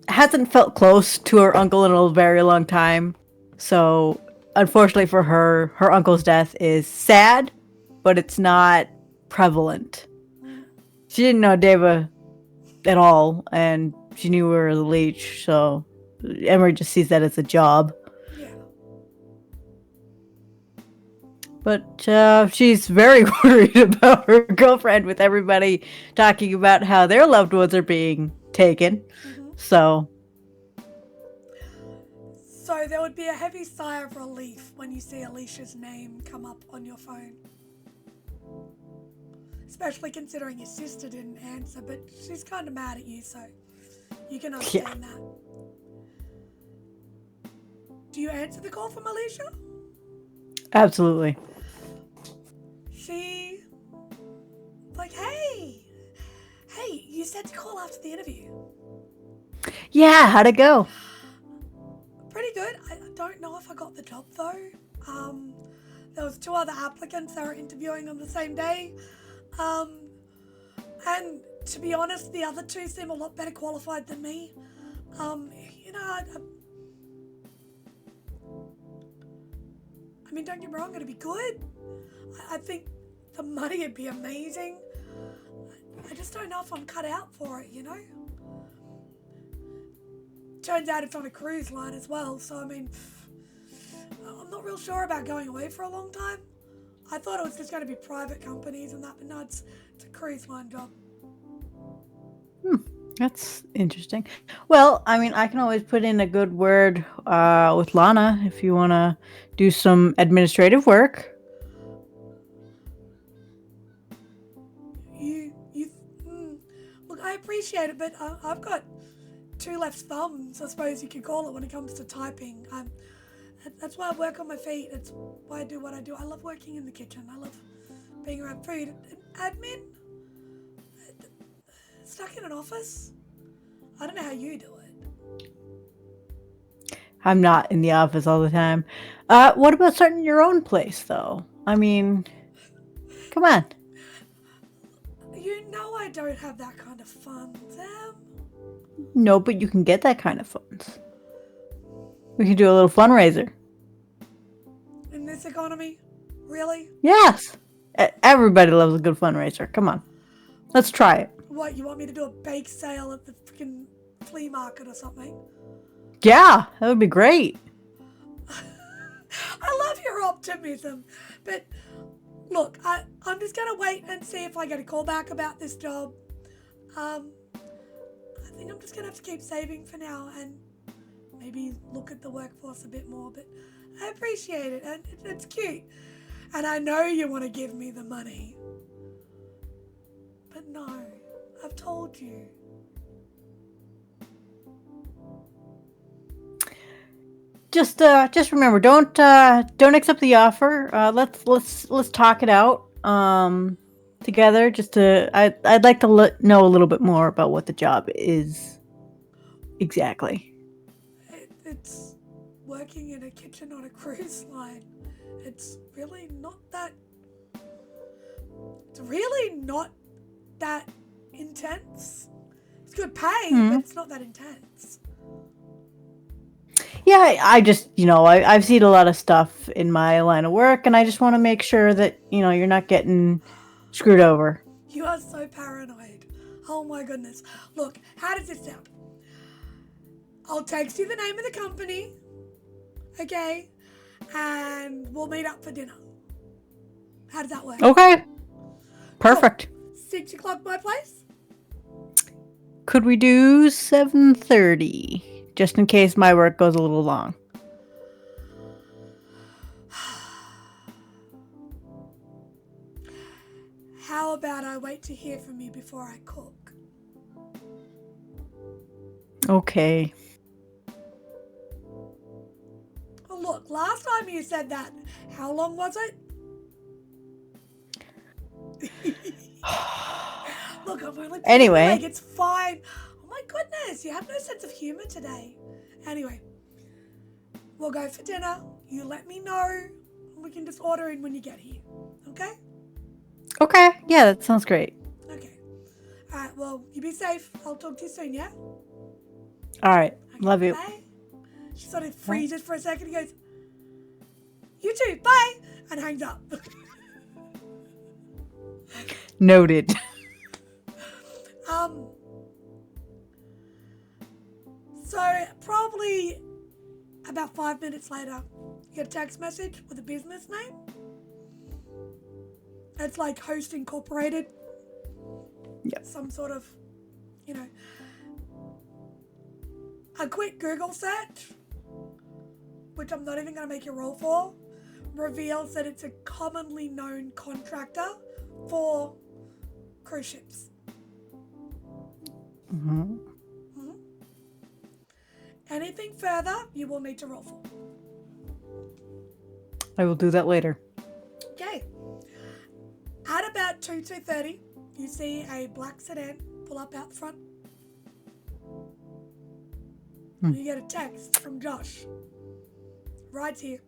[SPEAKER 5] hasn't felt close to her uncle in a very long time. So, unfortunately for her, her uncle's death is sad, but it's not prevalent. She didn't know Deva at all, and she knew her as a leech, so Emery just sees that as a job.
[SPEAKER 1] Yeah.
[SPEAKER 5] But she's very worried about her girlfriend, with everybody talking about how their loved ones are being taken.
[SPEAKER 1] Mm-hmm.
[SPEAKER 5] So
[SPEAKER 1] there would be a heavy sigh of relief when you see Alicia's name come up on your phone. Especially considering your sister didn't answer, but she's kind of mad at you, so you can understand that. Do you answer the call from Alicia?
[SPEAKER 5] absolutely.
[SPEAKER 1] She... like, hey, you said to call after the interview.
[SPEAKER 5] Yeah, how'd it go?
[SPEAKER 1] Pretty good. I don't know if I got the job, though. There was 2 other applicants that were interviewing on the same day. And to be honest, the other 2 seem a lot better qualified than me. I mean, don't get me wrong, it'd be good. I think the money would be amazing. I just don't know if I'm cut out for it, you know? Turns out it's on a cruise line as well, so I mean, I'm not real sure about going away for a long time. I thought it was just going to be private companies and that, but no, it's a cruise line job.
[SPEAKER 5] That's interesting. Well, I mean, I can always put in a good word with Lana if you want to do some administrative work.
[SPEAKER 1] Look, I appreciate it, but I've got two left thumbs, I suppose you could call it, when it comes to typing. That's why I work on my feet. That's why I do what I do. I love working in the kitchen. I love being around food. Admin? Stuck in an office? I don't know how you do it.
[SPEAKER 5] I'm not in the office all the time. What about starting your own place, though? I mean, come on.
[SPEAKER 1] You know I don't have that kind of fun, Sam.
[SPEAKER 5] No, but you can get that kind of funds. We can do a little fundraiser.
[SPEAKER 1] In this economy? Really?
[SPEAKER 5] Yes. Everybody loves a good fundraiser. Come on. Let's try it.
[SPEAKER 1] What, you want me to do a bake sale at the freaking flea market or something?
[SPEAKER 5] Yeah, that would be great.
[SPEAKER 1] I love your optimism, but look, I'm just gonna wait and see if I get a call back about this job. I think I'm just gonna have to keep saving for now and maybe look at the workforce a bit more, but I appreciate it, and it's cute. And I know you want to give me the money. But no, I've told you.
[SPEAKER 5] Just remember, don't accept the offer. Let's talk it out together. I'd like to know a little bit more about what the job is exactly.
[SPEAKER 1] It's working in a kitchen on a cruise line. It's really not that intense. It's good pay, but it's not that intense.
[SPEAKER 5] Yeah, I just, I've seen a lot of stuff in my line of work, and I just want to make sure that, you're not getting screwed over.
[SPEAKER 1] You are so paranoid. Oh my goodness. Look, how does this sound? I'll text you the name of the company, okay? And we'll meet up for dinner. How does that work?
[SPEAKER 5] Okay. Perfect.
[SPEAKER 1] Cool. 6 o'clock my place?
[SPEAKER 5] Could we do 7:30? Just in case my work goes a little long.
[SPEAKER 1] How about I wait to hear from you before I cook?
[SPEAKER 5] Okay.
[SPEAKER 1] Well, look, last time you said that, how long was it? Look, I'm only
[SPEAKER 5] Anyway.
[SPEAKER 1] it's fine. Oh my goodness, you have no sense of humor today. Anyway, we'll go for dinner. You let me know. And we can just order in when you get here. Okay?
[SPEAKER 5] Okay. Yeah, that sounds great.
[SPEAKER 1] Okay. Alright, well, you be safe. I'll talk to you soon, yeah?
[SPEAKER 5] All right.
[SPEAKER 1] Okay,
[SPEAKER 5] Love you.
[SPEAKER 1] bye. She sort of freezes for a second and goes, you too, bye! And hangs up.
[SPEAKER 5] Noted.
[SPEAKER 1] So probably about 5 minutes later, you get a text message with a business name. It's like Host Incorporated.
[SPEAKER 5] Yep.
[SPEAKER 1] Some sort of, a quick Google search, which I'm not even going to make you roll for, reveals that it's a commonly known contractor for cruise ships.
[SPEAKER 5] Mm-hmm.
[SPEAKER 1] Anything further, you will need to roll for.
[SPEAKER 5] I will do that later.
[SPEAKER 1] Okay. At about 2:30, you see a black sedan pull up out the front. You get a text from Josh. Ride's here.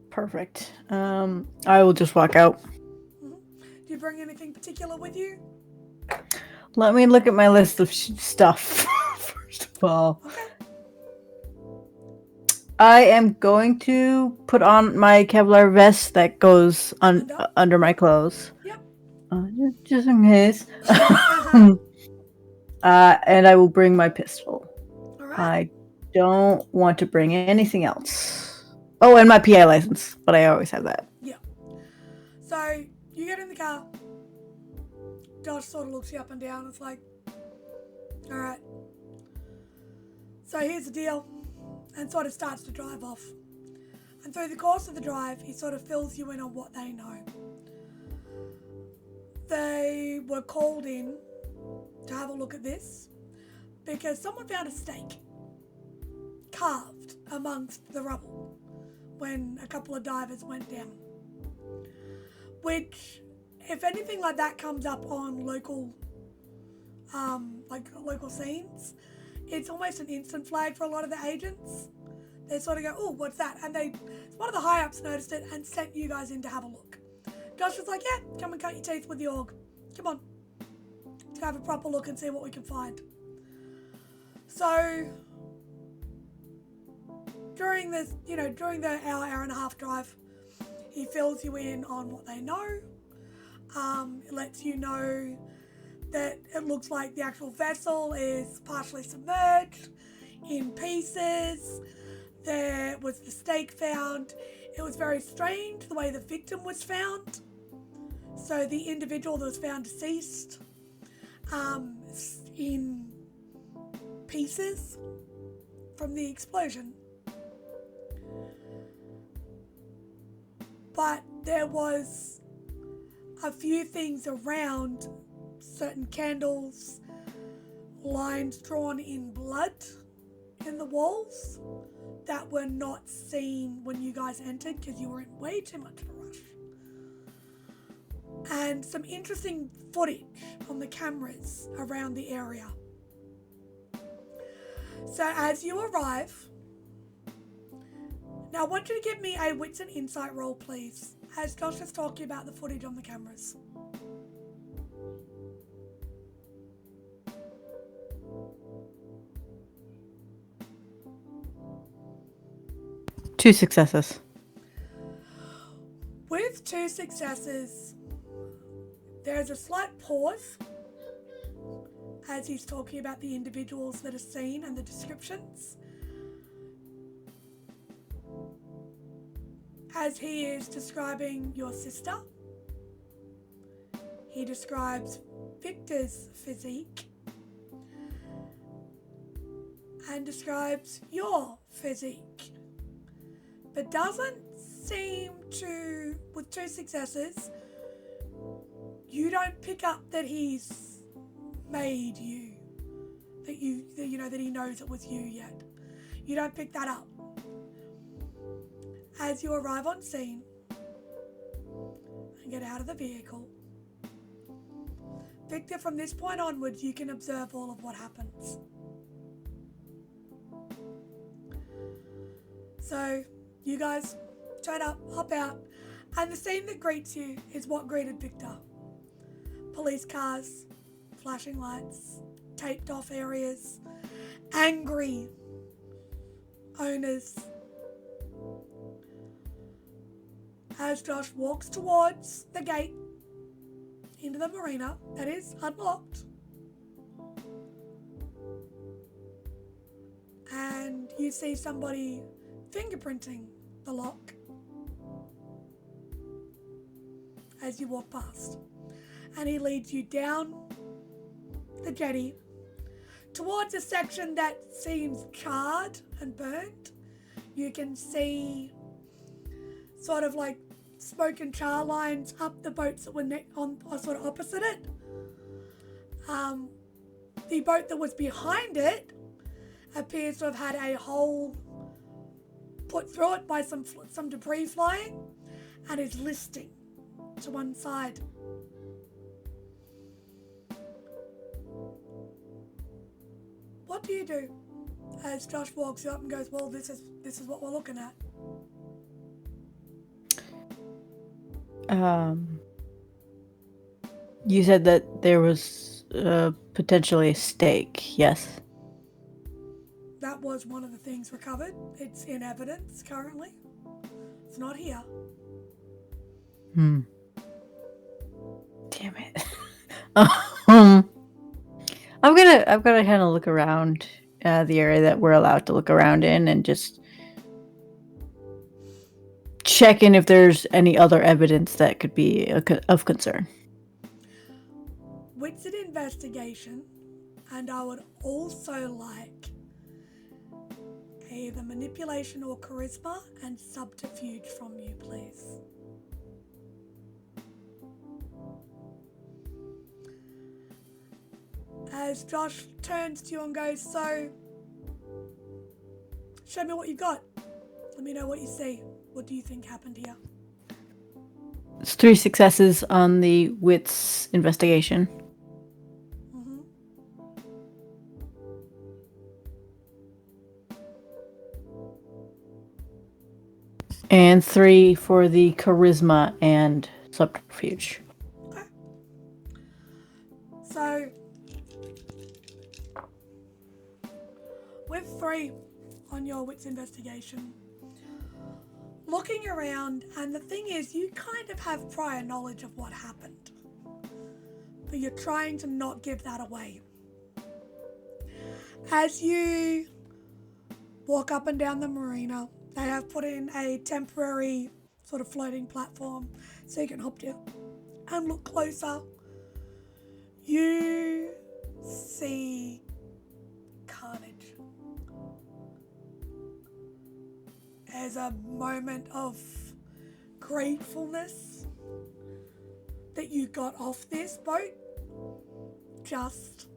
[SPEAKER 5] Perfect. I will just walk out.
[SPEAKER 1] Do you bring anything particular with you?
[SPEAKER 5] Let me look at my list of stuff, first of all.
[SPEAKER 1] Okay.
[SPEAKER 5] I am going to put on my Kevlar vest that goes under my clothes.
[SPEAKER 1] Yep.
[SPEAKER 5] Just in case. And I will bring my pistol.
[SPEAKER 1] All right.
[SPEAKER 5] I don't want to bring anything else. Oh, and my PI license, but I always have that.
[SPEAKER 1] Yeah. So you get in the car. Josh sort of looks you up and down. It's like, all right. So here's the deal, and sort of starts to drive off. And through the course of the drive, he sort of fills you in on what they know. They were called in to have a look at this because someone found a stake carved amongst the rubble when a couple of divers went down. Which, if anything like that comes up on local scenes, it's almost an instant flag for a lot of the agents. They sort of go, oh, what's that? And one of the high-ups noticed it and sent you guys in to have a look. Josh was like, yeah, come and cut your teeth with the org. Come on. To have a proper look and see what we can find. So, during the hour and a half drive, he fills you in on what they know. It lets you know that it looks like the actual vessel is partially submerged, in pieces. There was the stake found. It was very strange the way the victim was found. So the individual that was found deceased, in pieces from the explosion. But there was a few things around, certain candles, lines drawn in blood in the walls that were not seen when you guys entered because you were in way too much of a rush. And some interesting footage on the cameras around the area. So as you arrive, now I want you to give me a wits and insight roll, please, as Josh is talking about the footage on the cameras.
[SPEAKER 5] Two successes.
[SPEAKER 1] With 2 successes, there's a slight pause as he's talking about the individuals that are seen and the descriptions. As he is describing your sister, he describes Victor's physique and describes your physique, but doesn't seem to, with 2 successes, you don't pick up that he's made you, that he knows it was you yet. You don't pick that up. As you arrive on scene and get out of the vehicle, Victor, from this point onwards, you can observe all of what happens. So, you guys straight up, hop out, and the scene that greets you is what greeted Victor. Police cars, flashing lights, taped off areas, angry owners. As Josh walks towards the gate into the marina that is unlocked, and you see somebody fingerprinting the lock as you walk past, and he leads you down the jetty towards a section that seems charred and burnt. You can see sort of like smoke and char lines up the boats that were sort of opposite it. The boat that was behind it appears to have had a hole put through it by some debris flying, and is listing to one side. What do you do as Josh walks you up and goes, well, this is what we're looking at?
[SPEAKER 5] You said that there was potentially a stake, yes?
[SPEAKER 1] That was one of the things recovered. It's in evidence currently. It's not here.
[SPEAKER 5] Damn it. I'm gonna kind of look around the area that we're allowed to look around in and just check in if there's any other evidence that could be of concern.
[SPEAKER 1] wits and investigation, and I would also like either manipulation or charisma and subterfuge from you, please. As Josh turns to you and goes, so, show me what you've got. Let me know what you see. What do you think happened here?
[SPEAKER 5] It's 3 successes on the wits investigation.
[SPEAKER 1] Mm-hmm.
[SPEAKER 5] And 3 for the charisma and subterfuge.
[SPEAKER 1] Okay. So, with 3 on your wits investigation, looking around, and the thing is, you kind of have prior knowledge of what happened, but you're trying to not give that away. As you walk up and down the marina, they have put in a temporary sort of floating platform so you can hop down and look closer. You see carnage. There's a moment of gratefulness that you got off this boat, just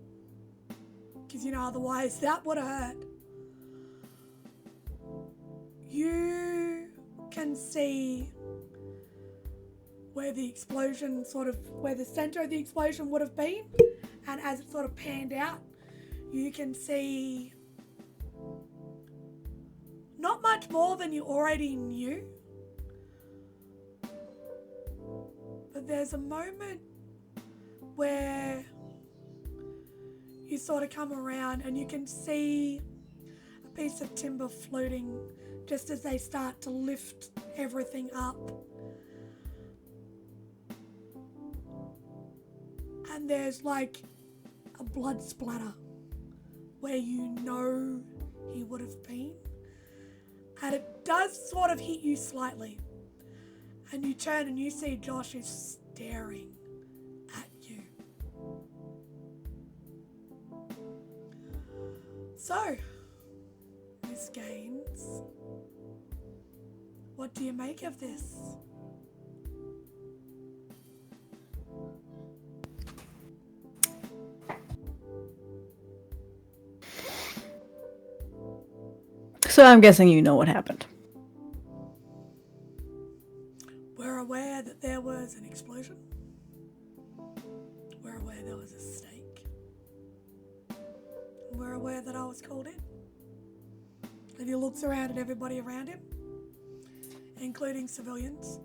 [SPEAKER 1] because, you know, otherwise that would have hurt. You can see where the explosion where the center of the explosion would have been, and as it sort of panned out, you can see not much more than you already knew. But there's a moment where you sort of come around and you can see a piece of timber floating just as they start to lift everything up. And there's like a blood splatter where you know he would have been. And it does sort of hit you slightly. And you turn and you see Josh is staring at you. So, Miss Gaines, what do you make of this?
[SPEAKER 5] So I'm guessing you know what happened.
[SPEAKER 1] We're aware that there was an explosion. We're aware there was a stake. We're aware that I was called in. And he looks around at everybody around him, including civilians.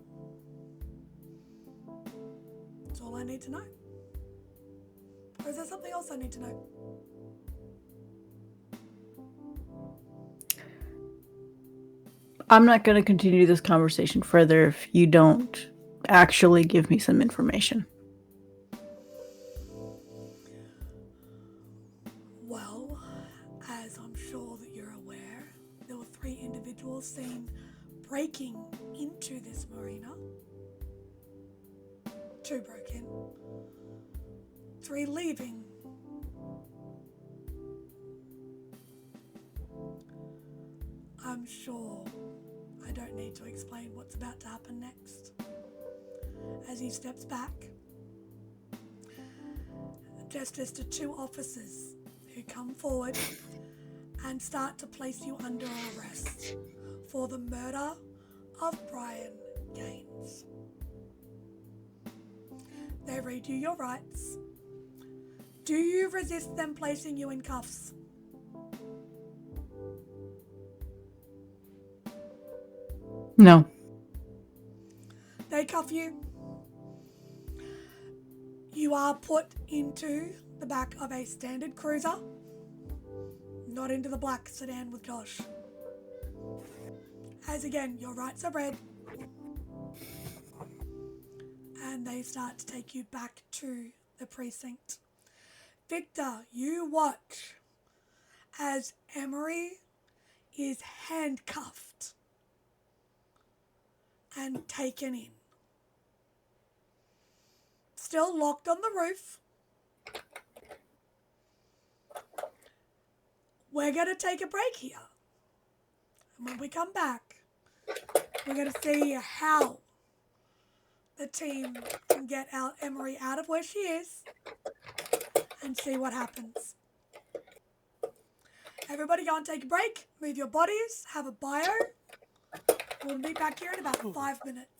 [SPEAKER 1] That's all I need to know. Or is there something else I need to know?
[SPEAKER 5] I'm not going to continue this conversation further if you don't actually give me some information.
[SPEAKER 1] Well, as I'm sure that you're aware, there were 3 individuals seen breaking into this marina. 2 broke in. 3 leaving. I'm sure I don't need to explain what's about to happen next. As he steps back, gestures to 2 officers who come forward and start to place you under arrest for the murder of Brian Gaines. They read you your rights. Do you resist them placing you in cuffs?
[SPEAKER 5] No.
[SPEAKER 1] They cuff you. You are put into the back of a standard cruiser, not into the black sedan with Josh. As again, your rights are read. And they start to take you back to the precinct. Victor, you watch as Emery is handcuffed and taken in. Still locked on the roof, we're going to take a break here. And when we come back, we're going to see how the team can get Emery out of where she is and see what happens. Everybody go and take a break, move your bodies, have a bio. We'll be back here in about 5 minutes.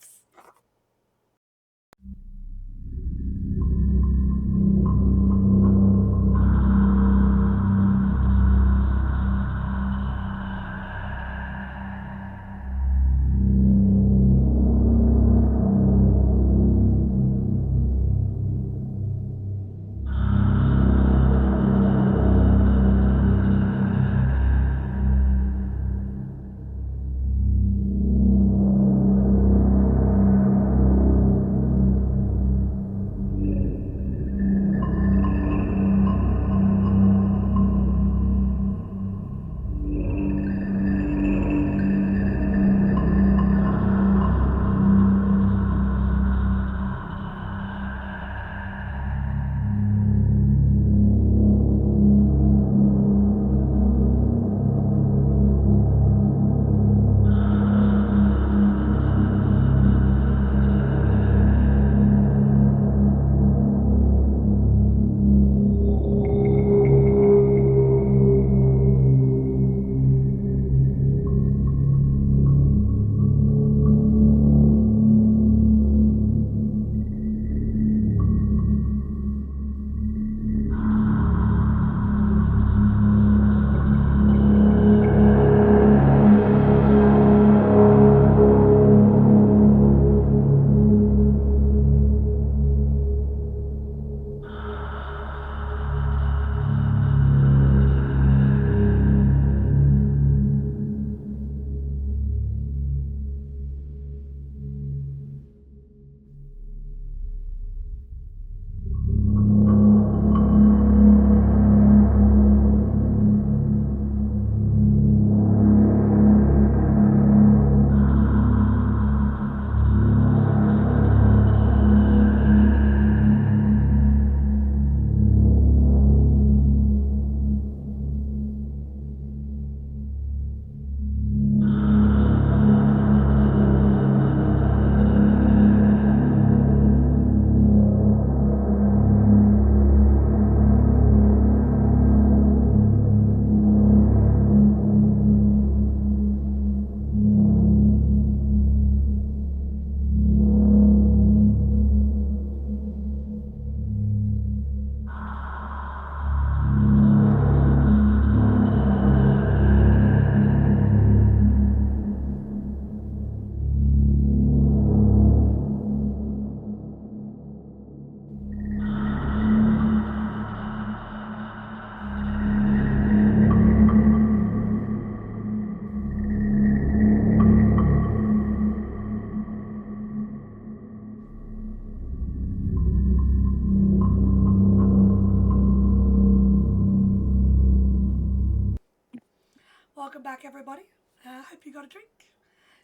[SPEAKER 1] Welcome back, everybody. Hope you got a drink.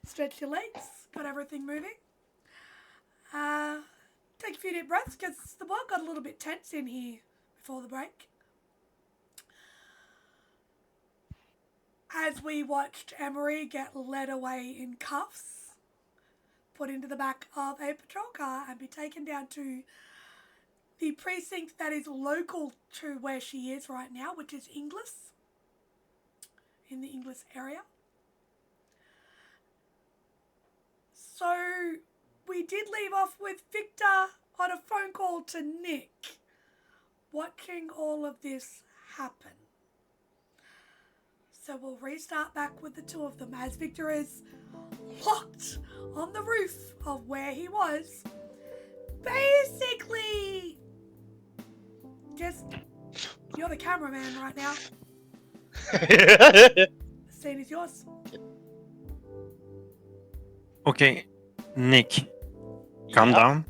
[SPEAKER 1] Stretch your legs. Got everything moving. Take a few deep breaths because the world got a little bit tense in here before the break. As we watched Emery get led away in cuffs, put into the back of a patrol car and be taken down to the precinct that is local to where she is right now, which is Inglis, in the Inglis area. So we did leave off with Victor on a phone call to Nick, watching all of this happen. So we'll restart back with the two of them as Victor is locked on the roof of where he was. Basically, just, you're the cameraman right now. The scene is yours.
[SPEAKER 6] Okay, Nick, calm down.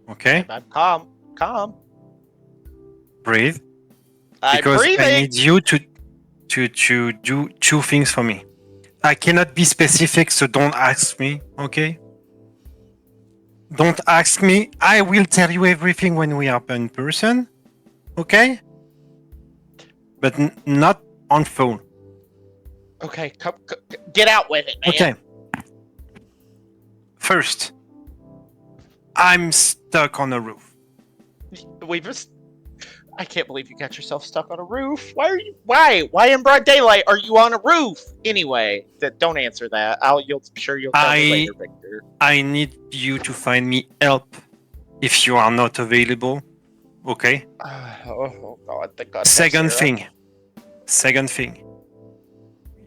[SPEAKER 6] Okay,
[SPEAKER 7] I'm calm.
[SPEAKER 6] breathe.
[SPEAKER 7] I'm
[SPEAKER 6] Because
[SPEAKER 7] breathing.
[SPEAKER 6] I need you to do two things for me. I cannot be specific, so don't ask me, okay? Don't ask me. I will tell you everything when we are in person, okay? But not on phone.
[SPEAKER 7] Okay, get out with it, man.
[SPEAKER 6] Okay. First, I'm stuck on a roof.
[SPEAKER 7] I can't believe you got yourself stuck on a roof. Why in broad daylight are you on a roof? Anyway, don't answer that. I'm sure you'll tell me later, Victor.
[SPEAKER 6] I need you to find me help if you are not available. Okay?
[SPEAKER 7] Oh God, thank God.
[SPEAKER 6] Second
[SPEAKER 7] Sarah.
[SPEAKER 6] thing.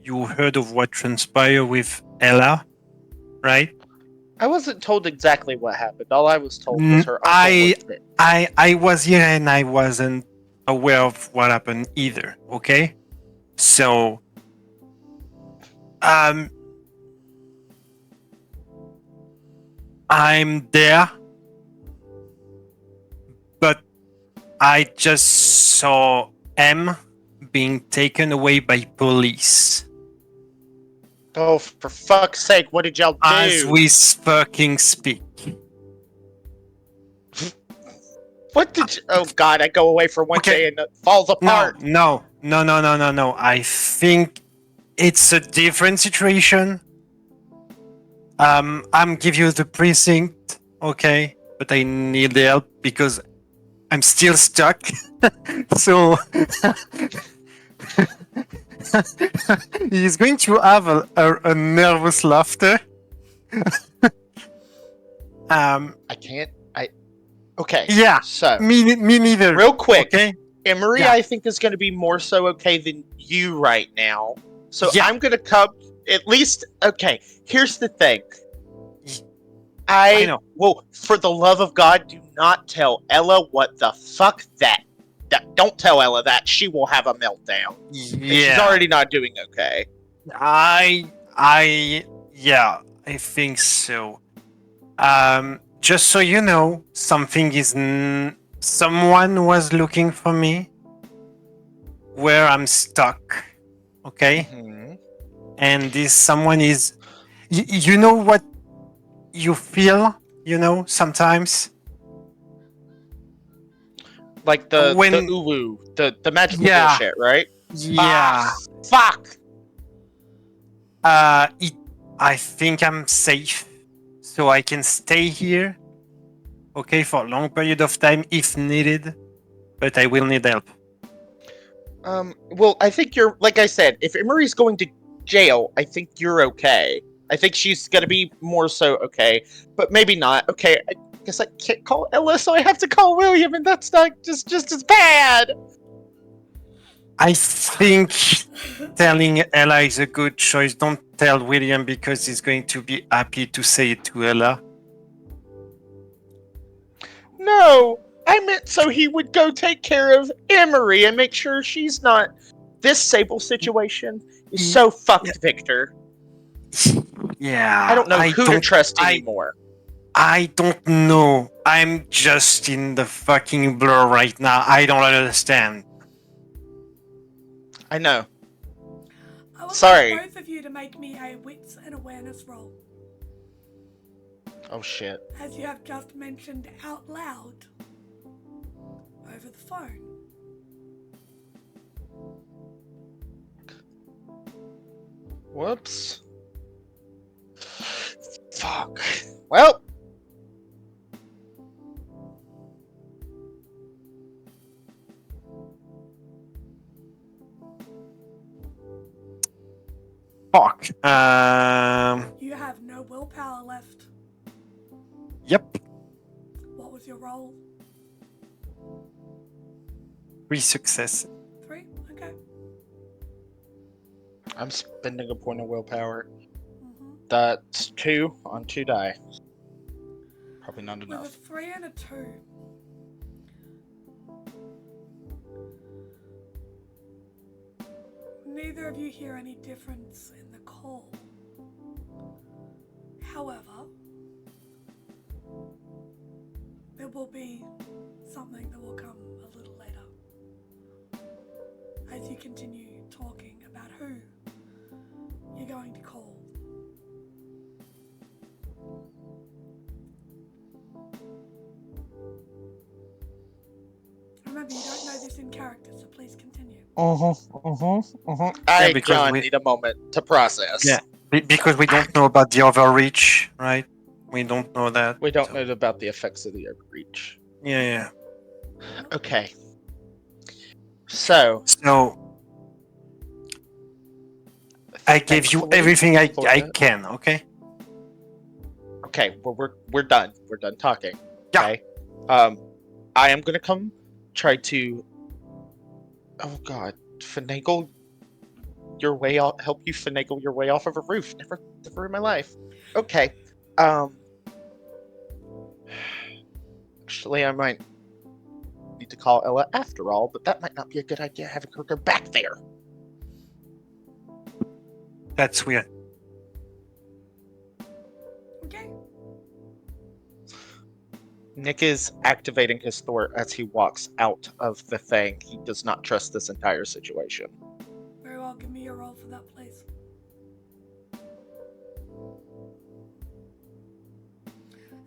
[SPEAKER 6] You heard of what transpired with Ella, right?
[SPEAKER 7] I wasn't told exactly what happened. All I was told was her uncle was bit.
[SPEAKER 6] I was here and I wasn't aware of what happened either, okay? So, I'm there, but I just saw M being taken away by police.
[SPEAKER 7] Oh, for fuck's sake, what did y'all do?
[SPEAKER 6] As we fucking speak.
[SPEAKER 7] What did you... Oh God, I go away for one
[SPEAKER 6] Okay.
[SPEAKER 7] day and it falls apart.
[SPEAKER 6] No. I think it's a different situation. I'm give you the precinct, okay? But I need help because I'm still stuck. So he's going to have a nervous laughter.
[SPEAKER 7] I can't. Okay.
[SPEAKER 6] Yeah.
[SPEAKER 7] So
[SPEAKER 6] Me neither.
[SPEAKER 7] real quick,
[SPEAKER 6] Okay.
[SPEAKER 7] Emery,
[SPEAKER 6] Yeah.
[SPEAKER 7] I think is going to be more so okay than you right now. So
[SPEAKER 6] Yeah.
[SPEAKER 7] I'm going to come. At least, okay. Here's the thing.
[SPEAKER 6] I know.
[SPEAKER 7] Well, for the love of God, do not tell Ella what the fuck that. Don't tell Ella that. She will have a meltdown. And she's already not doing okay.
[SPEAKER 6] I think so. Just so you know, someone was looking for me where I'm stuck. Okay?
[SPEAKER 7] Mhm.
[SPEAKER 6] And this someone is you know what you feel, sometimes?
[SPEAKER 7] Like the
[SPEAKER 6] When-
[SPEAKER 7] uwu, the magical
[SPEAKER 6] Yeah.
[SPEAKER 7] bullshit, right?
[SPEAKER 6] Yeah.
[SPEAKER 7] Fuck.
[SPEAKER 6] I think I'm safe, so I can stay here, okay, for a long period of time if needed, but I will need help.
[SPEAKER 7] Well, I think you're, like I said, if Emery's going to jail, I think you're okay. I think she's gonna be more so okay, but maybe not. Okay, I guess I can't call Ella, so I have to call William, and that's not just as bad.
[SPEAKER 6] I think telling Ella is a good choice. Don't tell William because he's going to be happy to say it to Ella.
[SPEAKER 7] No, I meant so he would go take care of Emery and make sure she's not. This Sable situation is so fucked, Victor.
[SPEAKER 6] Yeah.
[SPEAKER 7] I don't know who to trust
[SPEAKER 6] I-
[SPEAKER 7] anymore.
[SPEAKER 6] I don't know. I'm just in the fucking blur right now. I don't understand.
[SPEAKER 7] I know.
[SPEAKER 1] I would
[SPEAKER 7] Sorry.
[SPEAKER 1] like both of you to make me a wits and awareness roll,
[SPEAKER 7] Oh shit.
[SPEAKER 1] as you have just mentioned out loud over the phone.
[SPEAKER 7] Whoops. Fuck. Well.
[SPEAKER 6] Fuck.
[SPEAKER 1] You have no willpower left.
[SPEAKER 6] Yep.
[SPEAKER 1] What was your roll?
[SPEAKER 6] 3 success.
[SPEAKER 1] 3? Okay.
[SPEAKER 7] I'm spending a point of willpower.
[SPEAKER 1] Mm-hmm.
[SPEAKER 7] That's 2 on 2 die. Probably not
[SPEAKER 1] With a
[SPEAKER 7] enough.
[SPEAKER 1] 3 and a 2. Neither of you hear any difference in the call. However, there will be something that will come a little later as you continue talking about who you're going to call. Remember, you don't know this in character, so please continue.
[SPEAKER 7] I,
[SPEAKER 6] because
[SPEAKER 7] John,
[SPEAKER 6] we-
[SPEAKER 7] need a moment to process.
[SPEAKER 6] Yeah. Because we don't know about the overreach, right? We don't know that.
[SPEAKER 7] We don't
[SPEAKER 6] so-
[SPEAKER 7] know about the effects of the overreach.
[SPEAKER 6] Yeah.
[SPEAKER 7] Okay. So,
[SPEAKER 6] So I gave you
[SPEAKER 7] thankfully,
[SPEAKER 6] everything I
[SPEAKER 7] Florida-
[SPEAKER 6] can. Okay.
[SPEAKER 7] Okay, well, we're done. We're done talking.
[SPEAKER 6] Yeah.
[SPEAKER 7] Okay. I am gonna come try to. Oh God, finagle your way out. Help you finagle your way off of a roof. Never in my life. Okay. Actually, I might need to call Ella after all, but that might not be a good idea having her go back there.
[SPEAKER 6] That's weird.
[SPEAKER 1] Okay.
[SPEAKER 7] Nick is activating his thwart as he walks out of the thing. He does not trust this entire situation.
[SPEAKER 1] Very well. Give me your roll for that, please.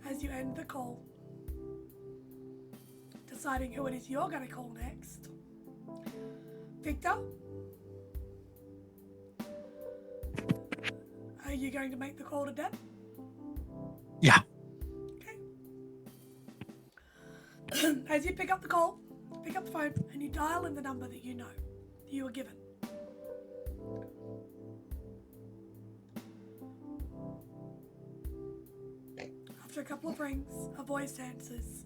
[SPEAKER 1] As you end the call, deciding who it is you're going to call next. Victor? Are you going to make the call to Deb?
[SPEAKER 6] Yeah.
[SPEAKER 1] Okay. As you pick up the phone, and you dial in the number that you know, that you were given. After a couple of rings, a voice answers.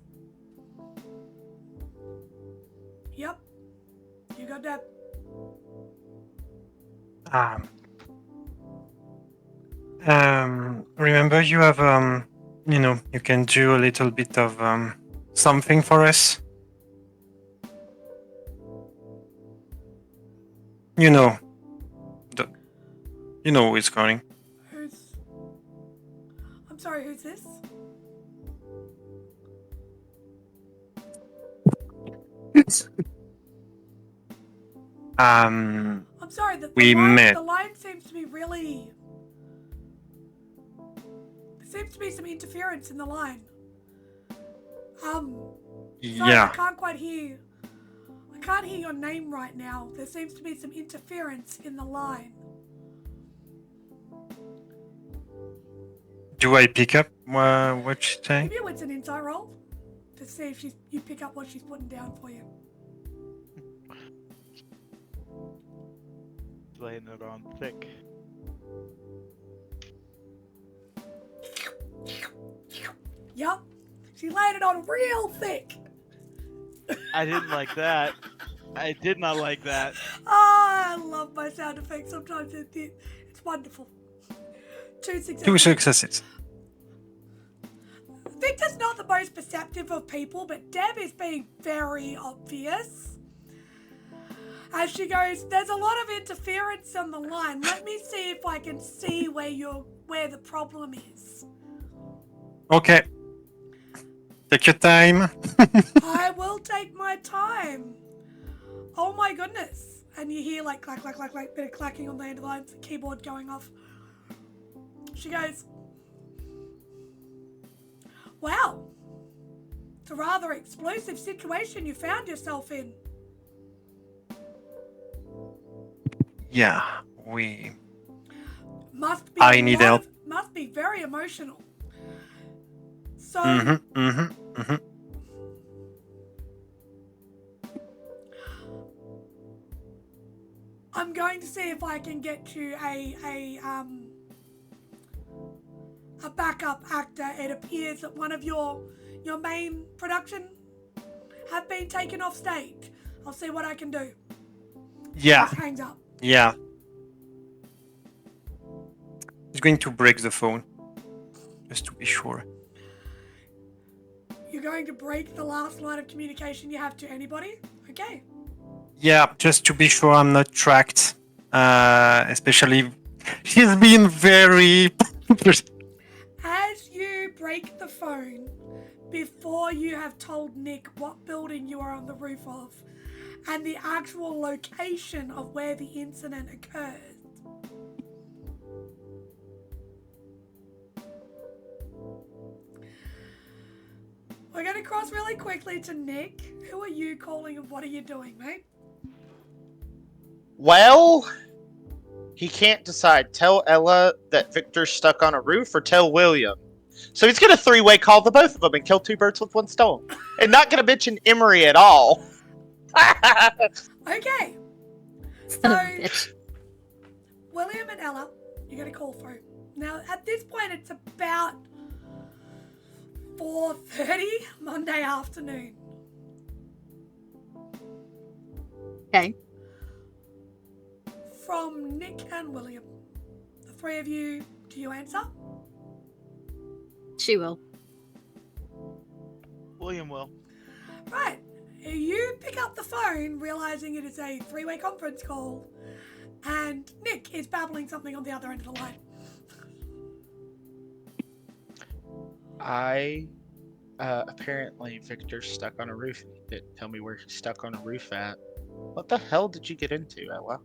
[SPEAKER 1] Yep. You got Deb.
[SPEAKER 6] Remember you have you can do a little bit of something for us. You know who is calling.
[SPEAKER 1] I'm sorry, who's this? I'm sorry,
[SPEAKER 6] we met.
[SPEAKER 1] The line seems to be really... There seems to be some interference in the line. Sorry,
[SPEAKER 6] Yeah.
[SPEAKER 1] I can't quite hear... I can't hear your name right now. There seems to be some interference in the line.
[SPEAKER 6] Do I pick up what she's saying?
[SPEAKER 1] Maybe it's an insight roll to see if you pick up what she's putting down for you.
[SPEAKER 3] Laying it on thick.
[SPEAKER 1] Yup. She laid it on real thick.
[SPEAKER 3] I didn't like that. I did not like that.
[SPEAKER 1] I love my sound effects. Sometimes it's wonderful. 2 successes.
[SPEAKER 6] 2 successes.
[SPEAKER 1] Victor's not the most perceptive of people, but Deb is being very obvious. As she goes, there's a lot of interference on the line. Let me see if I can see where the problem is.
[SPEAKER 6] Okay. Take your time.
[SPEAKER 1] I will take my time. Oh my goodness. And you hear like clack, clack, clack, clack, bit of clacking on the end of the line, the keyboard going off. She goes, wow. It's a rather explosive situation you found yourself in.
[SPEAKER 6] Yeah,
[SPEAKER 1] Must be
[SPEAKER 6] I need help.
[SPEAKER 1] Must be very emotional. So I'm going to see if I can get you a backup actor. It appears that one of your main production have been taken off stage. I'll see what I can do.
[SPEAKER 6] Yeah.
[SPEAKER 1] Just hangs up.
[SPEAKER 6] Yeah. He's going to break the phone. Just to be sure.
[SPEAKER 1] You're going to break the last line of communication you have to anybody? Okay.
[SPEAKER 6] Yeah, just to be sure I'm not tracked. Especially, she's been very...
[SPEAKER 1] As you break the phone, before you have told Nick what building you are on the roof of, and the actual location of where the incident occurred, we're going to cross really quickly to Nick. Who are you calling and what are you doing, mate?
[SPEAKER 7] Well, he can't decide. Tell Ella that Victor's stuck on a roof, or tell William. So he's gonna three-way call the both of them and kill two birds with one stone. And not gonna mention Emery at all.
[SPEAKER 1] Okay.
[SPEAKER 2] Son of
[SPEAKER 1] So,
[SPEAKER 2] a bitch.
[SPEAKER 1] William and Ella, you got a call through. Now, at this point, it's about 4:30 Monday afternoon.
[SPEAKER 2] Okay.
[SPEAKER 1] From Nick and William. The three of you, do you answer?
[SPEAKER 2] She will.
[SPEAKER 3] William will.
[SPEAKER 1] Right. You pick up the phone, realizing it is a three-way conference call, and Nick is babbling something on the other end of the line.
[SPEAKER 7] Apparently Victor's stuck on a roof. He didn't tell me where he's stuck on a roof at. What the hell did you get into, Ella?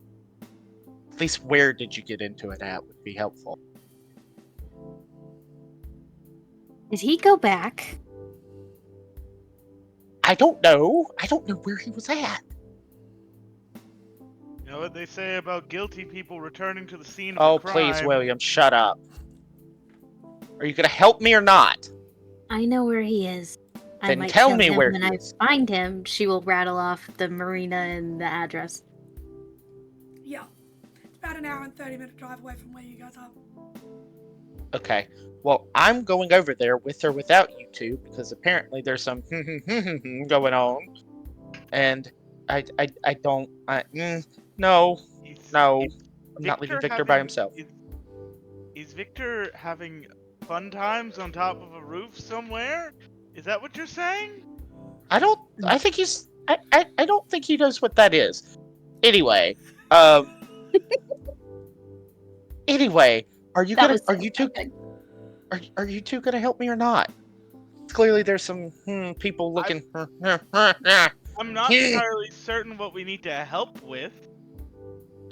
[SPEAKER 7] At least where did you get into it at would be helpful.
[SPEAKER 2] Did he go back?
[SPEAKER 7] I don't know. I don't know where he was at.
[SPEAKER 3] You know what they say about guilty people returning to the scene
[SPEAKER 7] Oh,
[SPEAKER 3] of the crime?
[SPEAKER 7] please, William, shut up. Are you gonna help me or not?
[SPEAKER 2] I know where he is. I
[SPEAKER 7] Then
[SPEAKER 2] might
[SPEAKER 7] tell
[SPEAKER 2] kill
[SPEAKER 7] me
[SPEAKER 2] him
[SPEAKER 7] where
[SPEAKER 2] when
[SPEAKER 7] he
[SPEAKER 2] I
[SPEAKER 7] is.
[SPEAKER 2] find him. She will rattle off the marina and the address.
[SPEAKER 1] Yeah. It's about an hour and 30-minute drive away from where you guys are.
[SPEAKER 7] Okay. Well, I'm going over there with or without you two because apparently there's some going on, and no,
[SPEAKER 3] Is-
[SPEAKER 7] no,
[SPEAKER 3] is
[SPEAKER 7] I'm not leaving Victor by himself.
[SPEAKER 3] Is Victor having fun times on top of a roof somewhere? Is that what you're saying?
[SPEAKER 7] I don't think he knows what that is. Anyway, anyway, are you two gonna help me or not? Clearly there's some people looking.
[SPEAKER 3] I'm not entirely certain what we need to help with.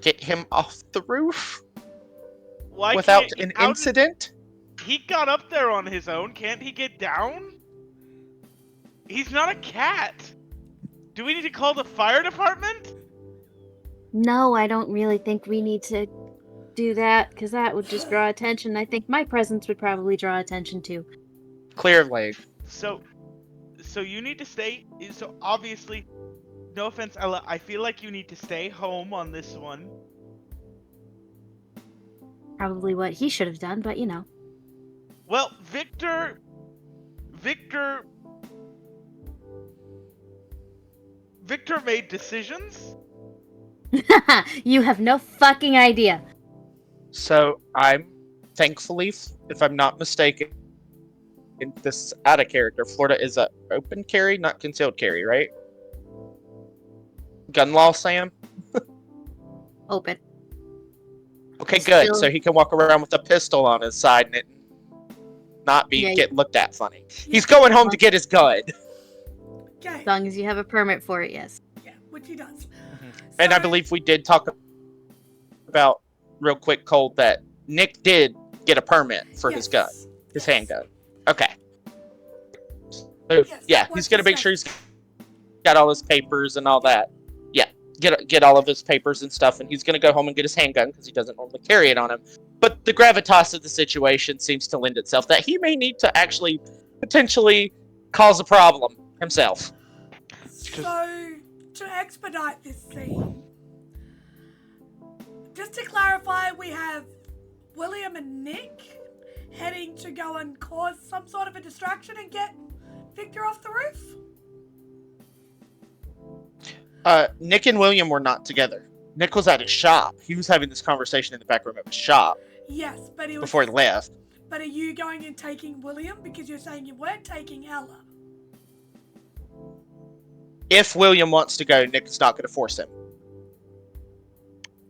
[SPEAKER 7] Get him off the roof
[SPEAKER 3] Why
[SPEAKER 7] without
[SPEAKER 3] can't
[SPEAKER 7] an
[SPEAKER 3] how did-
[SPEAKER 7] incident?
[SPEAKER 3] He got up there on his own. Can't he get down? He's not a cat. Do we need to call the fire department?
[SPEAKER 2] No, I don't really think we need to do that, because that would just draw attention. I think my presence would probably draw attention too.
[SPEAKER 7] Clearly.
[SPEAKER 3] So you need to stay. So obviously, no offense, Ella, I feel like you need to stay home on this one.
[SPEAKER 2] Probably what he should have done, but you know.
[SPEAKER 3] Well, Victor made decisions.
[SPEAKER 2] You have no fucking idea.
[SPEAKER 7] So I'm thankfully, if I'm not mistaken, in this out of character, Florida is a open carry, not concealed carry, right? Gun law, Sam?
[SPEAKER 2] Open.
[SPEAKER 7] Okay,
[SPEAKER 2] It's
[SPEAKER 7] good.
[SPEAKER 2] still-
[SPEAKER 7] So he can walk around with a pistol on his side and it not be
[SPEAKER 2] Yeah,
[SPEAKER 7] get looked at funny. He's going home to get his gun.
[SPEAKER 1] Okay.
[SPEAKER 2] As long as you have a permit for it, yes.
[SPEAKER 1] Yeah, which he does.
[SPEAKER 7] And I
[SPEAKER 1] So-
[SPEAKER 7] believe we did talk about real quick, Cole, that Nick did get a permit for his gun, his handgun. Okay. So,
[SPEAKER 1] Yes,
[SPEAKER 7] yeah,
[SPEAKER 1] that
[SPEAKER 7] he's
[SPEAKER 1] was
[SPEAKER 7] gonna make
[SPEAKER 1] the
[SPEAKER 7] sure he's got all his papers and all that. Yeah, get all of his papers and stuff, and he's gonna go home and get his handgun because he doesn't normally carry it on him. But the gravitas of the situation seems to lend itself that he may need to actually potentially cause a problem himself.
[SPEAKER 1] So, to expedite this scene, just to clarify, we have William and Nick heading to go and cause some sort of a distraction and get Victor off the roof?
[SPEAKER 7] Nick and William were not together. Nick was at his shop. He was having this conversation in the back room of his shop
[SPEAKER 1] Yes, but he was.
[SPEAKER 7] before he left.
[SPEAKER 1] But are you going and taking William because you're saying you weren't taking Ella?
[SPEAKER 7] If William wants to go, Nick's not going to force him.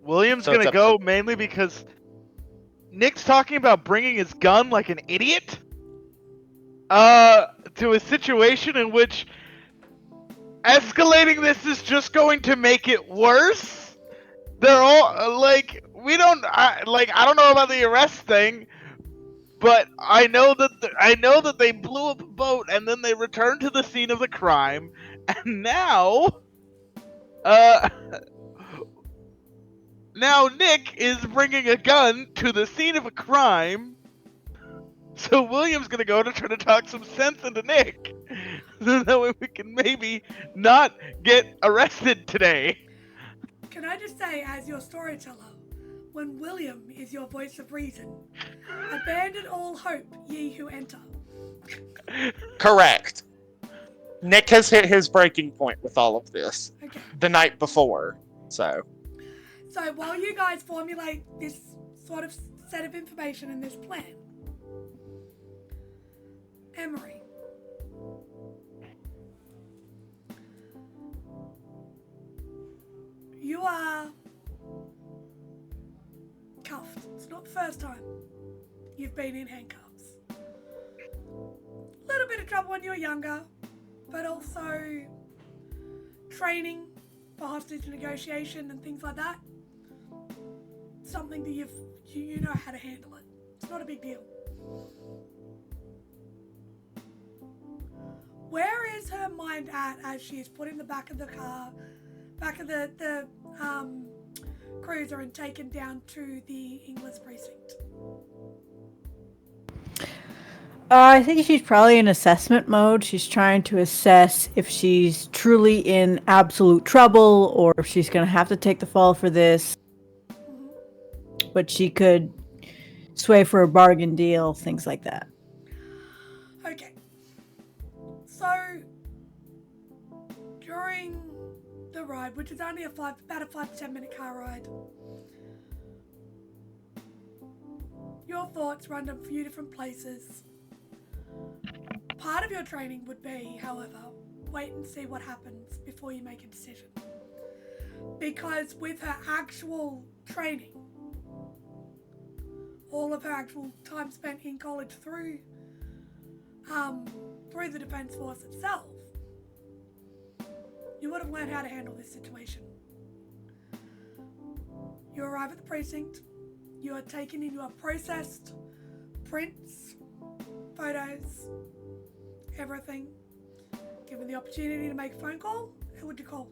[SPEAKER 3] William's
[SPEAKER 7] So it's
[SPEAKER 3] gonna
[SPEAKER 7] up
[SPEAKER 3] go mainly because Nick's talking about bringing his gun like an idiot. To a situation in which escalating this is just going to make it worse. They're all like, I don't know about the arrest thing, but I know that they blew up a boat and then they returned to the scene of the crime, and now, Now Nick is bringing a gun to the scene of a crime. So William's gonna go to try to talk some sense into Nick. So that way we can maybe not get arrested today.
[SPEAKER 1] Can I just say, as your storyteller, when William is your voice of reason, abandon all hope, ye who enter.
[SPEAKER 7] Correct. Nick has hit his breaking point with all of this
[SPEAKER 1] Okay.
[SPEAKER 7] the night before, so.
[SPEAKER 1] So while you guys formulate this sort of set of information in this plan, Emery, you are cuffed. It's not the first time you've been in handcuffs. A little bit of trouble when you were younger, but also training for hostage negotiation and things like that. Something that you know how to handle it. It's not a big deal. Where is her mind at as she is put in the back of the car, back of the cruiser, and taken down to the English precinct?
[SPEAKER 5] I think she's probably in assessment mode. She's trying to assess if she's truly in absolute trouble or if she's going to have to take the fall for this. But she could sway for a bargain deal, things like that.
[SPEAKER 1] Okay. So, during the ride, which is only about a 5 to 10 minute car ride, your thoughts run to a few different places. Part of your training would be, however, wait and see what happens before you make a decision. Because with her actual training, all of her actual time spent in college through the Defence Force itself, you would have learned how to handle this situation. You arrive at the precinct, you are taken in, you are processed, prints, photos, everything. Given the opportunity to make a phone call, who would you call?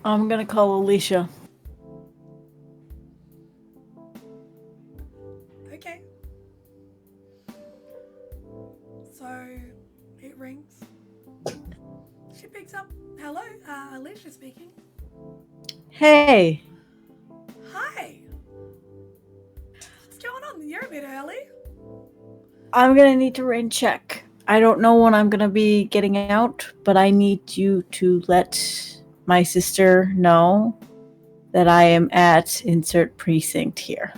[SPEAKER 5] I'm going to call Alicia.
[SPEAKER 1] Okay. So it rings. She picks up. Hello, Alicia speaking.
[SPEAKER 5] Hey.
[SPEAKER 1] Hi. What's going on? You're a bit early.
[SPEAKER 5] I'm going to need to rain check. I don't know when I'm going to be getting out, but I need you to let my sister know that I am at insert precinct here.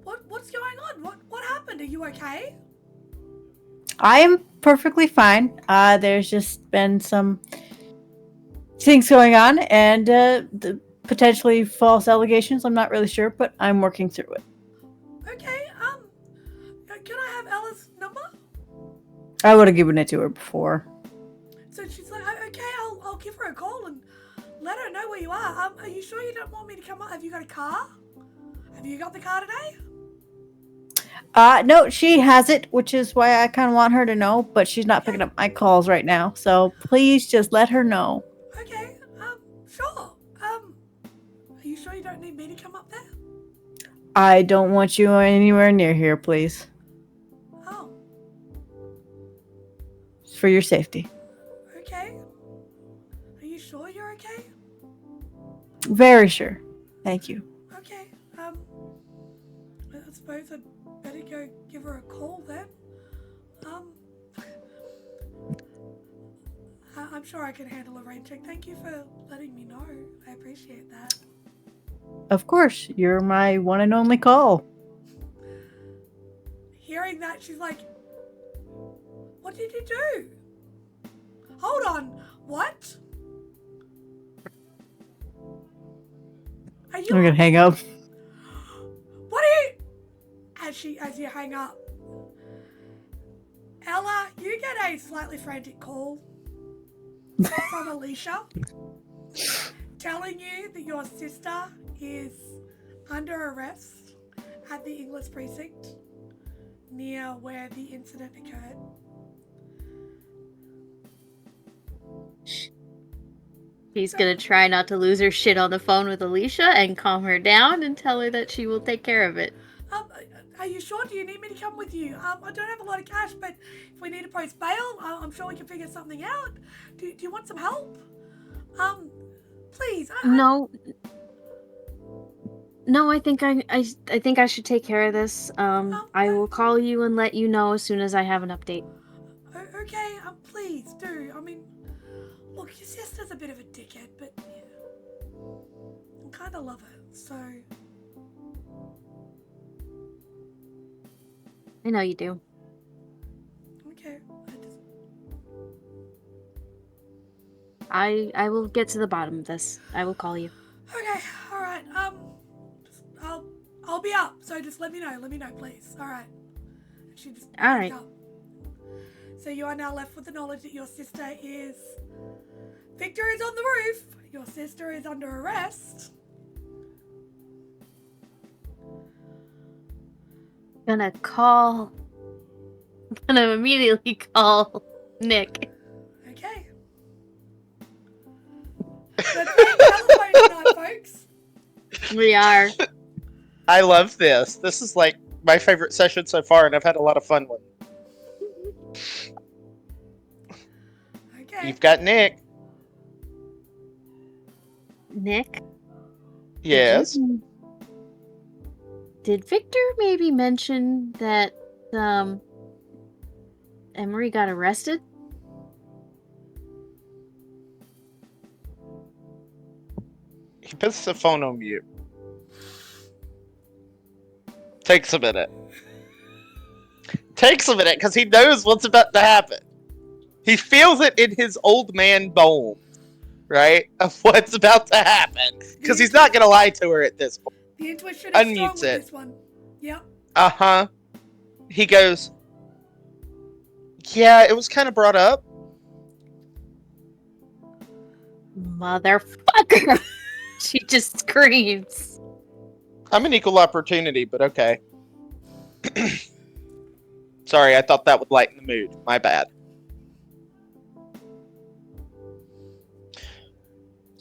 [SPEAKER 1] What's going on? What happened? Are you okay?
[SPEAKER 5] I am perfectly fine. There's just been some things going on and the potentially false allegations. I'm not really sure, but I'm working through it.
[SPEAKER 1] Okay, can I have Ella's number?
[SPEAKER 5] I would have given it to her before.
[SPEAKER 1] So she's like, okay, I'll give her a call and let her know where you are. Are you sure you don't want me to come up? Have you got a car? Have you got the car today?
[SPEAKER 5] No, she has it, which is why I kind of want her to know, but she's not picking up my calls right now. So please just let her know.
[SPEAKER 1] Okay, sure. Are you sure you don't need me to come up there?
[SPEAKER 5] I don't want you anywhere near here, please.
[SPEAKER 1] Oh,
[SPEAKER 5] For your safety.
[SPEAKER 1] okay. Are you sure you're okay?
[SPEAKER 5] Very sure. Thank you.
[SPEAKER 1] Okay, I suppose I'd better go give her a call then. I'm sure I can handle a rain check. Thank you for letting me know. I appreciate that.
[SPEAKER 5] Of course, you're my one and only call.
[SPEAKER 1] Hearing that, she's like, what did you do? Hold on, what? Are you...
[SPEAKER 5] I'm gonna hang up.
[SPEAKER 1] What are you... As you hang up, Ella, you get a slightly frantic call from Alicia telling you that your sister is under arrest at the English precinct near where the incident occurred.
[SPEAKER 2] He's gonna try not to lose her shit on the phone with Alicia and calm her down and tell her that she will take care of it.
[SPEAKER 1] Are you sure? Do you need me to come with you? I don't have a lot of cash, but if we need to post bail, I'm sure we can figure something out. Do you want some help? Please.
[SPEAKER 2] No, I think I think I should take care of this. I will call you and let you know as soon as I have an update.
[SPEAKER 1] Okay, please do. I mean, look, your sister's a bit of a dickhead, but yeah, I kind of love her, so.
[SPEAKER 2] I know you do.
[SPEAKER 1] Okay,
[SPEAKER 2] I will get to the bottom of this. I will call you.
[SPEAKER 1] Okay, all right. I'll be up. So just let me know. Let me know, please. All right. She just
[SPEAKER 2] all right.
[SPEAKER 1] up. So you are now left with the knowledge that your sister is. Victor is on the roof. Your sister is under arrest.
[SPEAKER 2] I'm gonna immediately call Nick.
[SPEAKER 1] Okay. That's playing telephone tonight, folks.
[SPEAKER 2] We are.
[SPEAKER 7] I love this. This is like my favorite session so far, and I've had a lot of fun with it.
[SPEAKER 1] Okay.
[SPEAKER 7] You've got Nick.
[SPEAKER 2] Nick?
[SPEAKER 7] Yes.
[SPEAKER 2] Did Victor maybe mention that Emery got arrested?
[SPEAKER 7] He puts the phone on mute. Takes a minute. Because he knows what's about to happen. He feels it in his old man bone, right? Of what's about to happen. Because he's not going to lie to her at this point.
[SPEAKER 1] The intuition is strong
[SPEAKER 7] Unmutes
[SPEAKER 1] with
[SPEAKER 7] it.
[SPEAKER 1] this one. Yep.
[SPEAKER 7] Uh-huh. He goes, yeah, it was kind of brought up.
[SPEAKER 2] Motherfucker! She just screams.
[SPEAKER 7] I'm an equal opportunity, but okay. Sorry, I thought that would lighten the mood. My bad.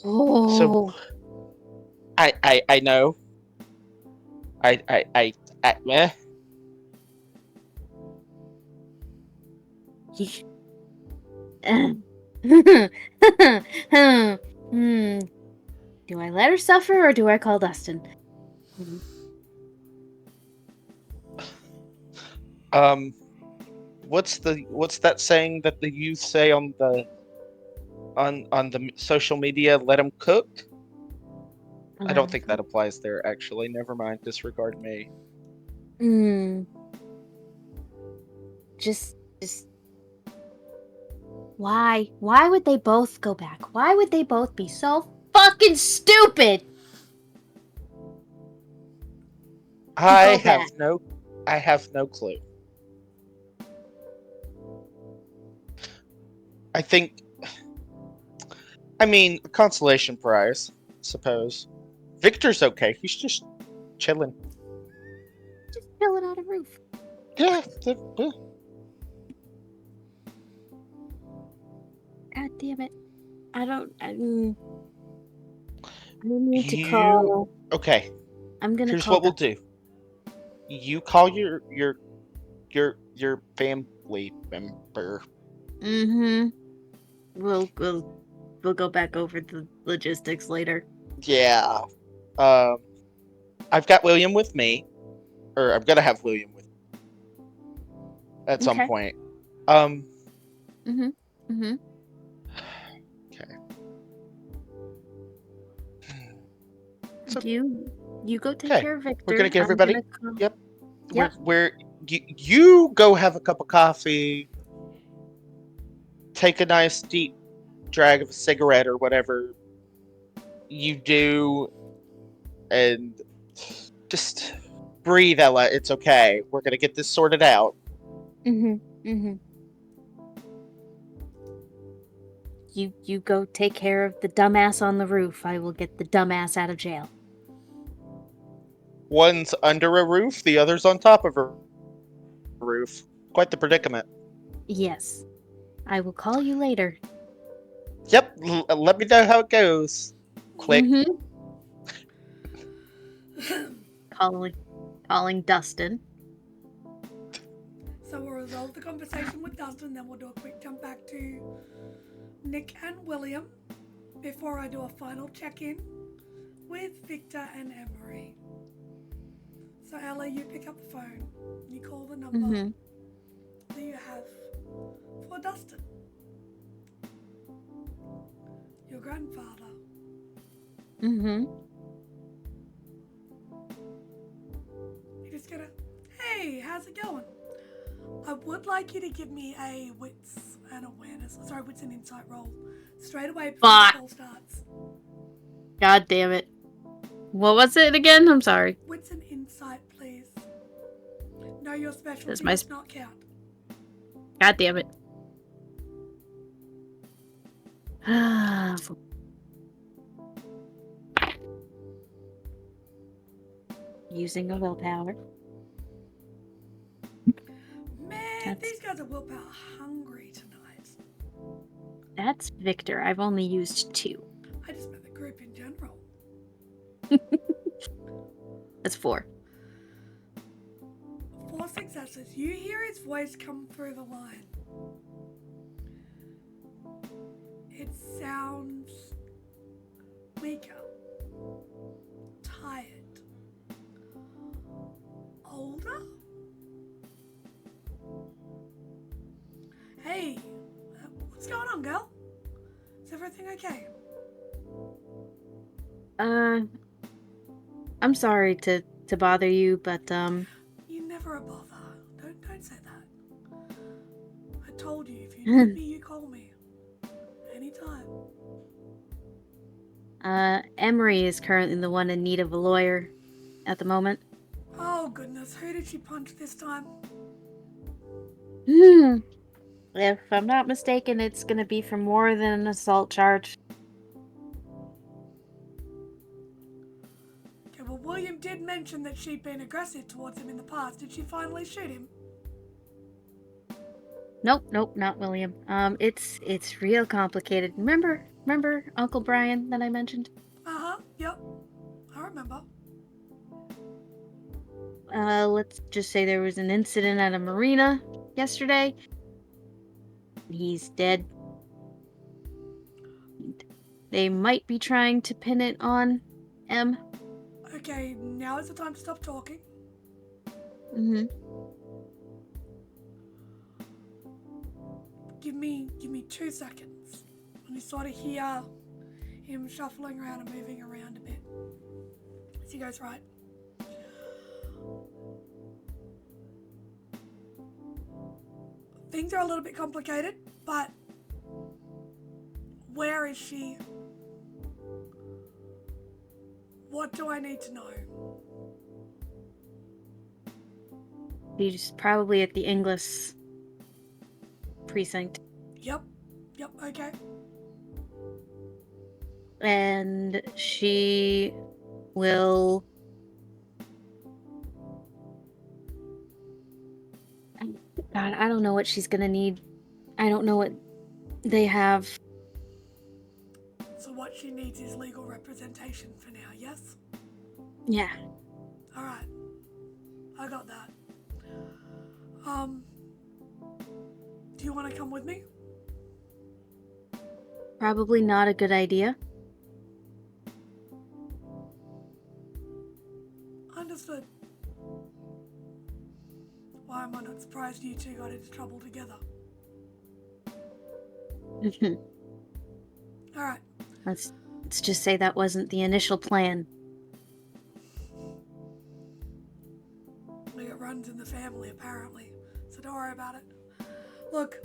[SPEAKER 2] Oh.
[SPEAKER 7] So, I know. Meh.
[SPEAKER 2] Do I let her suffer or do I call Dustin?
[SPEAKER 7] What's that saying that the youth say on the social media? Let them cook. I don't think that applies there. Actually, never mind. Disregard me.
[SPEAKER 2] Just. Why? Why would they both go back? Why would they both be so fucking stupid?
[SPEAKER 7] I have no clue. I mean, a consolation prize, suppose. Victor's okay. He's just chilling.
[SPEAKER 2] Just chilling on a roof.
[SPEAKER 7] Yeah.
[SPEAKER 2] God damn it. I need to call.
[SPEAKER 7] Okay.
[SPEAKER 2] I'm gonna
[SPEAKER 7] Here's
[SPEAKER 2] call
[SPEAKER 7] what we'll do. You call your family member.
[SPEAKER 2] Mm-hmm. We'll go back over the logistics later.
[SPEAKER 7] Yeah. I've got William with me. Or I'm gonna have William with me at some point.
[SPEAKER 2] Mm-hmm.
[SPEAKER 7] Okay.
[SPEAKER 2] So, you go take care of Victor.
[SPEAKER 7] We're gonna get everybody. Yep.
[SPEAKER 2] Yep.
[SPEAKER 7] You go have a cup of coffee. Take a nice deep drag of a cigarette or whatever you do, and just breathe, Ella. It's okay. We're gonna get this sorted out.
[SPEAKER 2] You go take care of the dumbass on the roof. I will get the dumbass out of jail.
[SPEAKER 7] One's under a roof, the other's on top of a roof. Quite the predicament.
[SPEAKER 2] Yes. I will call you later.
[SPEAKER 7] Yep, let me know how it goes. Quick.
[SPEAKER 2] Mm-hmm. Calling Dustin.
[SPEAKER 1] So we'll resolve the conversation with Dustin, then we'll do a quick jump back to Nick and William before I do a final check-in with Victor and Emery. So Ella, you pick up the phone, you call the number
[SPEAKER 2] Mm-hmm.
[SPEAKER 1] that you have for Dustin, your grandfather.
[SPEAKER 2] Mm-hmm.
[SPEAKER 1] You're just gonna, hey, how's it going? I would like you to give me a wits and insight roll straight away before
[SPEAKER 2] Fuck.
[SPEAKER 1] the call starts.
[SPEAKER 2] God damn it. What was it again? I'm sorry.
[SPEAKER 1] Wits and insight, please. No, your specialty
[SPEAKER 2] That's my
[SPEAKER 1] does not count.
[SPEAKER 2] God damn it. Using a willpower.
[SPEAKER 1] Man, these guys are willpower hungry tonight.
[SPEAKER 2] That's Victor. I've only used 2.
[SPEAKER 1] I just meant the group in general.
[SPEAKER 2] That's 4.
[SPEAKER 1] 4 successes. You hear his voice come through the line. It sounds weaker, tired, older. Hey, what's going on, girl? Is everything okay?
[SPEAKER 2] I'm sorry to bother you, but
[SPEAKER 1] You never a bother. Don't say that. I told you, if you need me, you call me. Anytime.
[SPEAKER 2] Emery is currently the one in need of a lawyer at the moment.
[SPEAKER 1] Oh goodness, who did she punch this time?
[SPEAKER 2] If I'm not mistaken, it's gonna be for more than an assault charge.
[SPEAKER 1] Okay, well, William did mention that she'd been aggressive towards him in the past. Did she finally shoot him?
[SPEAKER 2] Nope, not William. It's real complicated. Remember Uncle Brian that I mentioned?
[SPEAKER 1] Yep. I remember.
[SPEAKER 2] Let's just say there was an incident at a marina yesterday. He's dead. They might be trying to pin it on M.
[SPEAKER 1] Okay, now is the time to stop talking.
[SPEAKER 2] Mm-hmm.
[SPEAKER 1] Give me 2 seconds. Let me sort of hear him shuffling around and moving around a bit. As he goes, right. Things are a little bit complicated, but where is she? What do I need to know?
[SPEAKER 2] He's probably at the Inglis precinct.
[SPEAKER 1] Yep, okay.
[SPEAKER 2] And she will... God, I don't know what she's gonna need. I don't know what they have.
[SPEAKER 1] So what she needs is legal representation for now, yes?
[SPEAKER 2] Yeah.
[SPEAKER 1] Alright. I got that. Do you want to come with me?
[SPEAKER 2] Probably not a good idea.
[SPEAKER 1] Understood. Why am I not surprised you two got into trouble together? Alright.
[SPEAKER 2] Let's just say that wasn't the initial plan.
[SPEAKER 1] It runs in the family, apparently. So don't worry about it. Look,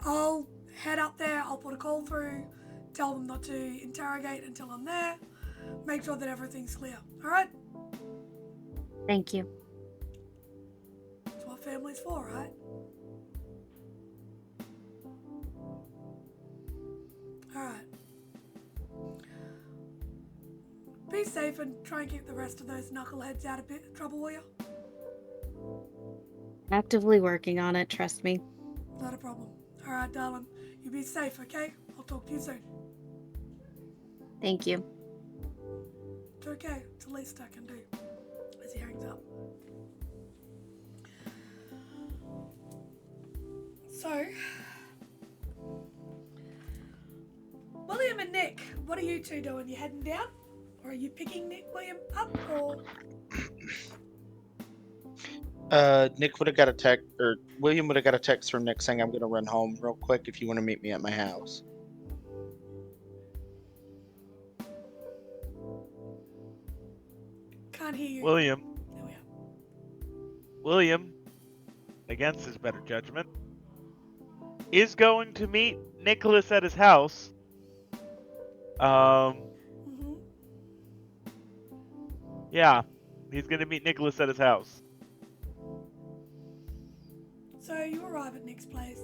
[SPEAKER 1] I'll head up there, I'll put a call through, tell them not to interrogate until I'm there, make sure that everything's clear. Alright?
[SPEAKER 2] Thank you.
[SPEAKER 1] That's what family's for, right? Alright. Be safe and try and keep the rest of those knuckleheads out of bit of trouble, will you?
[SPEAKER 2] Actively working on it, trust me.
[SPEAKER 1] Not a problem. Alright, darling. You be safe, okay? I'll talk to you soon.
[SPEAKER 2] Thank you.
[SPEAKER 1] It's okay. It's the least I can do. As he hangs up. So, William and Nick, what are you two doing? You heading down? Or are you picking William up? Or
[SPEAKER 7] Nick would have got a text, or William would have got a text from Nick saying, "I'm gonna run home real quick if you want to meet me at my house."
[SPEAKER 1] can't hear you.
[SPEAKER 3] William,
[SPEAKER 1] There we are.
[SPEAKER 3] William, against his better judgment, is going to meet Nicholas at his house.
[SPEAKER 1] Mm-hmm.
[SPEAKER 3] Yeah, he's gonna meet Nicholas at his house.
[SPEAKER 1] So you arrive at Nick's place.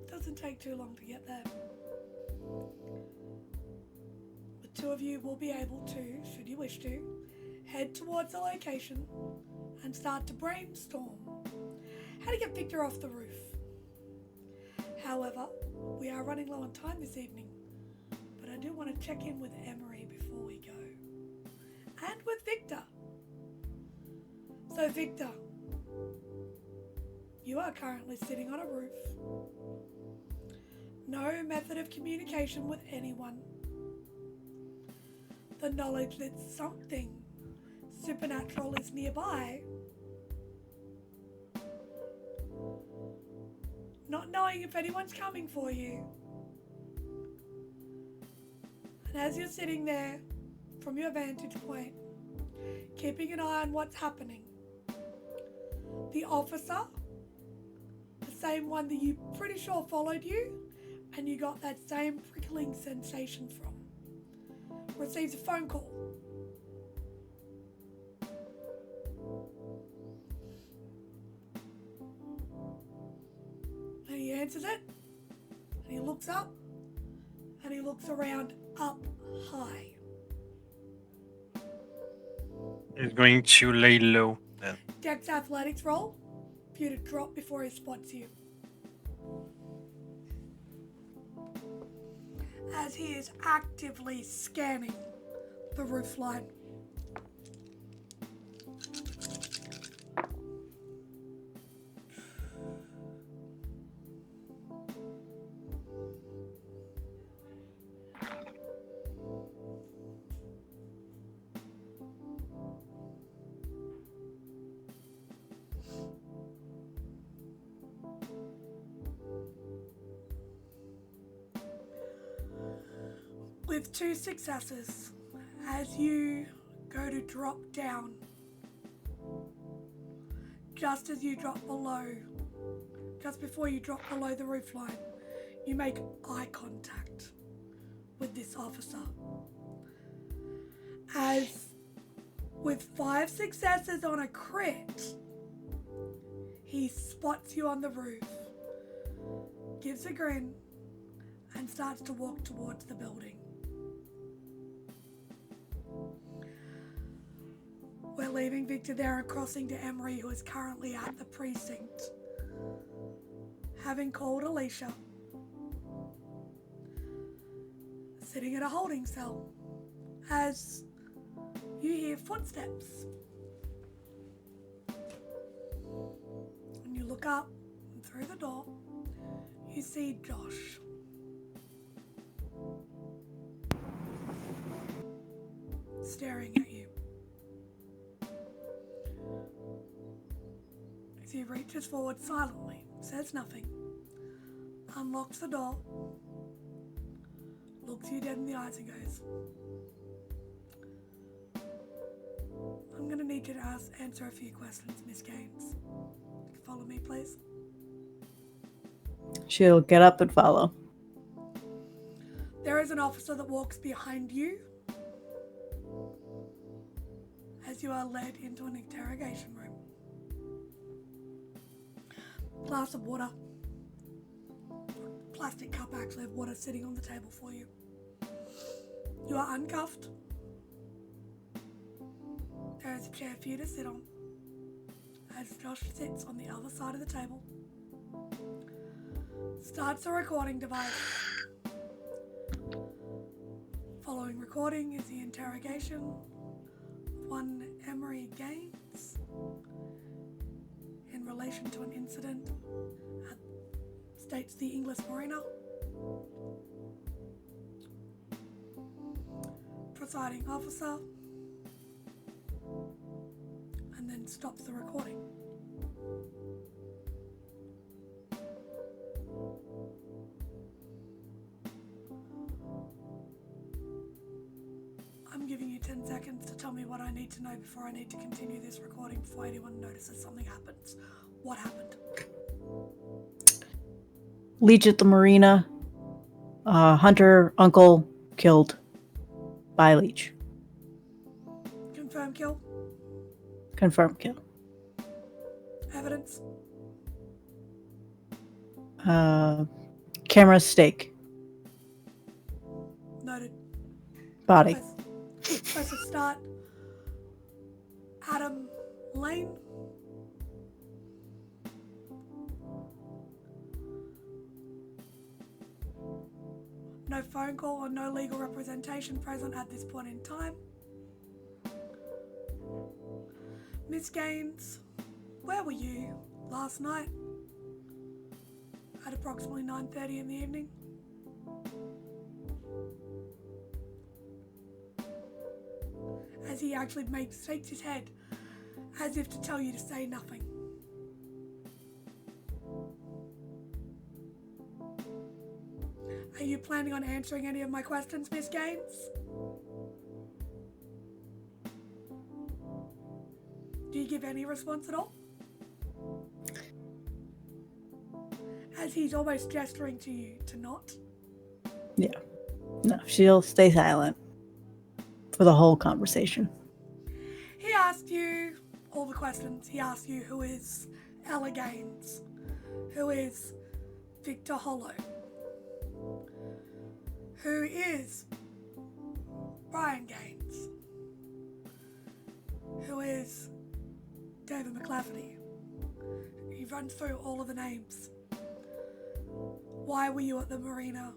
[SPEAKER 1] Doesn't take too long to get there. The two of you will be able to, should you wish to, head towards the location and start to brainstorm how to get Victor off the roof. However, we are running low on time this evening, but I do want to check in with Emery before we go. And with Victor. So Victor, you are currently sitting on a roof. No method of communication with anyone. The knowledge that something supernatural is nearby. Not knowing if anyone's coming for you. And as you're sitting there, from your vantage point, keeping an eye on what's happening, the officer, the same one that you pretty sure followed you, and you got that same prickling sensation from, receives a phone call. And he answers it, and he looks up, and he looks around up high.
[SPEAKER 6] He's going to lay low then.
[SPEAKER 1] Dex athletics roll for you to drop before he spots you. As he is actively scanning the roof line. With 2 successes, as you go to drop down, just as you drop below, just before you drop below the roof line, you make eye contact with this officer. As with 5 successes on a crit, he spots you on the roof, gives a grin, and starts to walk towards the building. We're leaving Victor there and crossing to Emery, who is currently at the precinct, having called Alicia, sitting at a holding cell, as you hear footsteps. And you look up, and through the door, you see Josh. Staring at you. As he reaches forward silently, says nothing, unlocks the door, looks you dead in the eyes and goes, "I'm going to need you to answer a few questions, Miss Gaines. Follow me, please."
[SPEAKER 5] She'll get up and follow.
[SPEAKER 1] There is an officer that walks behind you as you are led into an interrogation room. Glass of water, plastic cup actually of water sitting on the table for you. You are uncuffed. There is a chair for you to sit on as Josh sits on the other side of the table. Starts a recording device Following recording is the interrogation of one Emery Gaines in relation to an incident at states the English Marina. Presiding officer, and then stops the recording. I'm giving you 10 seconds to tell me what I need to know before I need to continue this recording, before anyone notices something happens. What happened?
[SPEAKER 5] Leech at the marina. Hunter uncle killed by Leech.
[SPEAKER 1] Confirm kill?
[SPEAKER 5] Confirmed kill.
[SPEAKER 1] Evidence?
[SPEAKER 5] Camera stake.
[SPEAKER 1] Noted.
[SPEAKER 5] Body.
[SPEAKER 1] Press start. Adam Lane. No phone call or no legal representation present at this point in time. Miss Gaines, where were you last night at approximately 9:30 in the evening? As he actually shakes his head as if to tell you to say nothing. Are you planning on answering any of my questions, Miss Gaines? Do you give any response at all? As he's almost gesturing to you to not.
[SPEAKER 5] Yeah. No, she'll stay silent for the whole conversation.
[SPEAKER 1] He asked you all the questions. He asked you who is Ella Gaines, who is Victor Hollow, who is Brian Gaines, who is David McLafferty. He runs through all of the names. Why were you at the marina?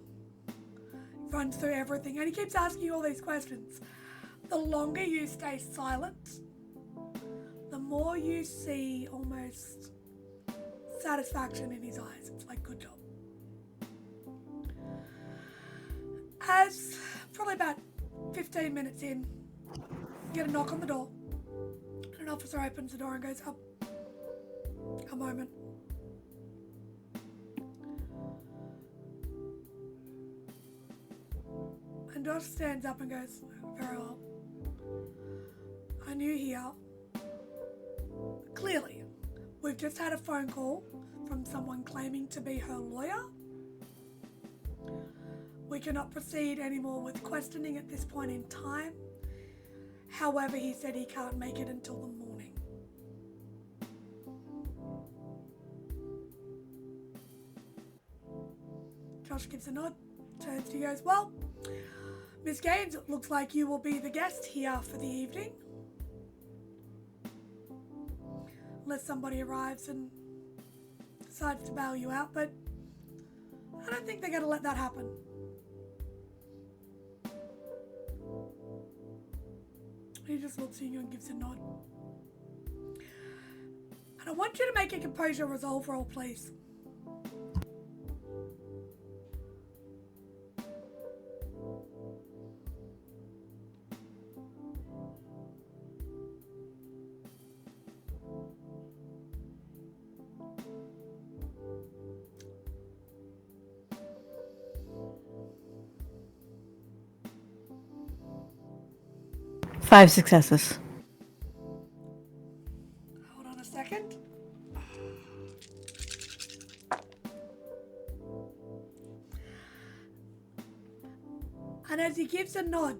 [SPEAKER 1] Runs through everything, and he keeps asking you all these questions. The longer you stay silent, the more you see almost satisfaction in his eyes. It's like, good job. As probably about 15 minutes in, you get a knock on the door. An officer opens the door and goes, up. A moment. And Josh stands up and goes, very well. I knew here. Clearly, we've just had a phone call from someone claiming to be her lawyer. We cannot proceed anymore with questioning at this point in time. However, he said he can't make it until the morning. Josh gives a nod, turns to you, goes, well, Miss Gaines, it looks like you will be the guest here for the evening. Unless somebody arrives and decides to bail you out, but I don't think they're going to let that happen. He just looks at you and gives a nod. And I want you to make a composure resolve roll, please.
[SPEAKER 5] Five successes.
[SPEAKER 1] Hold on a second. And as he gives a nod,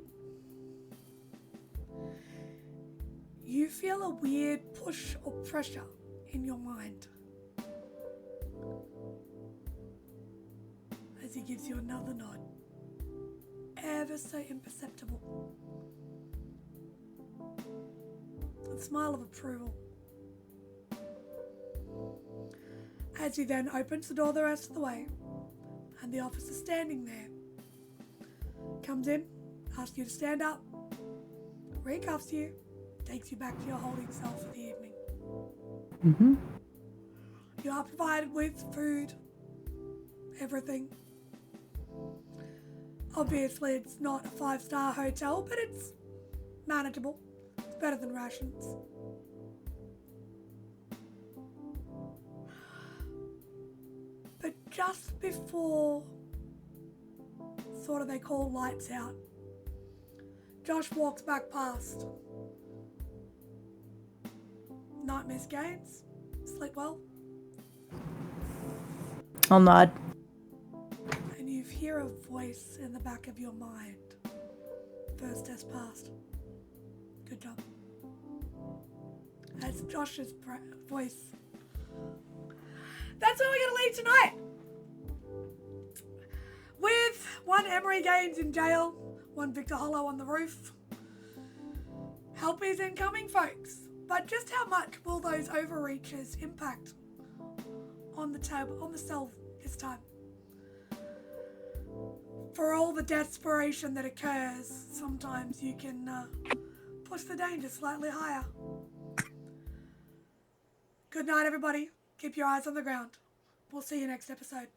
[SPEAKER 1] you feel a weird push or pressure in your mind. As he gives you another nod, ever so imperceptible. A smile of approval. As he then opens the door the rest of the way, and the officer standing there comes in asks you to stand up, recuffs you, takes you back to your holding cell for the evening.
[SPEAKER 5] Mm-hmm.
[SPEAKER 1] You are provided with food, everything. Obviously, it's not a 5-star hotel, but it's manageable. It's better than rations. But just before they call lights out, Josh walks back past. Night, Miss Gaines. Sleep well.
[SPEAKER 5] I'll nod.
[SPEAKER 1] And you hear a voice in the back of your mind. First test passed. Good job. That's Josh's voice. That's where we're going to leave tonight. With one Emery Gaines in jail, one Victor Hollow on the roof. Help is incoming, folks. But just how much will those overreaches impact on the cell this time? For all the desperation that occurs, sometimes you can push the danger slightly higher. Good night, everybody. Keep your eyes on the ground. We'll see you next episode.